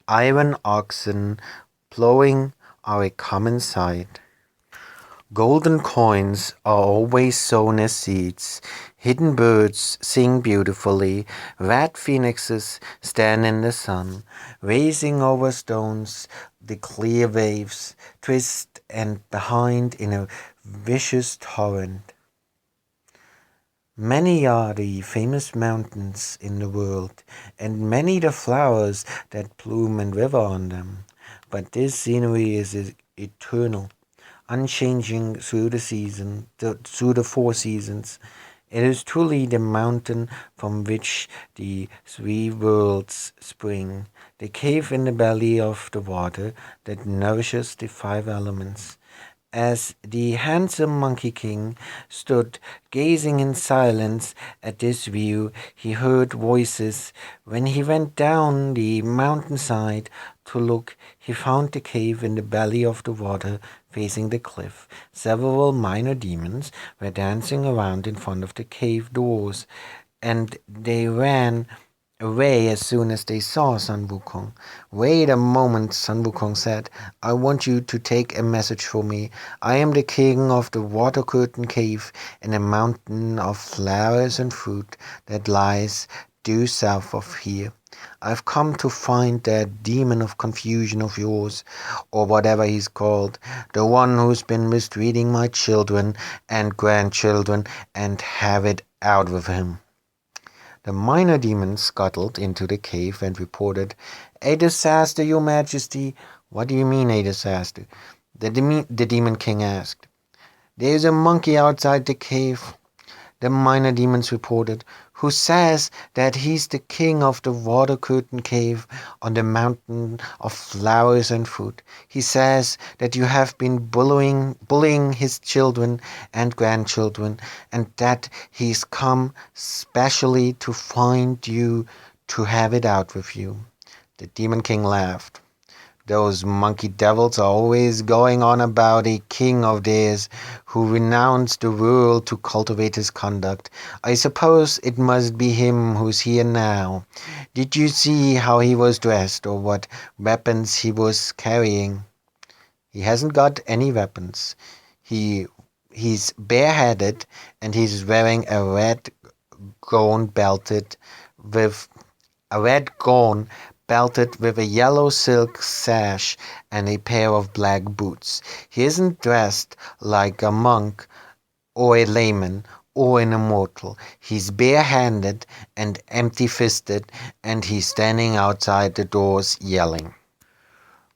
Iron oxen plowing are a common sight. Golden coins are always sown as seeds. Hidden birds sing beautifully. Red phoenixes stand in the sun, racing over stones. The clear waves twist and behind in a vicious torrent. Many are the famous mountains in the world, and many the flowers that bloom and wither on them. But this scenery is eternal, unchanging through the 4 seasons. It is truly the mountain from which the 3 worlds spring, the cave in the belly of the water that nourishes the 5 elements. As the handsome Monkey King stood gazing in silence at this view, he heard voices. When he went down the mountainside to look, he found the cave in the belly of the water facing the cliff. Several minor demons were dancing around in front of the cave doors, and they ran away as soon as they saw Sun Wukong. Wait a moment, Sun Wukong said. I want you to take a message for me. I am the king of the water curtain cave in a mountain of flowers and fruit that lies due south of here. I've come to find that demon of confusion of yours, or whatever he's called, the one who's been mistreating my children and grandchildren, and have it out with him. The minor demons scuttled into the cave and reported, A disaster, Your Majesty. What do you mean, a disaster? The Demon King asked. There's a monkey outside the cave, the minor demons reported, who says that he's the king of the water curtain cave on the mountain of flowers and fruit. He says that you have been bullying his children and grandchildren, and that he's come specially to find you to have it out with you. The Demon King laughed. Those monkey devils are always going on about a king of theirs who renounced the world to cultivate his conduct. I suppose it must be him who's here now. Did you see how he was dressed, or what weapons he was carrying? He hasn't got any weapons. He's bareheaded, and he's wearing a red gown belted with a yellow silk sash and a pair of black boots. He isn't dressed like a monk or a layman, or an immortal. He's bare-handed and empty-fisted, and he's standing outside the doors yelling.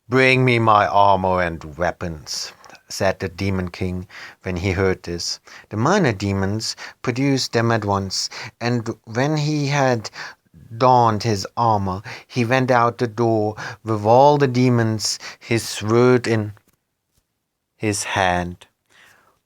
"Bring me my armor and weapons," said the Demon King when he heard this. The minor demons produced them at once, and when he had donned his armor, he went out the door with all the demons, his sword in his hand.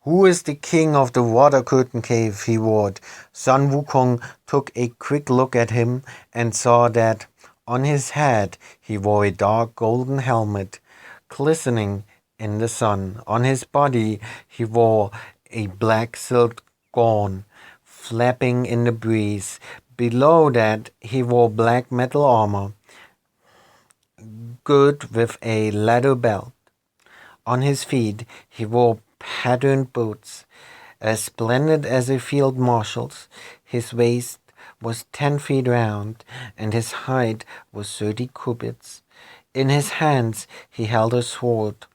"Who is the king of the water curtain cave?" he roared. Sun Wukong took a quick look at him and saw that on his head he wore a dark golden helmet, glistening in the sun. On his body he wore a black silk gown, flapping in the breeze. Below that he wore black metal armor, girt with a leather belt. On his feet he wore patterned boots, as splendid as a field marshal's. His waist was 10 feet round, and his height was 30 cubits. In his hands he held a sword,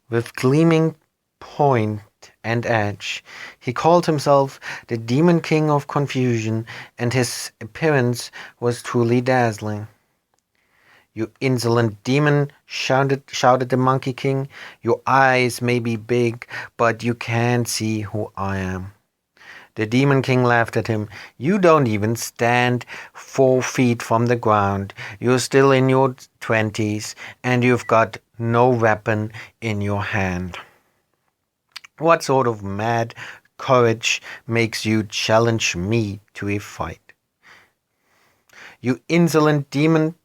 with gleaming point and edge. He called himself the Demon King of Confusion, and his appearance was truly dazzling. "You insolent demon," shouted the Monkey King. "Your eyes may be big, but you can't see who I am." The Demon King laughed at him. "You don't even stand 4 feet from the ground. You're still in your 20s, and you've got no weapon in your hand. What sort of mad courage makes you challenge me to a fight?" "You insolent demon,"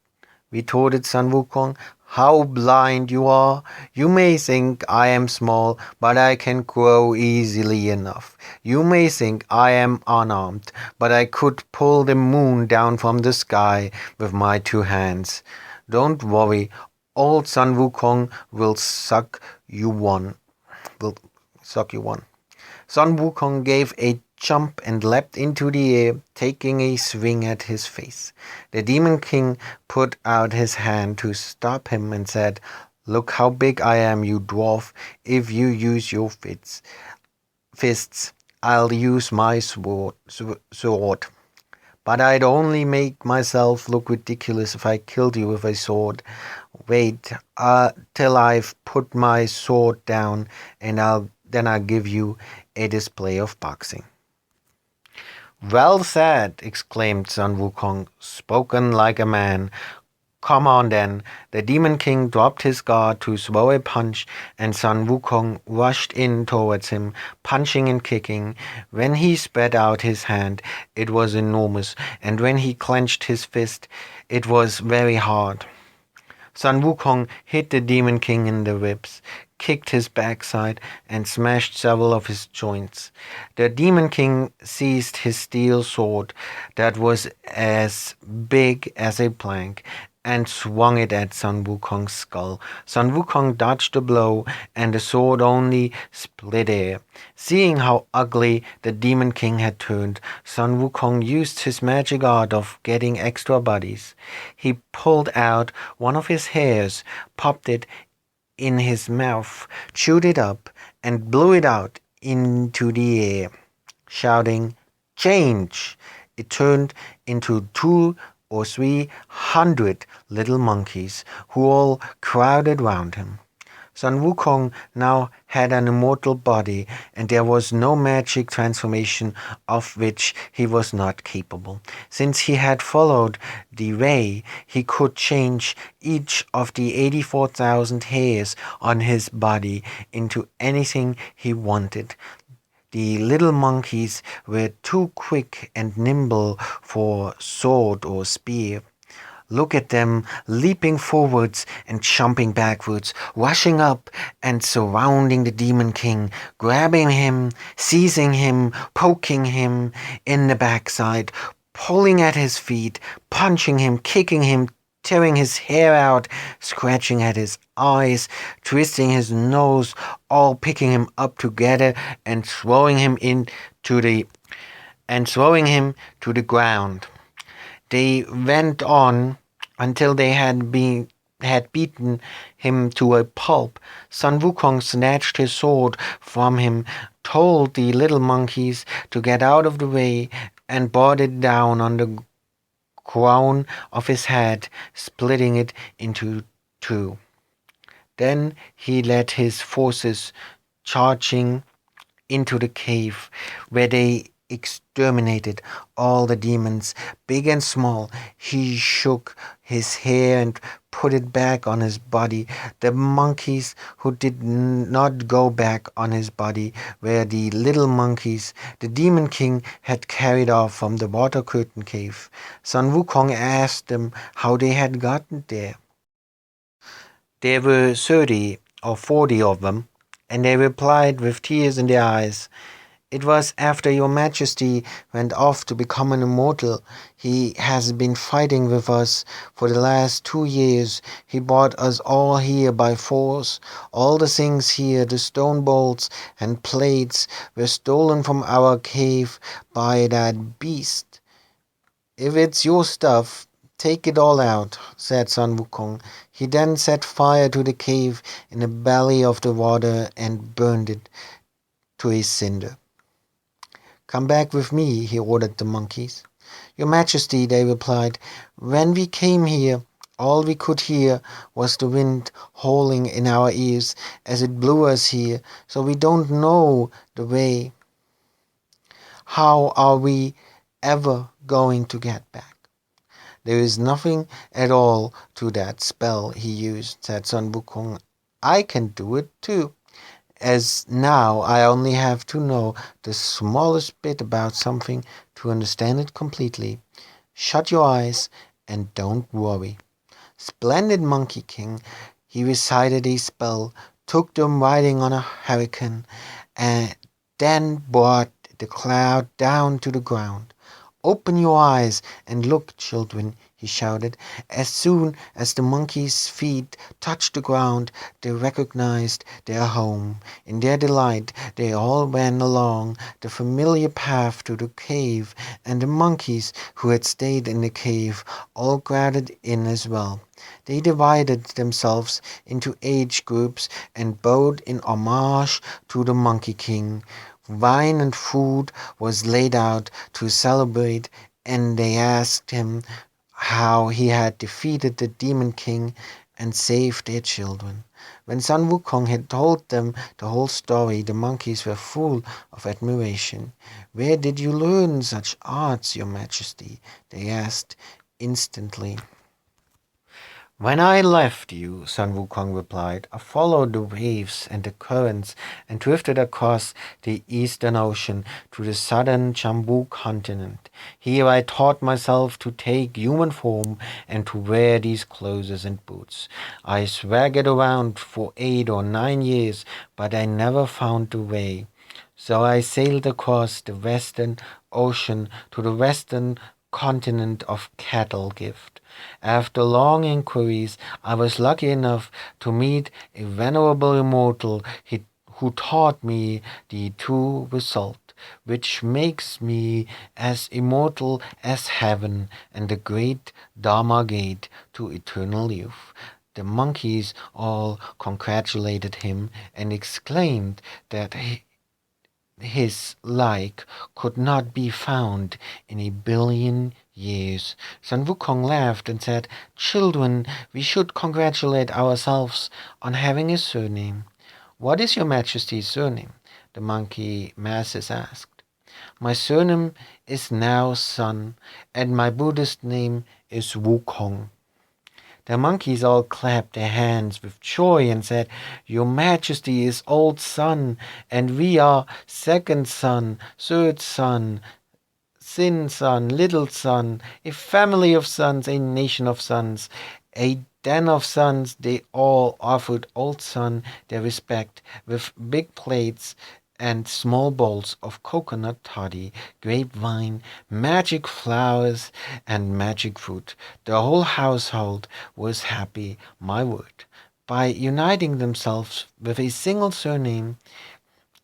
retorted Sun Wukong, "how blind you are! You may think I am small, but I can grow easily enough. You may think I am unarmed, but I could pull the moon down from the sky with my 2 hands. Don't worry, old Sun Wukong will suck you one. Sun Wukong gave a jump and leapt into the air, taking a swing at his face. The Demon King put out his hand to stop him and said, "Look how big I am, you dwarf. If you use your fists, I'll use my sword. But I'd only make myself look ridiculous if I killed you with a sword. Wait till I've put my sword down, and then I'll give you a display of boxing." "Well said," exclaimed Sun Wukong, "spoken like a man. Come on then." The Demon King dropped his guard to throw a punch, and Sun Wukong rushed in towards him, punching and kicking. When he spread out his hand, it was enormous, and when he clenched his fist, it was very hard. Sun Wukong hit the Demon King in the ribs, kicked his backside, and smashed several of his joints. The Demon King seized his steel sword that was as big as a plank and swung it at Sun Wukong's skull. Sun Wukong dodged the blow, and the sword only split air. Seeing how ugly the Demon King had turned, Sun Wukong used his magic art of getting extra bodies. He pulled out one of his hairs, popped it in his mouth, chewed it up, and blew it out into the air, shouting, "Change!" It turned into 200 or 300 little monkeys, who all crowded round him. Sun Wukong now had an immortal body, and there was no magic transformation of which he was not capable. Since he had followed the way, he could change each of the 84,000 hairs on his body into anything he wanted. The little monkeys were too quick and nimble for sword or spear. Look at them leaping forwards and jumping backwards, rushing up and surrounding the Demon King, grabbing him, seizing him, poking him in the backside, pulling at his feet, punching him, kicking him, tearing his hair out, scratching at his eyes, twisting his nose, all picking him up together and throwing him to the ground. They went on until they had had beaten him to a pulp, Sun Wukong snatched his sword from him, told the little monkeys to get out of the way, and brought it down on the crown of his head, splitting it into two. Then he led his forces charging into the cave, where they exterminated all the demons, big and small. He shook his hair and put it back on his body. The monkeys who did not go back on his body were the little monkeys the Demon King had carried off from the Water Curtain Cave. Sun Wukong asked them how they had gotten there. There were 30 or 40 of them, and they replied with tears in their eyes, "It was after your majesty went off to become an immortal. He has been fighting with us for the last 2 years. He brought us all here by force. All the things here, the stone bowls and plates, were stolen from our cave by that beast. If it's your stuff, take it all out," said Sun Wukong. He then set fire to the cave in the belly of the water and burned it to a cinder. "Come back with me," he ordered the monkeys. "Your Majesty," they replied, "when we came here, all we could hear was the wind howling in our ears as it blew us here, so we don't know the way. How are we ever going to get back?" "There is nothing at all to that spell he used," said Sun Wukong. "I can do it too, as now I only have to know the smallest bit about something to understand it completely. Shut your eyes and don't worry." Splendid Monkey King, he recited a spell, took them riding on a hurricane, and then brought the cloud down to the ground. "Open your eyes and look, children," he shouted. As soon as the monkeys' feet touched the ground, they recognized their home. In their delight, they all ran along the familiar path to the cave, and the monkeys who had stayed in the cave all crowded in as well. They divided themselves into age groups and bowed in homage to the Monkey King. Wine and food was laid out to celebrate, and they asked him how he had defeated the Demon King and saved their children. When Sun Wukong had told them the whole story, the monkeys were full of admiration. "Where did you learn such arts, your Majesty?" they asked instantly. "When I left you," Sun Wukong replied, "I followed the waves and the currents and drifted across the eastern ocean to the southern Jambu continent. Here I taught myself to take human form and to wear these clothes and boots. I swaggered around for 8 or 9 years, but I never found the way. So I sailed across the western ocean to the western continent of Cattle Gift. After long inquiries, I was lucky enough to meet a venerable immortal who taught me the true result, which makes me as immortal as heaven and the great Dharma gate to eternal youth." The monkeys all congratulated him and exclaimed that his like could not be found in a billion years. Sun Wukong laughed and said, "Children, we should congratulate ourselves on having a surname." "What is your Majesty's surname?" the monkey masses asked. "My surname is now Sun, and my Buddhist name is Wukong." The monkeys all clapped their hands with joy and said, "Your Majesty is Old Sun, and we are Second Sun, Third Sun, Thin Sun, Little Sun, a family of suns, a nation of suns, a den of suns." They all offered Old Sun their respect with big plates and small bowls of coconut toddy, grapevine, magic flowers, and magic fruit. The whole household was happy, my word. By uniting themselves with a single surname,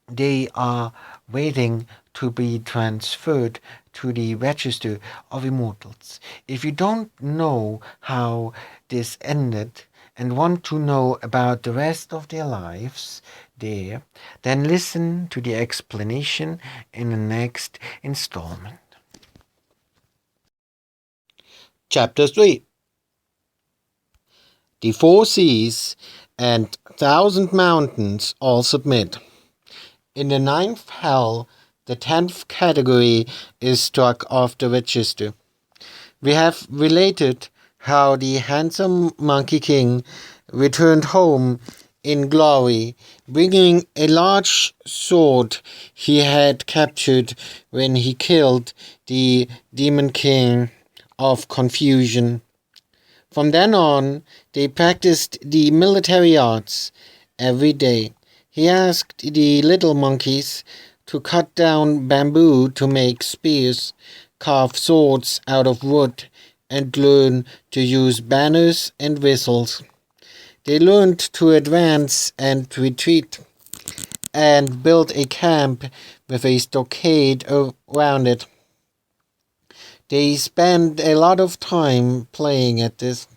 they are waiting to be transferred to the register of immortals. If you don't know how this ended, and want to know about the rest of their lives there, then listen to the explanation in the next installment. Chapter 3. The 4 seas and 1,000 mountains all submit. In the 9th hell, the 10th category is struck off the register. We have related how the handsome Monkey King returned home in glory, bringing a large sword he had captured when he killed the Demon King of Confusion. From then on, they practiced the military arts every day. He asked the little monkeys to cut down bamboo to make spears, carve swords out of wood, and learn to use banners and whistles. They learned to advance and retreat, and built a camp with a stockade around it. They spent a lot of time playing at this.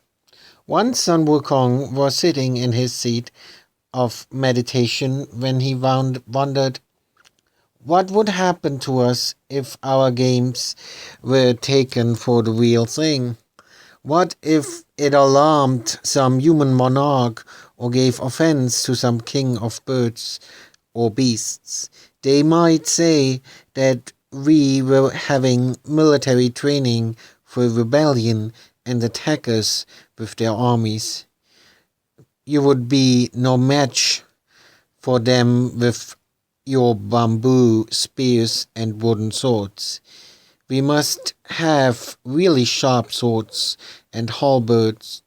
Once Sun Wukong was sitting in his seat of meditation when he wondered what would happen to us if our games were taken for the real thing. What if it alarmed some human monarch or gave offense to some king of birds or beasts? They might say that we were having military training for rebellion and attack us with their armies. You would be no match for them with your bamboo spears and wooden swords. We must have really sharp swords and halberds.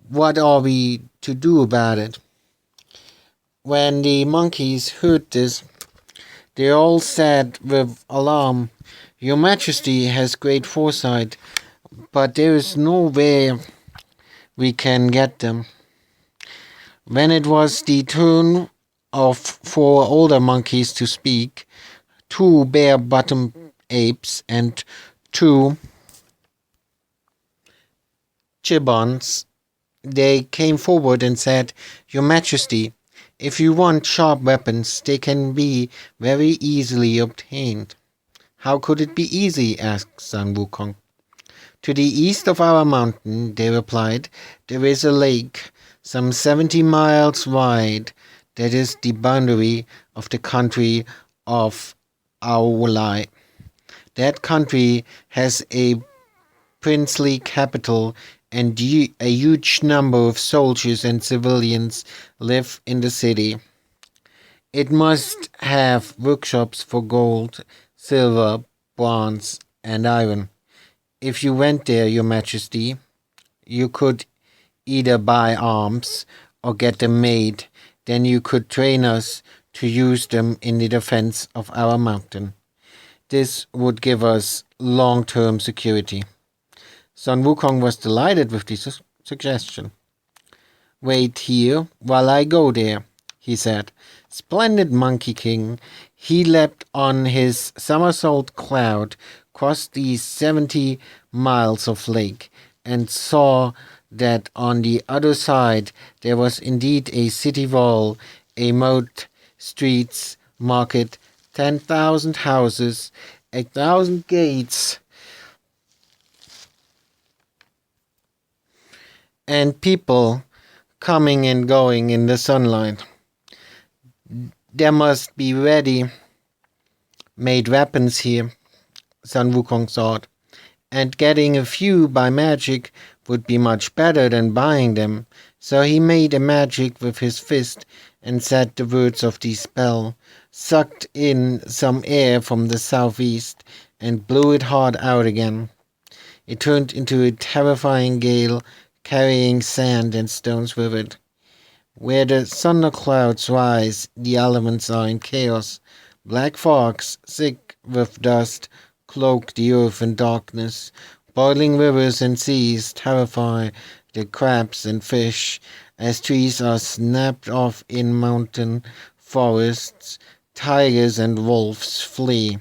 What are we to do about it? When the monkeys heard this, they all said with alarm, "Your Majesty has great foresight, but there is no way we can get them." When it was the turn of 4 older monkeys to speak, 2 bare-bottomed apes and 2 gibbons, they came forward and said, "Your Majesty, if you want sharp weapons, they can be very easily obtained." "How could it be easy?" asked Sun Wukong. "To the east of our mountain," they replied, "there is a lake, some 70 miles wide, that is the boundary of the country of Aulai. That country has a princely capital, and a huge number of soldiers and civilians live in the city. It must have workshops for gold, silver, bronze, and iron. If you went there, Your Majesty, you could either buy arms or get them made. Then you could train us to use them in the defense of our mountain. This would give us long-term security." Sun Wukong was delighted with this suggestion. "Wait here while I go there," he said. Splendid Monkey King, he leapt on his somersault cloud, crossed the 70 miles of lake, and saw that on the other side there was indeed a city wall, a moat, streets, market, 10,000 houses, 1,000 gates, and people coming and going in the sunlight. There must be ready-made weapons here, Sun Wukong thought, and getting a few by magic would be much better than buying them. So he made a magic with his fist and said the words of the spell, sucked in some air from the southeast, and blew it hard out again. It turned into a terrifying gale, carrying sand and stones with it. Where the thunderclouds rise, the elements are in chaos. Black fogs, thick with dust, cloak the earth in darkness. Boiling rivers and seas terrify the crabs and fish, as trees are snapped off in mountain forests. Tigers and wolves flee.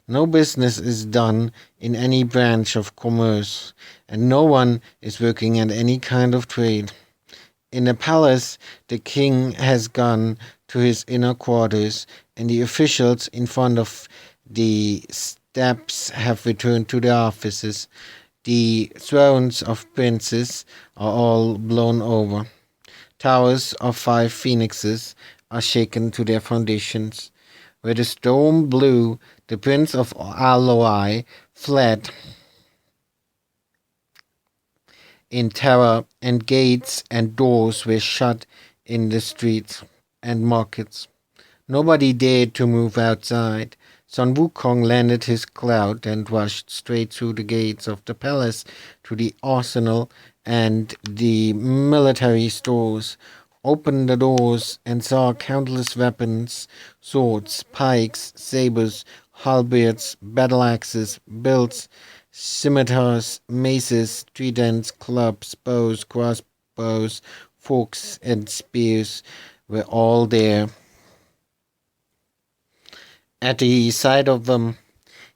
No business is done in any branch of commerce, and no one is working at any kind of trade. In the palace, the king has gone to his inner quarters, and the officials in front of the steps have returned to their offices. The thrones of princes are all blown over. Towers of 5 phoenixes are shaken to their foundations. Where the storm blew, the prince of Aloi fled in terror, and gates and doors were shut in the streets and markets. Nobody dared to move outside. Sun Wukong landed his cloud and rushed straight through the gates of the palace to the arsenal and the military stores, opened the doors, and saw countless weapons, swords, pikes, sabers, halberds, battle axes, belts, scimitars, maces, tridents, clubs, bows, crossbows, forks, and spears were all there. At the sight of them,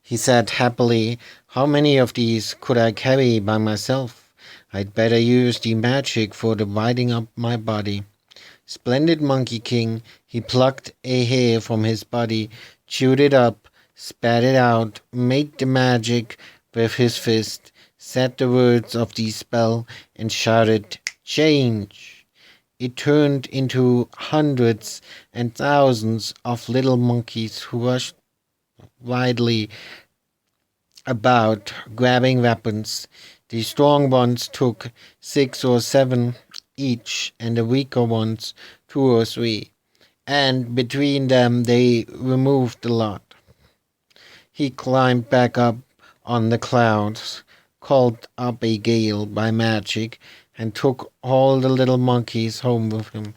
he said happily, "How many of these could I carry by myself? I'd better use the magic for dividing up my body." Splendid Monkey King, he plucked a hair from his body, chewed it up, spat it out, made the magic with his fist, said the words of the spell, and shouted, "Change!" It turned into hundreds and thousands of little monkeys who rushed wildly about, grabbing weapons. The strong ones took 6 or 7 each, and the weaker ones 2 or 3, and between them they removed the lot. He climbed back up on the clouds, called up a gale by magic, and took all the little monkeys home with him.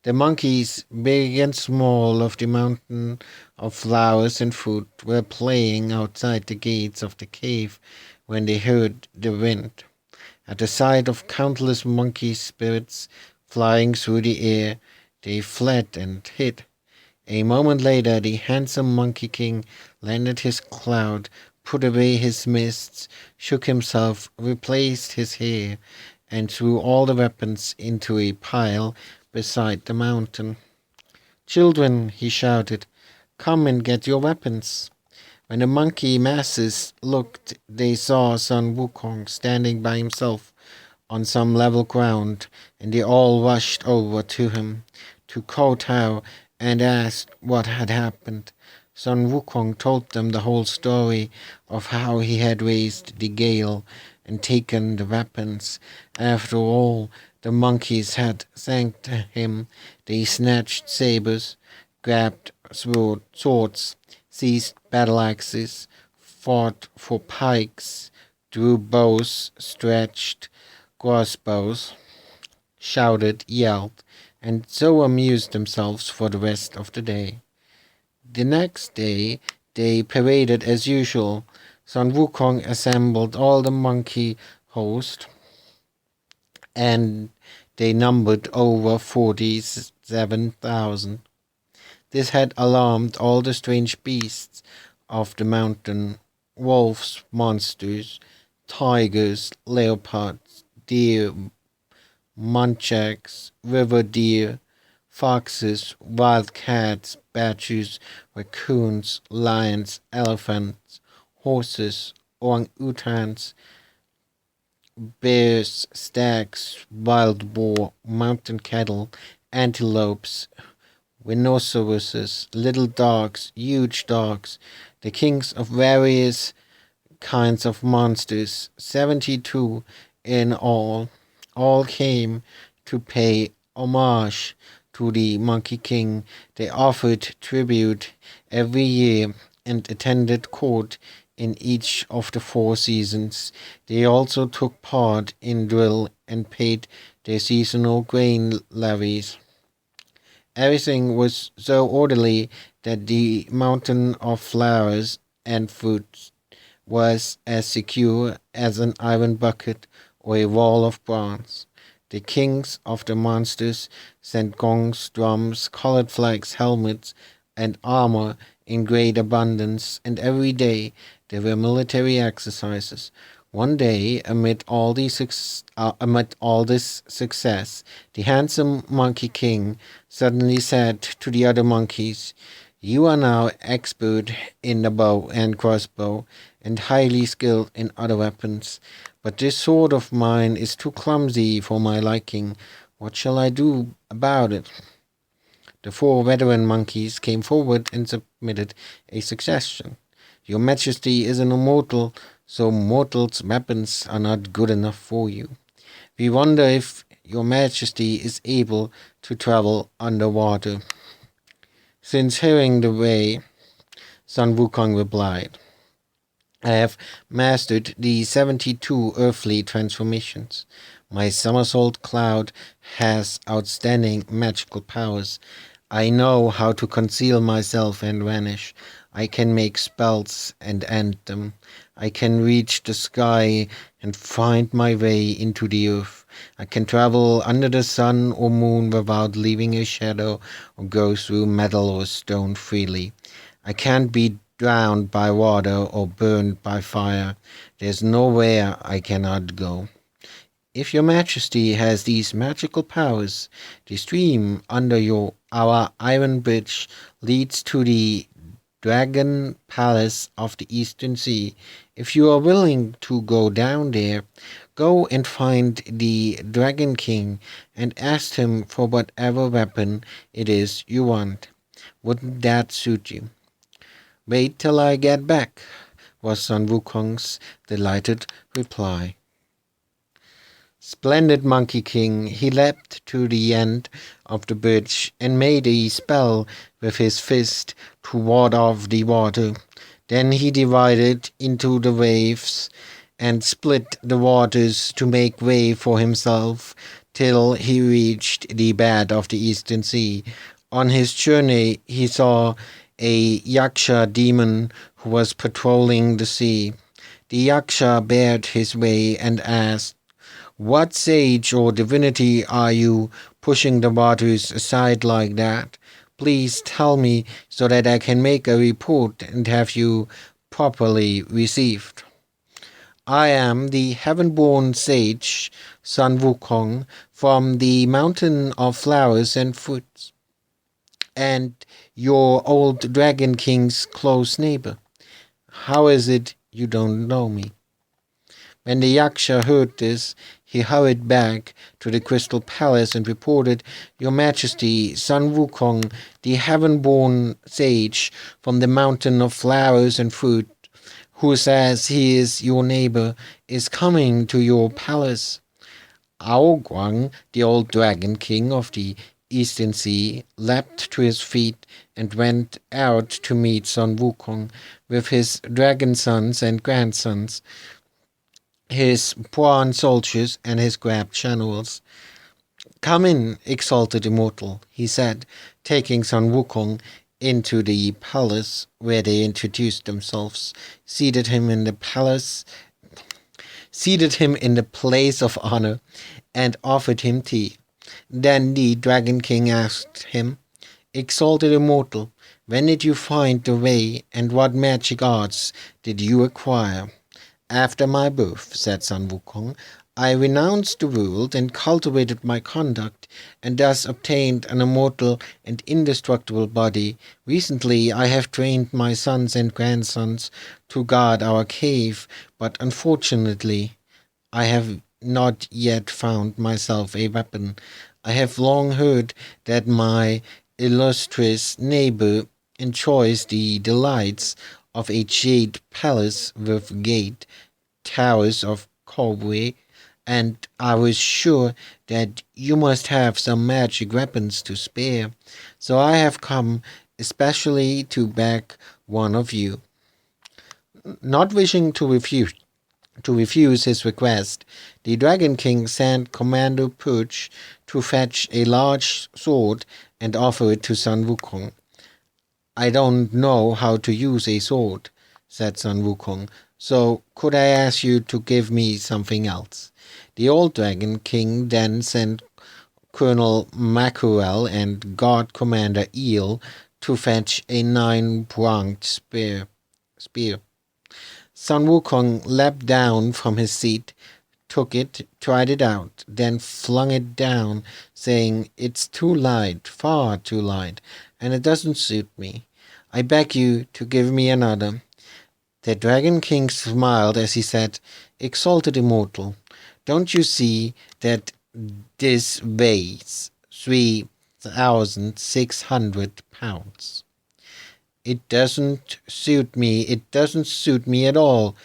The monkeys, big and small, of the mountain of flowers and fruit, were playing outside the gates of the cave when they heard the wind. At the sight of countless monkey spirits flying through the air, they fled and hid. A moment later, the handsome Monkey King landed his cloud, put away his mists, shook himself, replaced his hair, and threw all the weapons into a pile beside the mountain. "Children," he shouted, "come and get your weapons." When the monkey masses looked, they saw Sun Wukong standing by himself on some level ground, and they all rushed over to him, to kowtow, and asked what had happened. Sun Wukong told them the whole story of how he had raised the gale and taken the weapons. After all the monkeys had thanked him, they snatched sabers, grabbed swords, seized battle axes, fought for pikes, drew bows, stretched crossbows, shouted, yelled, and so amused themselves for the rest of the day. The next day they paraded as usual. Sun Wukong assembled all the monkey host, and they numbered over 47,000. This had alarmed all the strange beasts of the mountain: wolves, monsters, tigers, leopards, deer, muntjacs, river deer, foxes, wild cats, badgers, raccoons, lions, elephants, horses, orang-utans, bears, stags, wild boar, mountain cattle, antelopes, rhinoceroses, little dogs, huge dogs, the kings of various kinds of monsters, 72 in all came to pay homage to the Monkey King. They offered tribute every year and attended court in each of the 4 seasons. They also took part in drill and paid their seasonal grain levies. Everything was so orderly that the mountain of flowers and fruits was as secure as an iron bucket or a wall of bronze. The kings of the monsters sent gongs, drums, colored flags, helmets, and armor in great abundance, and every day there were military exercises. One day, amid all this success, the handsome Monkey King suddenly said to the other monkeys, "You are now expert in the bow and crossbow, and highly skilled in other weapons, but this sword of mine is too clumsy for my liking. What shall I do about it?" The 4 veteran monkeys came forward and submitted a suggestion. "Your Majesty is an immortal, so mortals' weapons are not good enough for you. We wonder if your Majesty is able to travel underwater." Since hearing the way, Sun Wukong replied, "I have mastered the 72 earthly transformations. My somersault cloud has outstanding magical powers. I know how to conceal myself and vanish. I can make spells and end them. I can reach the sky and find my way into the earth. I can travel under the sun or moon without leaving a shadow, or go through metal or stone freely. I can't be drowned by water or burned by fire. There's nowhere I cannot go. If your Majesty has these magical powers, the stream under our iron bridge leads to the Dragon Palace of the Eastern Sea. If you are willing to go down there, go and find the Dragon King and ask him for whatever weapon it is you want. Wouldn't that suit you?" "Wait till I get back," was Sun Wukong's delighted reply. Splendid Monkey King, he leapt to the end of the bridge and made a spell with his fist to ward off the water. Then he divided into the waves and split the waters to make way for himself till he reached the bed of the Eastern Sea. On his journey he saw a Yaksha demon who was patrolling the sea. The Yaksha barred his way and asked, "What sage or divinity are you pushing the waters aside like that? Please tell me so that I can make a report and have you properly received." "I am the heaven-born sage Sun Wukong from the mountain of flowers and fruits, and your old Dragon King's close neighbor. How is it you don't know me?" When the Yaksha heard this, he hurried back to the Crystal Palace and reported, "Your Majesty, Sun Wukong, the heaven-born sage from the mountain of flowers and fruit, who says he is your neighbor, is coming to your palace." Ao Guang, the old Dragon King of the Eastern Sea, leapt to his feet and went out to meet Sun Wukong with his dragon sons and grandsons, his prawn soldiers and his crab generals. "Come in, exalted immortal," he said, taking Sun Wukong into the palace, where they introduced themselves, seated him in the place of honor, and offered him tea. Then the Dragon King asked him, "Exalted immortal, when did you find the way, and what magic arts did you acquire?" "After my birth," said Sun Wukong, "I renounced the world and cultivated my conduct, and thus obtained an immortal and indestructible body. Recently I have trained my sons and grandsons to guard our cave, but unfortunately I have not yet found myself a weapon. I have long heard that my illustrious neighbor enjoys the delights of a jade palace with gate, towers of cobweb, and I was sure that you must have some magic weapons to spare, so I have come especially to beg one of you." Not wishing to refuse his request, the Dragon King sent Commander Perch to fetch a large sword and offer it to Sun Wukong. "I don't know how to use a sword," said Sun Wukong, "so could I ask you to give me something else?" The old Dragon King then sent Colonel Mackerel and God Commander Eel to fetch a 9-pronged spear. Sun Wukong leapt down from his seat, took it, tried it out, then flung it down, saying, "It's too light, far too light, and it doesn't suit me. I beg you to give me another." The Dragon King smiled as he said, "Exalted Immortal, don't you see that this weighs 3,600 pounds? It doesn't suit me at all,"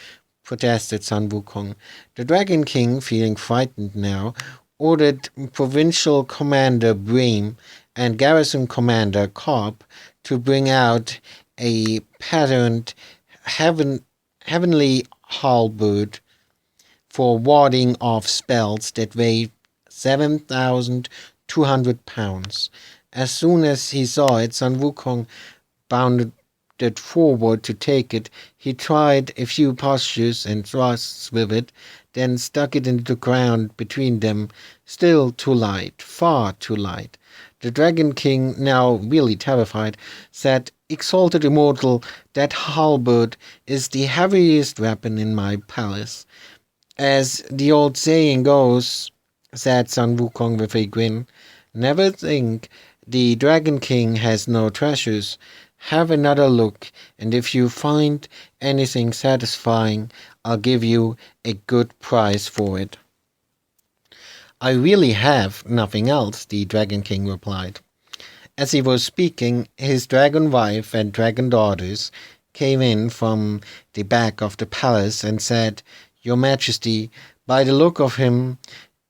protested Sun Wukong. The Dragon King, feeling frightened now, ordered Provincial Commander Bream and Garrison Commander Cobb to bring out a patterned heavenly halberd for warding off spells that weighed 7,200 pounds. As soon as he saw it, Sun Wukong bounded forward to take it. He tried a few postures and thrusts with it, then stuck it into the ground between them. Still too light, far too light. The Dragon King, now really terrified, said, "Exalted Immortal, that halberd is the heaviest weapon in my palace." "As the old saying goes," said Sun Wukong with a grin, "never think the Dragon King has no treasures. Have another look, and if you find anything satisfying, I'll give you a good price for it." "I really have nothing else," the Dragon King replied. As he was speaking, his dragon wife and dragon daughters came in from the back of the palace and said, "Your Majesty, by the look of him,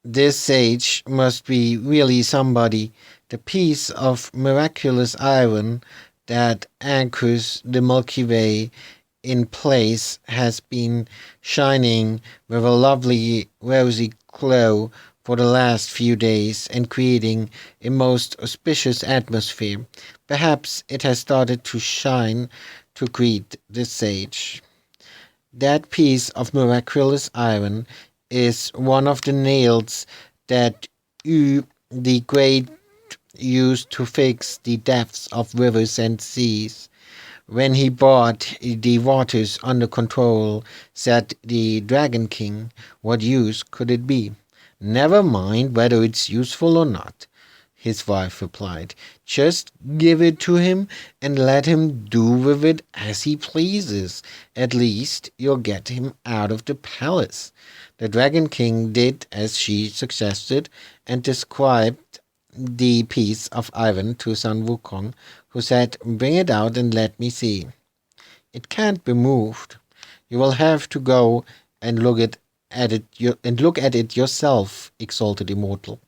this sage must be really somebody. The piece of miraculous iron that anchors the Milky Way in place has been shining with a lovely rosy glow for the last few days and creating a most auspicious atmosphere. Perhaps it has started to shine to greet the sage. That piece of miraculous iron is one of the nails that Yu the Great used to fix the depths of rivers and seas. When he brought the waters under control," said the Dragon King. "What use could it be?" "Never mind whether it's useful or not," his wife replied. "Just give it to him and let him do with it as he pleases. At least you'll get him out of the palace." The Dragon King did as she suggested and described the piece of iron to Sun Wukong, who said, "Bring it out and let me see." "It can't be moved. You will have to go and look at it yourself, Exalted Immortal."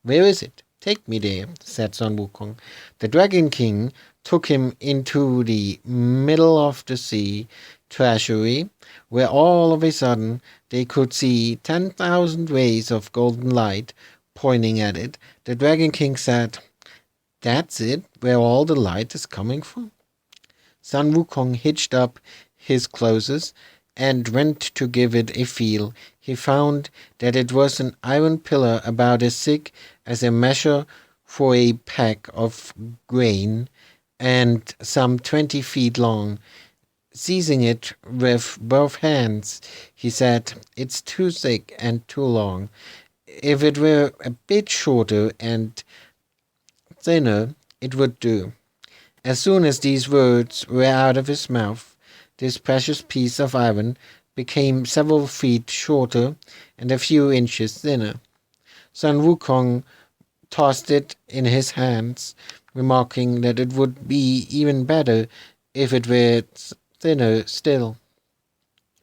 "Where is it? Take me there," said Sun Wukong. The Dragon King took him into the middle of the sea treasury, where all of a sudden they could see 10,000 rays of golden light pointing at it. The Dragon King said, "That's it, where all the light is coming from?" Sun Wukong hitched up his clothes and went to give it a feel. He found that it was an iron pillar about as thick as a measure for a peck of grain and some 20 feet long. Seizing it with both hands, he said, "It's too thick and too long. If it were a bit shorter and thinner, it would do." As soon as these words were out of his mouth, this precious piece of iron became several feet shorter and a few inches thinner. Sun Wukong tossed it in his hands, remarking that it would be even better if it were thinner still.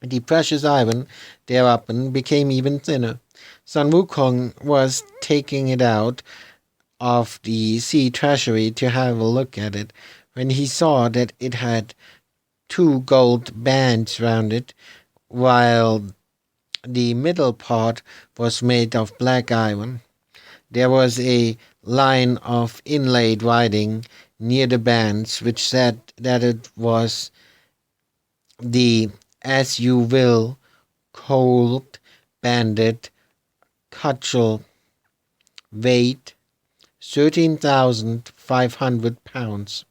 The precious iron thereupon became even thinner. Sun Wukong was taking it out of the sea treasury to have a look at it, when he saw that it had 2 gold bands round it, while the middle part was made of black iron. There was a line of inlaid writing near the bands which said that it was the "As You Will" cold banded cudgel, weight 13,500 pounds.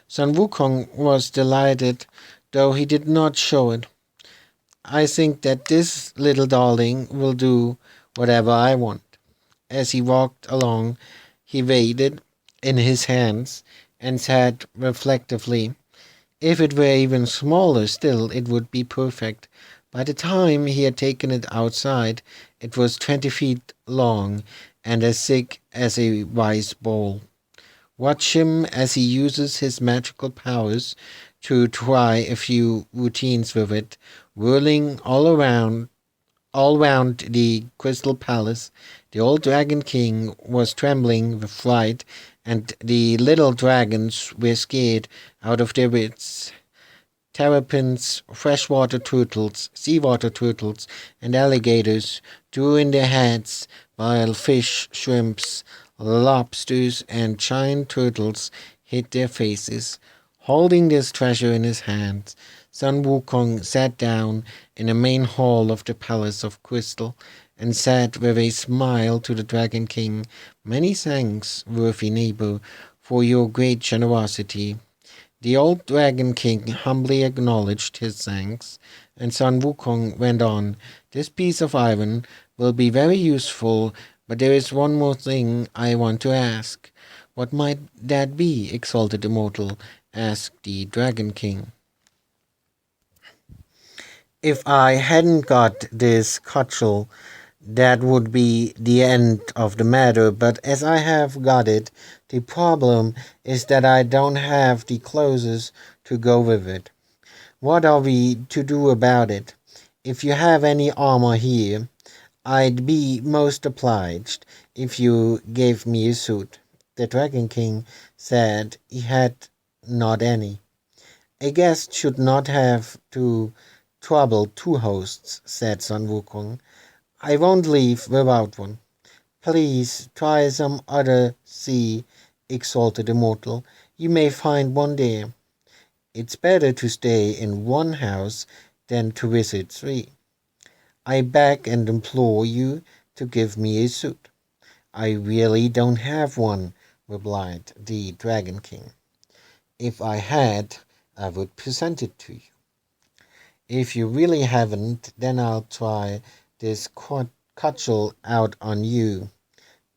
Sun Wukong was delighted, though he did not show it. I think that this little darling will do whatever I want. As he walked along, he weighed it in his hands and said reflectively, if it were even smaller still, it would be perfect. By the time he had taken it outside, it was 20 feet long and as thick as a rice bowl. Watch him as he uses his magical powers to try a few routines with it, whirling all round the crystal palace. The old dragon king was trembling with fright, and the little dragons were scared out of their wits. Terrapins, freshwater turtles, seawater turtles, and alligators drew in their heads, while fish, shrimps, lobsters, and giant turtles hid their faces. Holding this treasure in his hands, Sun Wukong sat down in the main hall of the Palace of Crystal, and said with a smile to the Dragon King, "Many thanks, worthy neighbor, for your great generosity." The old Dragon King humbly acknowledged his thanks, and Sun Wukong went on, "This piece of iron will be very useful, but there is one more thing I want to ask." "What might that be, exalted immortal?" asked the Dragon King. "If I hadn't got this cudgel, that would be the end of the matter, but as I have got it, the problem is that I don't have the clothes to go with it. What are we to do about it? If you have any armor here, I'd be most obliged if you gave me a suit." The Dragon King said he had not any. "A guest should not have to trouble two hosts," said Sun Wukong. "I won't leave without one." "Please try some other sea," exalted immortal. "You may find one there." "It's better to stay in one house than to visit three. I beg and implore you to give me a suit." "I really don't have one," replied the Dragon King. "If I had, I would present it to you." "If you really haven't, then I'll try this cudgel out on you."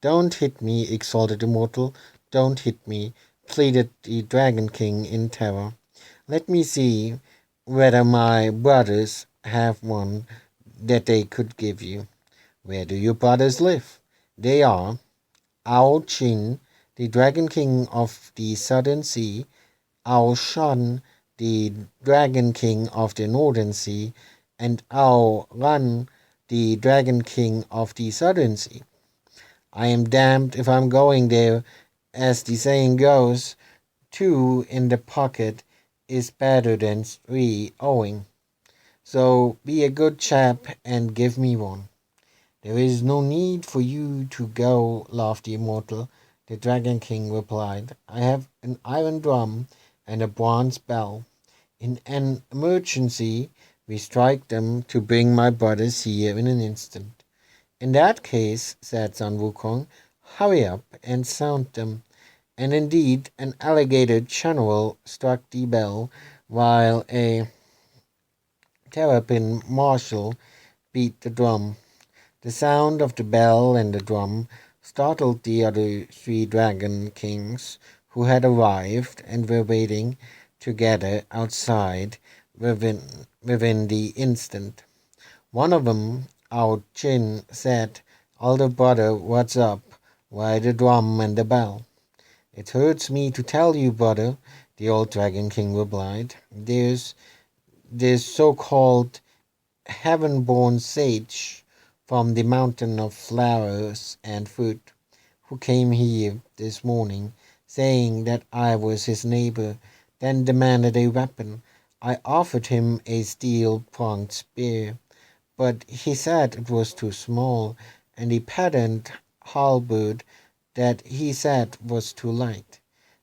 "Don't hit me, exalted immortal, don't hit me," pleaded the Dragon King in terror. "Let me see whether my brothers have one that they could give you." "Where do your brothers live?" "They are Ao Chin, the Dragon King of the Southern Sea, Ao Shan, the Dragon King of the Northern Sea, and Ao Ran, the Dragon King of the Southern Sea." "I am damned if I'm going there. As the saying goes, two in the pocket is better than three owing. So be a good chap and give me one." "There is no need for you to go," laughed the immortal. The Dragon King replied, "I have an iron drum and a bronze bell. In an emergency, we strike them to bring my brothers here in an instant." "In that case," said Sun Wukong, "hurry up and sound them." And indeed, an alligator general struck the bell, while a terrapin marshal beat the drum. The sound of the bell and the drum startled the other three Dragon Kings, who had arrived and were waiting together outside within the instant. One of them, Ao Chin, said, "Older brother, what's up? Why the drum and the bell?" "It hurts me to tell you, brother," the old Dragon King replied. There's this so-called heaven-born sage from the mountain of flowers and fruit, who came here this morning, saying that I was his neighbor, then demanded a weapon. I offered him a steel-pronged spear, but he said it was too small, and a patterned halberd that he said was too light.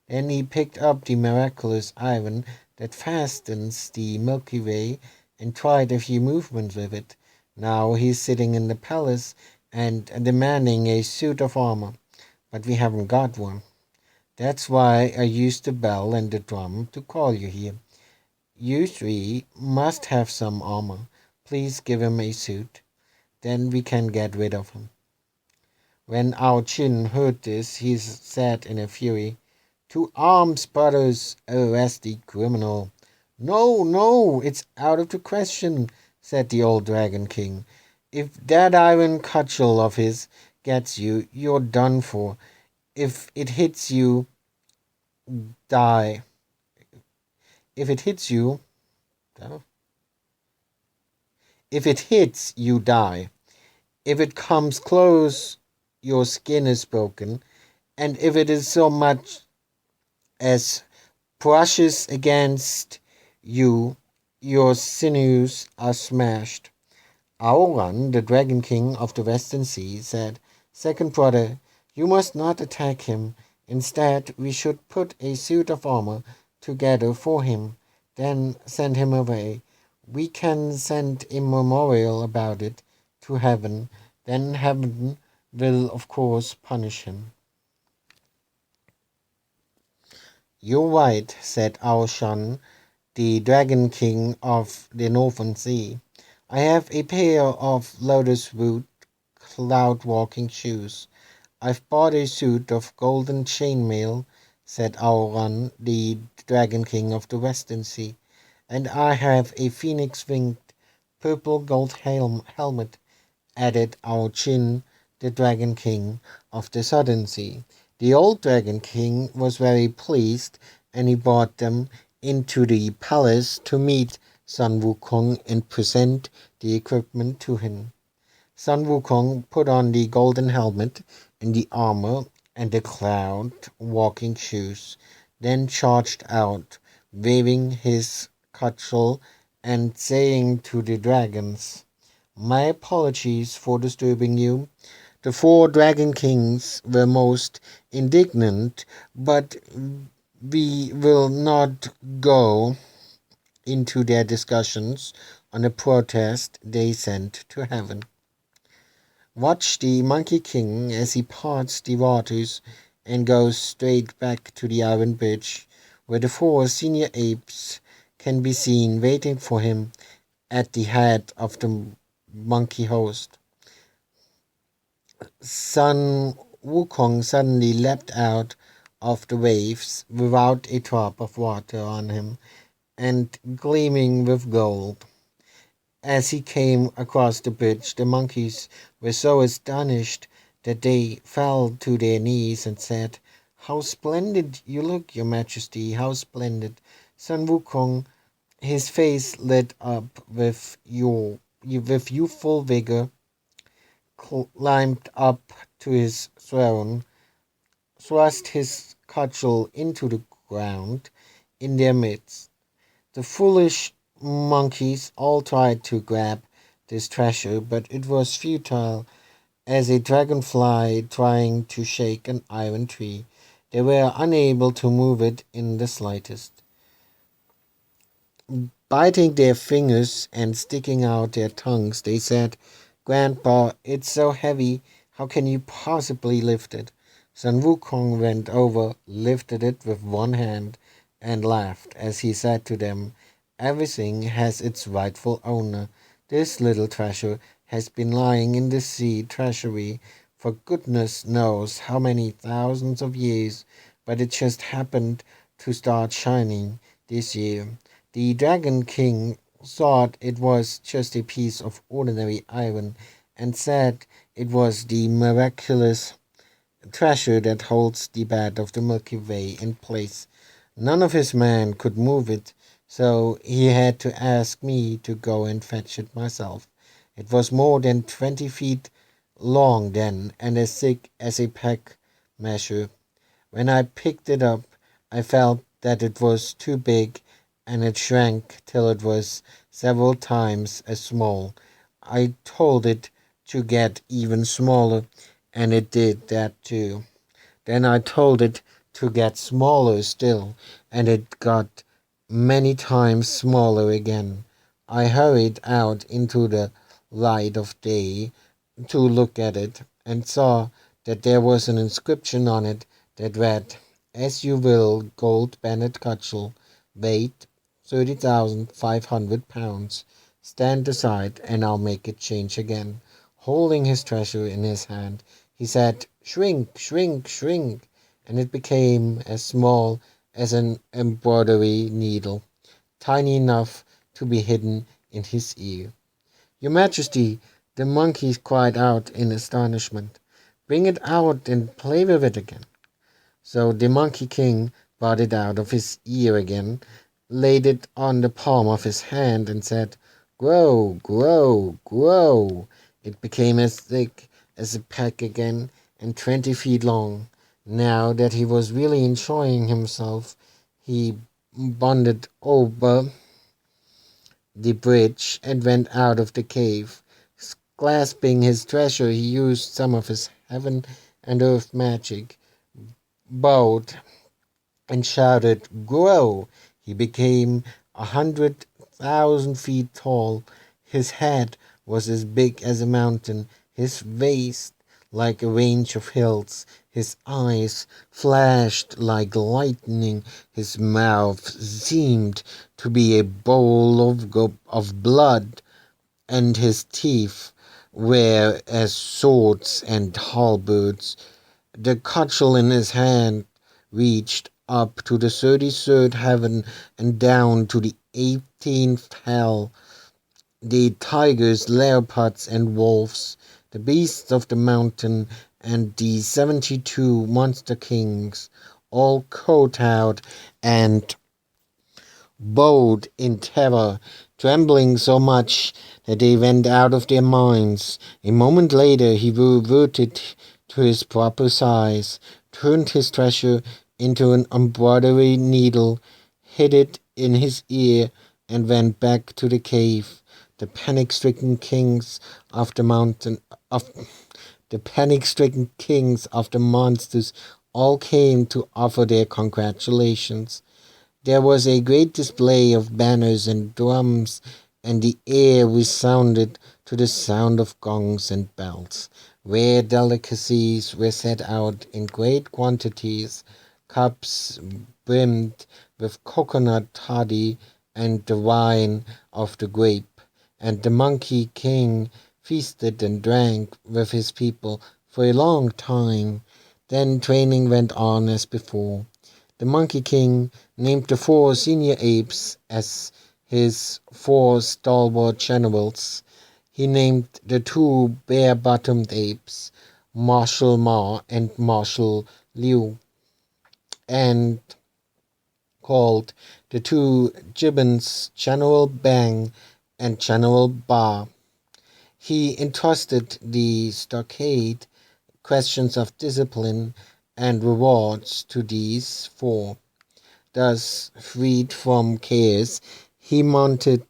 Then he picked up the miraculous iron that fastens the Milky Way and tried a few movements with it. Now he's sitting in the palace and demanding a suit of armor, but we haven't got one. That's why I used the bell and the drum to call you here. You three must have some armor. Please give him a suit. Then we can get rid of him. When our Chin heard this, he said in a fury, To arms, brothers! Arrest the criminal. No, no, it's out of the question, said the old Dragon King. If that iron cudgel of his gets you, you're done for. If it hits you, die. If it hits you, if it hits, you die. If it comes close, your skin is broken. And if it is so much as brushes against you, your sinews are smashed. Aoran, the Dragon King of the Western Sea, said, Second brother, you must not attack him. Instead, we should put a suit of armor together for him, then send him away. We can send a memorial about it to heaven. Then heaven will, of course, punish him. You're right, said Aoshan, the Dragon King of the Northern Sea. I have a pair of lotus root cloud walking shoes. I've bought a suit of golden chainmail, said Aoran, the Dragon King of the Western Sea, and I have a phoenix-winged purple gold helmet, added Ao Chin, the Dragon King of the Southern Sea. The old Dragon King was very pleased, and he brought them into the palace to meet Sun Wukong and present the equipment to him. Sun Wukong put on the golden helmet and the armor and the cloud walking shoes, then charged out, waving his cudgel and saying to the dragons, My apologies for disturbing you. The 4 Dragon Kings were most indignant, but we will not go into their discussions on a protest they sent to heaven. Watch the Monkey King as he parts the waters and goes straight back to the Iron Bridge, where the 4 senior apes can be seen waiting for him at the head of the monkey host. Sun Wukong suddenly leapt out of the waves without a drop of water on him and gleaming with gold. As he came across the bridge, the monkeys were so astonished that they fell to their knees and said, How splendid you look, your majesty, how splendid. Sun Wukong, his face lit up with youthful vigor, climbed up to his throne, thrust his cudgel into the ground in their midst. The foolish monkeys all tried to grab this treasure, but it was futile as a dragonfly trying to shake an iron tree. They were unable to move it in the slightest. Biting their fingers and sticking out their tongues, they said, Grandpa, it's so heavy, how can you possibly lift it? Sun Wukong went over, lifted it with one hand, and laughed as he said to them, Everything has its rightful owner. This little treasure has been lying in the sea treasury for goodness knows how many thousands of years, but it just happened to start shining this year. The Dragon King thought it was just a piece of ordinary iron and said it was the miraculous treasure that holds the bed of the Milky Way in place. None of his men could move it, so he had to ask me to go and fetch it myself. It was more than 20 feet long then, and as thick as a peck measure. When I picked it up, I felt that it was too big, and it shrank till it was several times as small. I told it to get even smaller, and it did that too. Then I told it to get smaller still, and it got many times smaller again. I hurried out into the light of day to look at it, and saw that there was an inscription on it that read, As you will, gold banded cudgel, weight 30,500 pounds. Stand aside, and I'll make it change again." Holding his treasure in his hand, he said, "Shrink, shrink, shrink," and it became as small as an embroidery needle, tiny enough to be hidden in his ear. "Your Majesty," the monkey cried out in astonishment, "bring it out and play with it again." So the Monkey King brought it out of his ear again, laid it on the palm of his hand, and said, "Grow, grow, grow." It became as thick as a peck again, and 20 feet long. Now that he was really enjoying himself, he bonded over the bridge and went out of the cave. Clasping his treasure, he used some of his heaven and earth magic, bowed, and shouted, "Grow!" He became 100,000 feet tall. His head was as big as a mountain, his waist like a range of hills. His eyes flashed like lightning. His mouth seemed to be a bowl of blood, and his teeth were as swords and halberds. The cudgel in his hand reached up to the 33rd heaven and down to the 18th hell. The tigers, leopards, and wolves, the beasts of the mountain, and the 72 monster kings all kowtowed and bowed in terror, trembling so much that they went out of their minds. A moment later he reverted to his proper size, turned his treasure into an embroidery needle, hid it in his ear, and went back to the cave. The panic-stricken kings of the monsters all came to offer their congratulations. There was a great display of banners and drums, and the air resounded to the sound of gongs and bells. Rare delicacies were set out in great quantities, cups brimmed with coconut toddy and the wine of the grape, and the Monkey King feasted and drank with his people for a long time. Then training went on as before. The Monkey King named the 4 senior apes as his 4 stalwart generals. He named the 2 bare-bottomed apes, Marshal Ma and Marshal Liu, and called the 2 gibbons General Bang and General Ba. He entrusted the stockade questions of discipline and rewards to these 4. Thus, freed from chaos, he mounted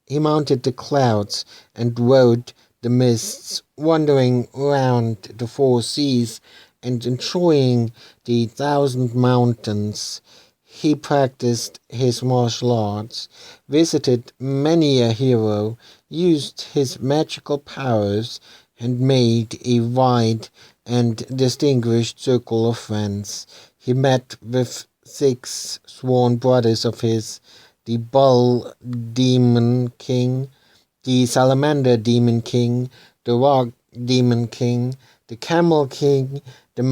the clouds and rode the mists, wandering round the 4 seas and enjoying the 1,000 mountains. He practiced his martial arts, visited many a hero, used his magical powers, and made a wide and distinguished circle of friends. He met with 6 sworn brothers of his, the Bull Demon King, the Salamander Demon King, the Rock Demon King, the Camel King, the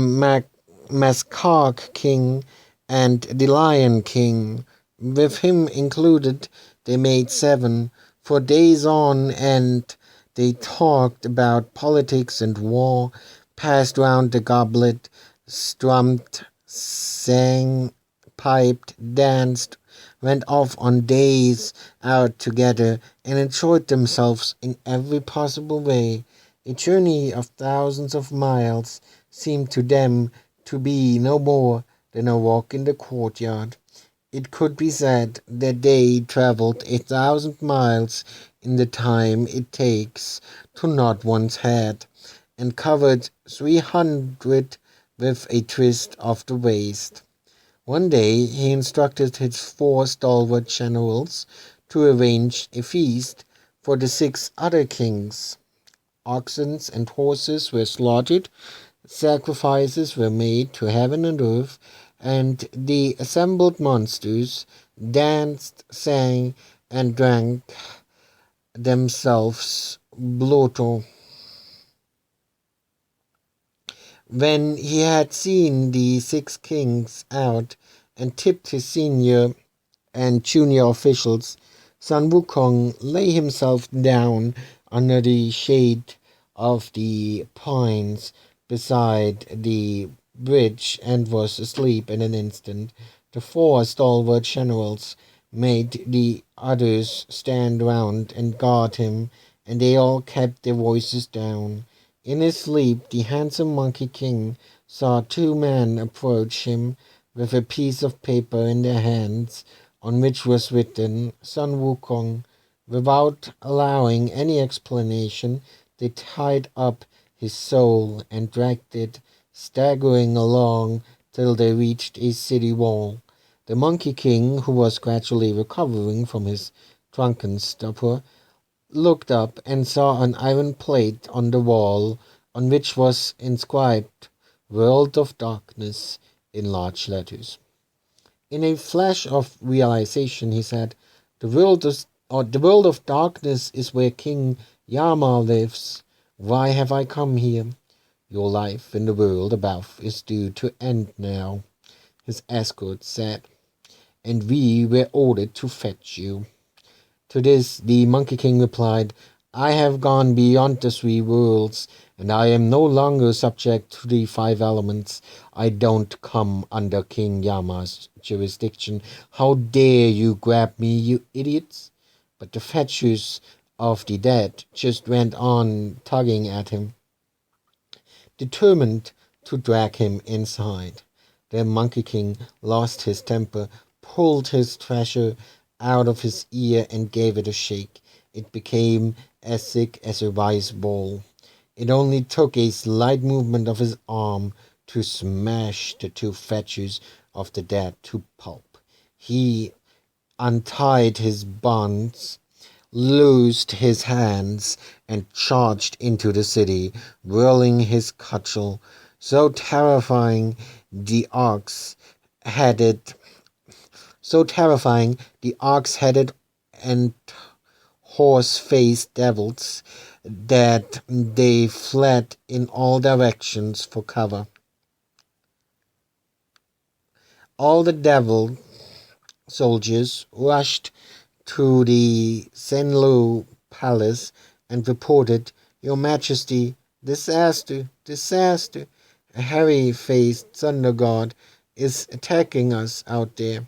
Macaque King, and the Lion King. With him included, they made 7. For days on end, they talked about politics and war, passed round the goblet, strummed, sang, piped, danced, went off on days out together, and enjoyed themselves in every possible way. A journey of thousands of miles seemed to them to be no more than a walk in the courtyard. It could be said that they travelled 1,000 miles in the time it takes to nod one's head, and covered 300 with a twist of the waist. One day he instructed his 4 stalwart generals to arrange a feast for the 6 other kings. Oxen and horses were slaughtered, sacrifices were made to heaven and earth, and the assembled monsters danced, sang, and drank themselves blotto. When he had seen the 6 kings out and tipped his senior and junior officials, Sun Wukong lay himself down under the shade of the pines beside the bridge and was asleep in an instant. The 4 stalwart generals made the others stand round and guard him, and they all kept their voices down. In his sleep, the handsome Monkey King saw 2 men approach him with a piece of paper in their hands, on which was written, Sun Wukong. Without allowing any explanation, they tied up his soul and dragged it, staggering along till they reached a city wall. The Monkey King, who was gradually recovering from his drunken stupor, looked up and saw an iron plate on the wall on which was inscribed World of Darkness in large letters. In a flash of realization, he said, the world of darkness is where King Yama lives. Why have I come here? Your life in the world above is due to end now, his escort said, and we were ordered to fetch you. To this the Monkey King replied, I have gone beyond the 3 worlds, and I am no longer subject to the 5 elements. I don't come under King Yama's jurisdiction. How dare you grab me, you idiots? But the fetchers of the dead just went on tugging at him, determined to drag him inside. The Monkey King lost his temper, pulled his treasure out of his ear and gave it a shake. It became as thick as a rice ball. It only took a slight movement of his arm to smash the 2 fetchers of the dead to pulp. He untied his bonds, loosed his hands, and charged into the city, whirling his cudgel, so terrifying the ox-headed and horse-faced devils that they fled in all directions for cover. All the devil soldiers rushed to the Senlu palace and reported, Your Majesty, disaster, disaster. A hairy-faced thunder god is attacking us out there.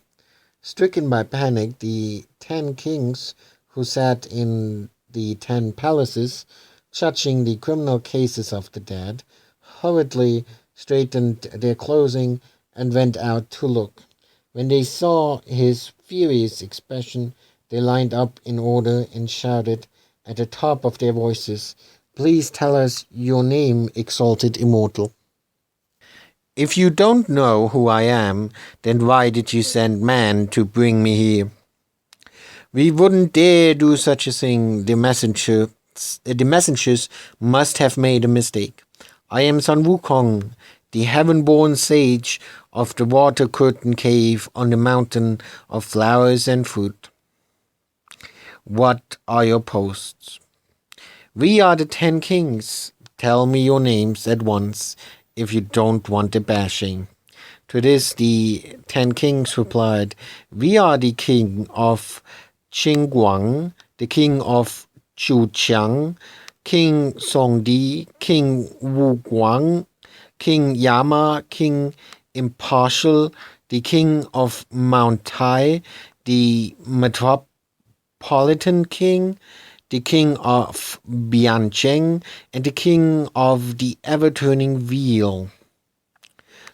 Stricken by panic, the 10 kings who sat in the 10 palaces, judging the criminal cases of the dead, hurriedly straightened their clothing and went out to look. When they saw his furious expression, they lined up in order and shouted at the top of their voices, Please tell us your name, exalted immortal. If you don't know who I am, then why did you send man to bring me here? We wouldn't dare do such a thing. The messengers must have made a mistake. I am Sun Wukong, the heaven-born sage of the water curtain cave on the mountain of flowers and fruit. What are your posts? We are the 10 kings. Tell me your names at once, if you don't want a bashing. To this the 10 kings replied, We are the king of Qingguang, the king of Chuqiang, King Songdi, King Wuguang, King Yama, King Impartial, the king of Mount Tai, the metropolitan king, the king of Biancheng, and the king of the ever-turning wheel.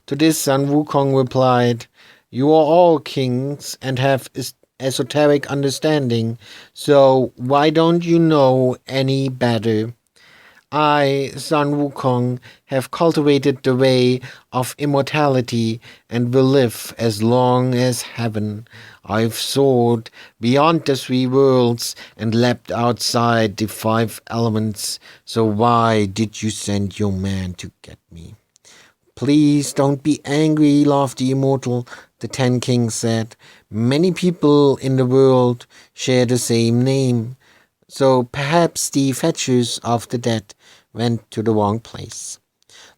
To this Sun Wukong replied, You are all kings and have esoteric understanding, so why don't you know any better? I, Sun Wukong, have cultivated the way of immortality and will live as long as heaven. I've soared beyond the 3 worlds and leapt outside the 5 elements, so why did you send your man to get me? Please don't be angry, lofty immortal, the 10 kings said. Many people in the world share the same name. So perhaps the fetchers of the dead went to the wrong place.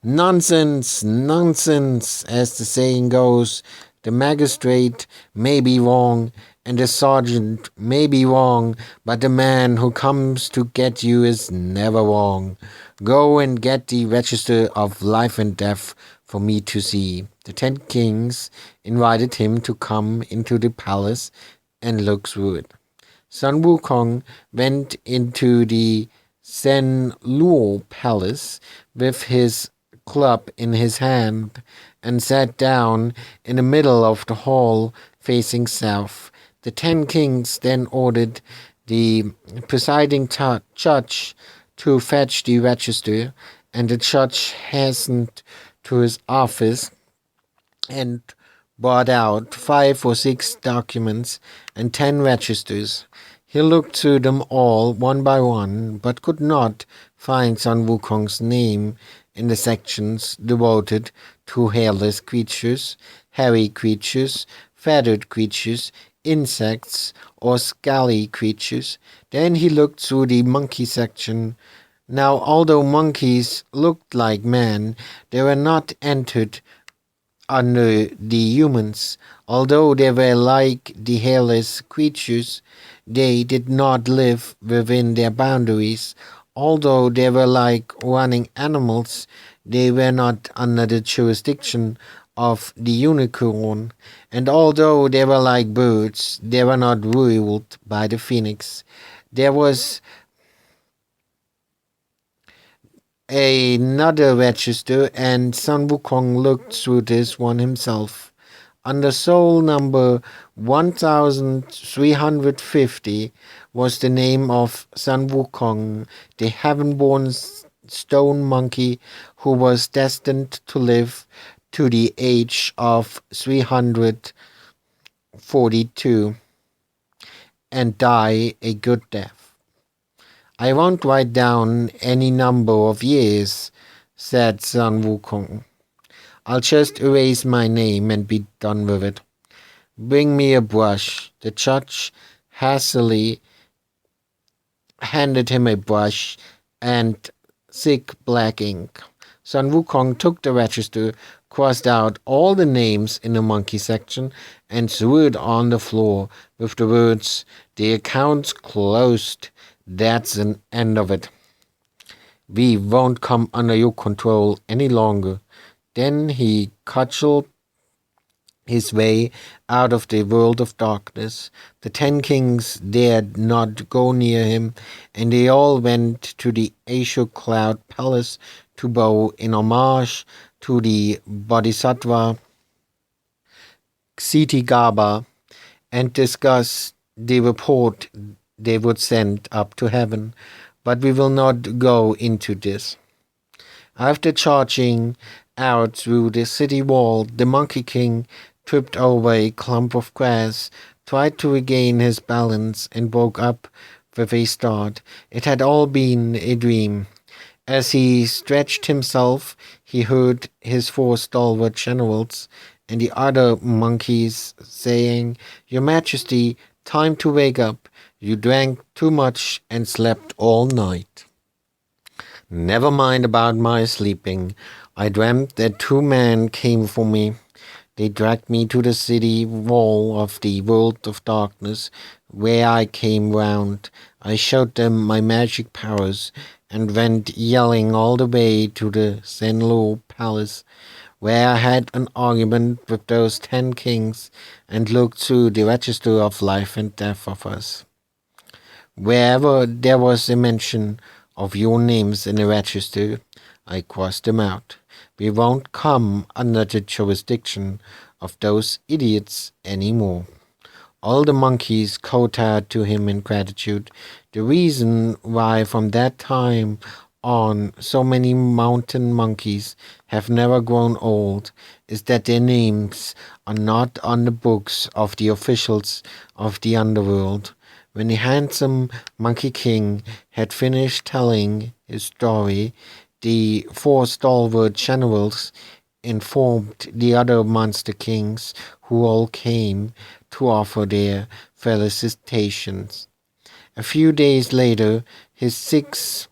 Nonsense, nonsense, as the saying goes. The magistrate may be wrong, and the sergeant may be wrong, but the man who comes to get you is never wrong. Go and get the register of life and death for me to see. The 10 kings invited him to come into the palace and look through it. Sun Wukong went into the Sen Luo palace with his club in his hand and sat down in the middle of the hall facing south. The 10 kings then ordered the presiding judge to fetch the register, and the judge hastened to his office and brought out 5 or 6 documents and 10 registers. He looked through them all one by one, but could not find Sun Wukong's name in the sections devoted to hairless creatures, hairy creatures, feathered creatures, insects, or scaly creatures. Then he looked through the monkey section. Now, although monkeys looked like men, they were not entered under the humans. Although they were like the hairless creatures, they did not live within their boundaries. Although they were like running animals, they were not under the jurisdiction of the unicorn. And although they were like birds, they were not ruled by the phoenix. There was another register, and Sun Wukong looked through this one himself. Under soul number 1350 was the name of Sun Wukong, the heaven-born stone monkey who was destined to live to the age of 342 and die a good death. I won't write down any number of years, said Sun Wukong. I'll just erase my name and be done with it. Bring me a brush. The judge hastily handed him a brush and thick black ink. Sun Wukong took the register, crossed out all the names in the monkey section, and threw it on the floor with the words, "The account's closed. That's an end of it. We won't come under your control any longer." Then he cudgeled his way out of the world of darkness. The 10 kings dared not go near him, and they all went to the Azure Cloud Palace to bow in homage to the Bodhisattva Ksitigaba and discuss the report they would send up to heaven. But we will not go into this. After charging out through the city wall, the Monkey King tripped over a clump of grass, tried to regain his balance, and woke up with a start. It had all been a dream. As he stretched himself, he heard his 4 stalwart generals and the other monkeys saying, "Your Majesty, time to wake up. You drank too much and slept all night." "Never mind about my sleeping. I dreamt that 2 men came for me. They dragged me to the city wall of the world of darkness, where I came round. I showed them my magic powers, and went yelling all the way to the Senlo Palace, where I had an argument with those 10 kings, and looked through the register of life and death of us. Wherever there was a mention of your names in the register, I crossed them out. We won't come under the jurisdiction of those idiots anymore." All the monkeys kowtowed to him in gratitude. The reason why from that time on so many mountain monkeys have never grown old is that their names are not on the books of the officials of the underworld. When the handsome Monkey King had finished telling his story, the 4 stalwart generals informed the other monster kings, who all came to offer their felicitations. A few days later, his 6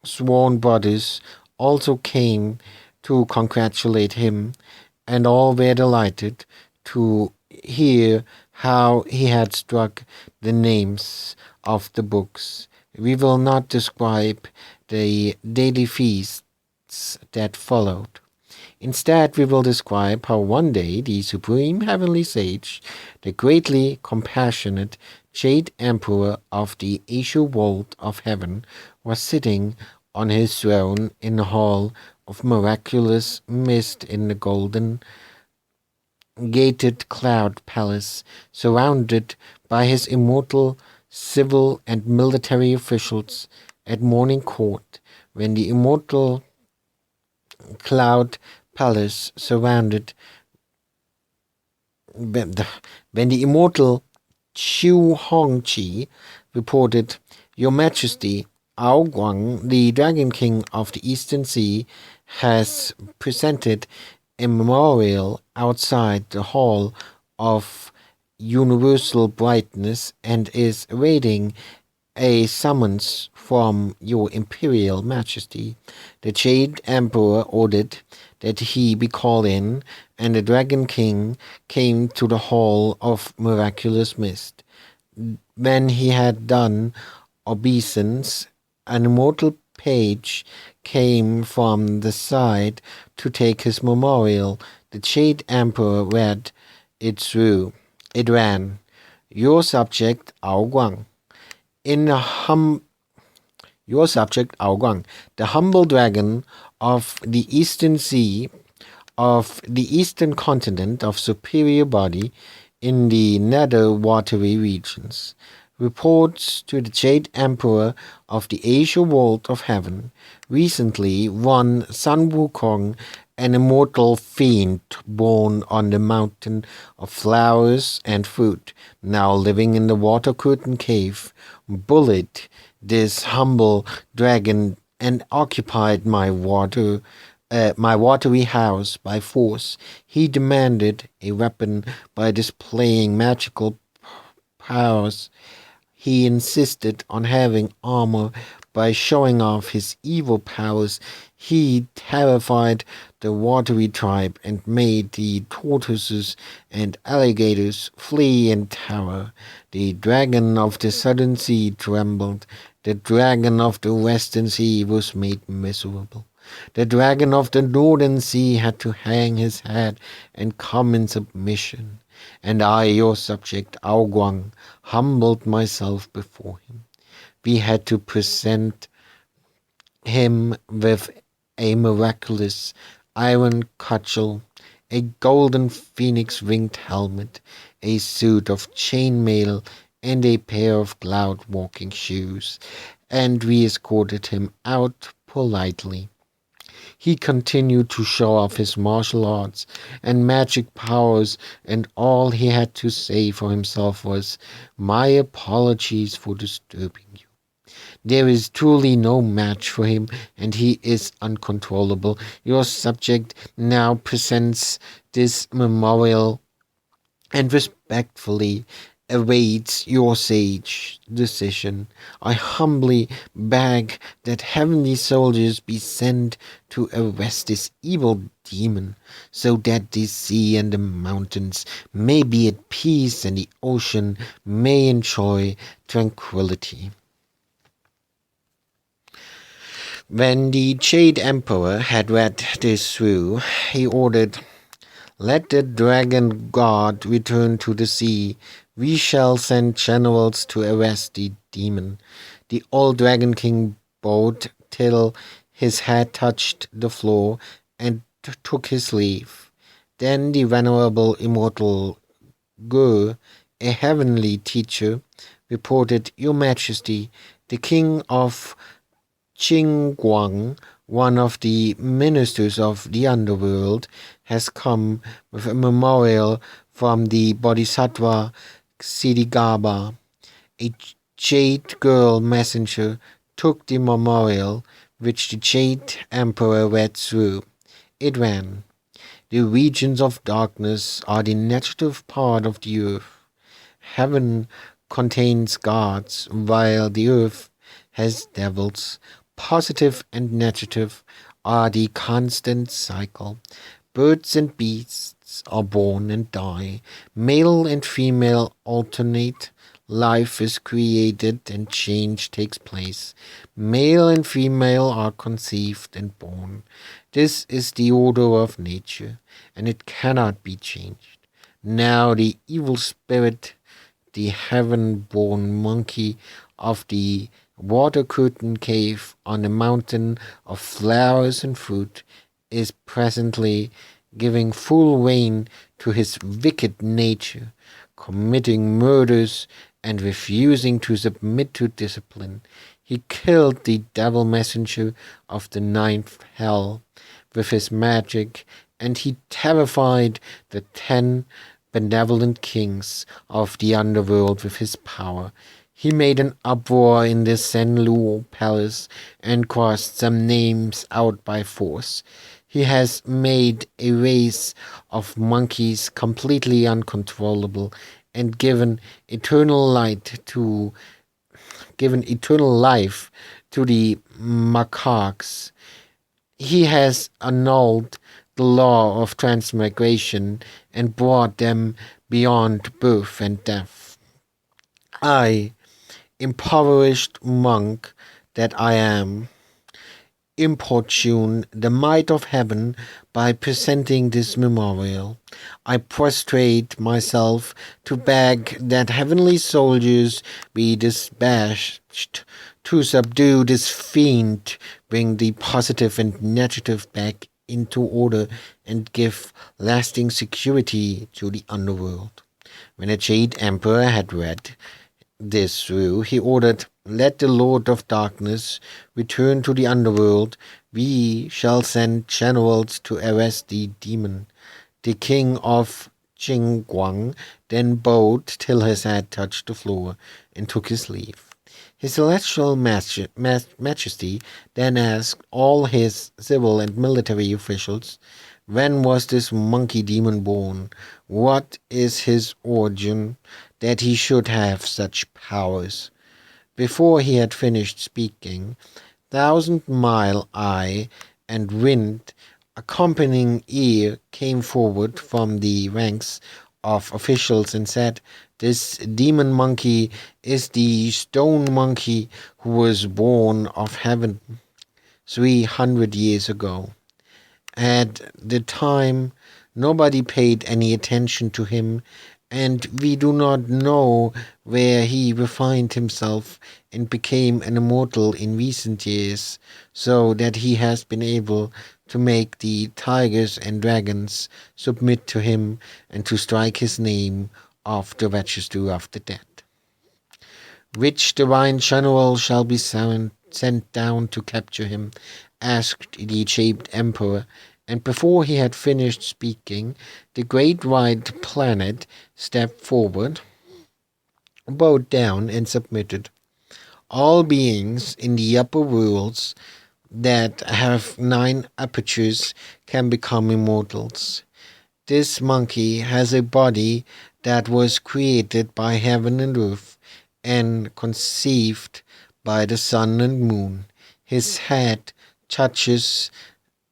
sworn brothers also came to congratulate him, and all were delighted to hear how he had struck the names of the books. We will not describe the daily feasts that followed. Instead, we will describe how one day the Supreme Heavenly Sage, the greatly compassionate Jade Emperor of the Azure World of Heaven, was sitting on his throne in the hall of miraculous mist in the golden gated cloud palace, surrounded by his immortal civil and military officials at morning court, when the immortal cloud palace surrounded when the immortal Qiu Hongqi reported, "Your Majesty, Ao Guang, the Dragon King of the Eastern Sea, has presented a memorial outside the Hall of Universal Brightness and is awaiting a summons from your Imperial Majesty." The Jade Emperor ordered that he be called in, and the Dragon King came to the Hall of Miraculous Mist. When he had done obeisance, an immortal page came from the side to take his memorial. The Jade Emperor read it through. It ran, "Your subject, Ao Guang. Your subject, Ao Guang, the humble dragon of the Eastern Sea, of the Eastern continent of superior body in the nether watery regions, reports to the Jade Emperor of the Azure World of Heaven. Recently, one Sun Wukong, an immortal fiend born on the mountain of flowers and fruit, now living in the water curtain cave, bullied this humble dragon and occupied my watery house by force. He demanded a weapon by displaying magical powers. He insisted on having armor by showing off his evil powers. He terrified the watery tribe and made the tortoises and alligators flee in terror. The dragon of the southern sea trembled. The dragon of the western sea was made miserable. The dragon of the northern sea had to hang his head and come in submission. And I, your subject, Ao Guang, humbled myself before him. We had to present him with a miraculous iron cudgel, a golden phoenix-winged helmet, a suit of chainmail, and a pair of cloud-walking shoes, and we escorted him out politely. He continued to show off his martial arts and magic powers, and all he had to say for himself was, "My apologies for disturbing you. There is truly no match for him, and he is uncontrollable. Your subject now presents this memorial and respectfully awaits your sage decision. I humbly beg that heavenly soldiers be sent to arrest this evil demon, so that the sea and the mountains may be at peace and the ocean may enjoy tranquility." When the Jade Emperor had read this through, he ordered, "Let the dragon god return to the sea. We shall send generals to arrest the demon." The old Dragon King bowed till his head touched the floor and took his leave. Then the venerable immortal Gu, a heavenly teacher, reported, "Your Majesty, the king of Qingguang, one of the ministers of the underworld, has come with a memorial from the Bodhisattva Siddhigarbha." A jade girl messenger took the memorial, which the Jade Emperor read through. It ran, "The regions of darkness are the native part of the earth. Heaven contains gods, while the earth has devils. Positive and negative are the constant cycle. Birds and beasts are born and die. Male and female alternate. Life is created and change takes place. Male and female are conceived and born. This is the order of nature, and it cannot be changed. Now the evil spirit, the heaven-born monkey of the water curtain cave on the mountain of flowers and fruit, is presently giving full rein to his wicked nature, committing murders and refusing to submit to discipline. He killed the devil messenger of the ninth hell with his magic, and he terrified the 10 benevolent kings of the underworld with his power. He made an uproar in the Senlu palace and crossed some names out by force. He has made a race of monkeys completely uncontrollable and given eternal life to the macaques. He has annulled the law of transmigration and brought them beyond birth and death. I, impoverished monk that I am, importune the might of heaven by presenting this memorial. I prostrate myself to beg that heavenly soldiers be dispatched to subdue this fiend, bring the positive and negative back into order, and give lasting security to the underworld. When the Jade Emperor had read this through, he ordered, "Let the Lord of Darkness return to the underworld. We shall send generals to arrest the demon." The king of Jingguang then bowed till his head touched the floor and took his leave. His celestial majesty then asked all his civil and military officials, "When was this monkey demon born? What is his origin, that he should have such powers?" Before he had finished speaking, 1,000-mile eye and wind accompanying ear came forward from the ranks of officials and said, "This demon monkey is the stone monkey who was born of heaven 300 years ago. At the time, nobody paid any attention to him, and we do not know where he refined himself and became an immortal in recent years, so that he has been able to make the tigers and dragons submit to him and to strike his name off the register of the dead. Which divine general shall be sent down to capture him?" asked the Jade Emperor, and before he had finished speaking, the great white planet stepped forward, bowed down, and submitted. "All beings in the upper worlds that have 9 apertures can become immortals. This monkey has a body that was created by heaven and earth and conceived by the sun and moon. His head touches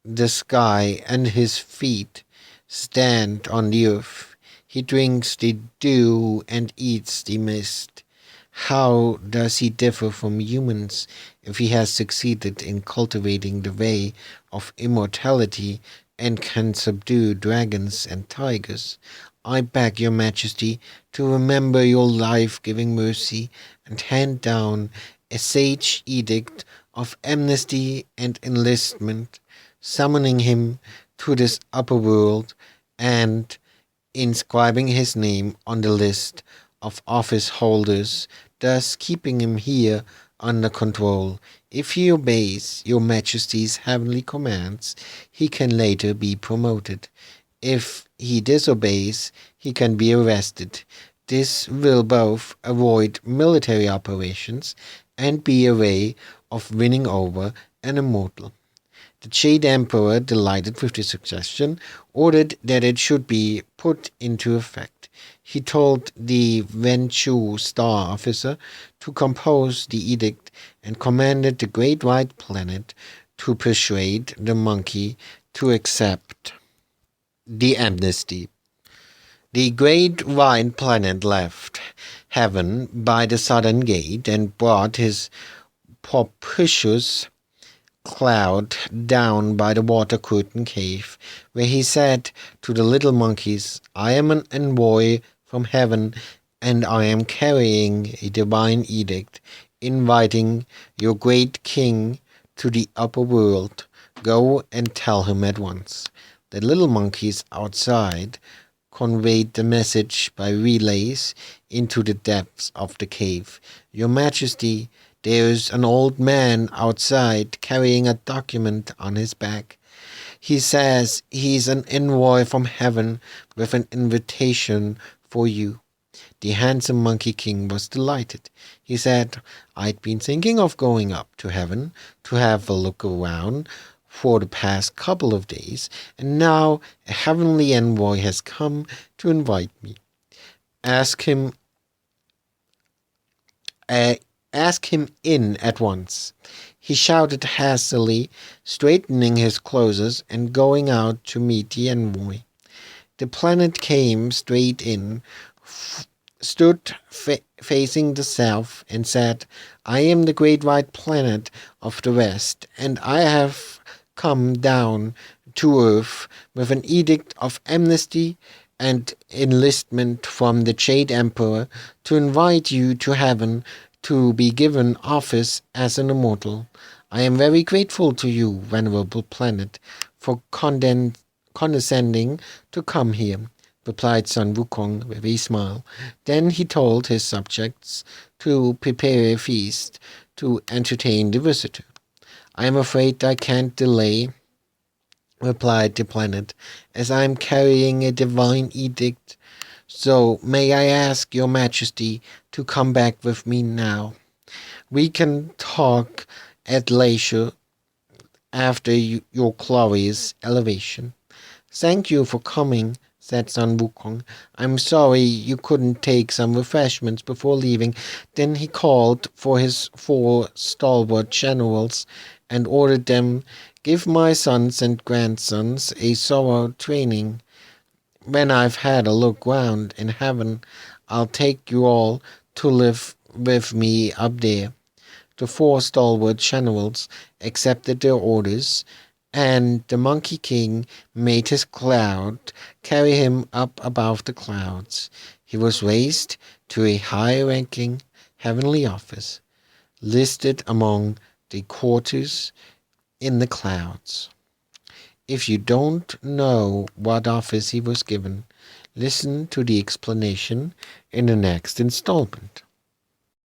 the sky and his feet stand on the earth. He drinks the dew and eats the mist. How does he differ from humans if he has succeeded in cultivating the way of immortality and can subdue dragons and tigers? I beg your majesty to remember your life-giving mercy and hand down a sage edict of amnesty and enlistment, summoning him to this upper world and inscribing his name on the list of office holders, thus keeping him here under control. If he obeys your majesty's heavenly commands, he can later be promoted. If he disobeys, he can be arrested. This will both avoid military operations and be a way of winning over an immortal." The Jade Emperor, delighted with the suggestion, ordered that it should be put into effect. He told the Venchu Star Officer to compose the edict and commanded the Great White Planet to persuade the monkey to accept the amnesty. The Great White Planet left heaven by the southern gate and brought his propitious cloud down by the water curtain cave, where he said to the little monkeys, I am an envoy from heaven, and I am carrying a divine edict, inviting your great king to the upper world. Go and tell him at once. The little monkeys outside conveyed the message by relays into the depths of the cave. Your Majesty, there's an old man outside carrying a document on his back. He says he's an envoy from heaven with an invitation for you. The handsome Monkey King was delighted. He said, I'd been thinking of going up to heaven to have a look around for the past couple of days, and now a heavenly envoy has come to invite me. Ask him in at once. He shouted hastily, straightening his clothes and going out to meet the envoy. The planet came straight in, stood facing the south, and said, I am the Great White Planet of the West, and I have come down to Earth with an edict of amnesty and enlistment from the Jade Emperor to invite you to heaven to be given office as an immortal. I am very grateful to you, venerable planet, for condescending to come here, replied Sun Wukong with a smile. Then he told his subjects to prepare a feast to entertain the visitor. I am afraid I can't delay, replied the planet, as I am carrying a divine edict. So may I ask your Majesty to come back with me now? We can talk at leisure after your glorious elevation. Thank you for coming, said Sun Wukong. I'm sorry you couldn't take some refreshments before leaving. Then he called for his 4 stalwart generals and ordered them, give my sons and grandsons a thorough training. When I've had a look round in heaven, I'll take you all to live with me up there. The 4 stalwart generals accepted their orders, and the Monkey King made his cloud carry him up above the clouds. He was raised to a high-ranking heavenly office, listed among the quarters in the clouds. If you don't know what office he was given, listen to the explanation in the next installment.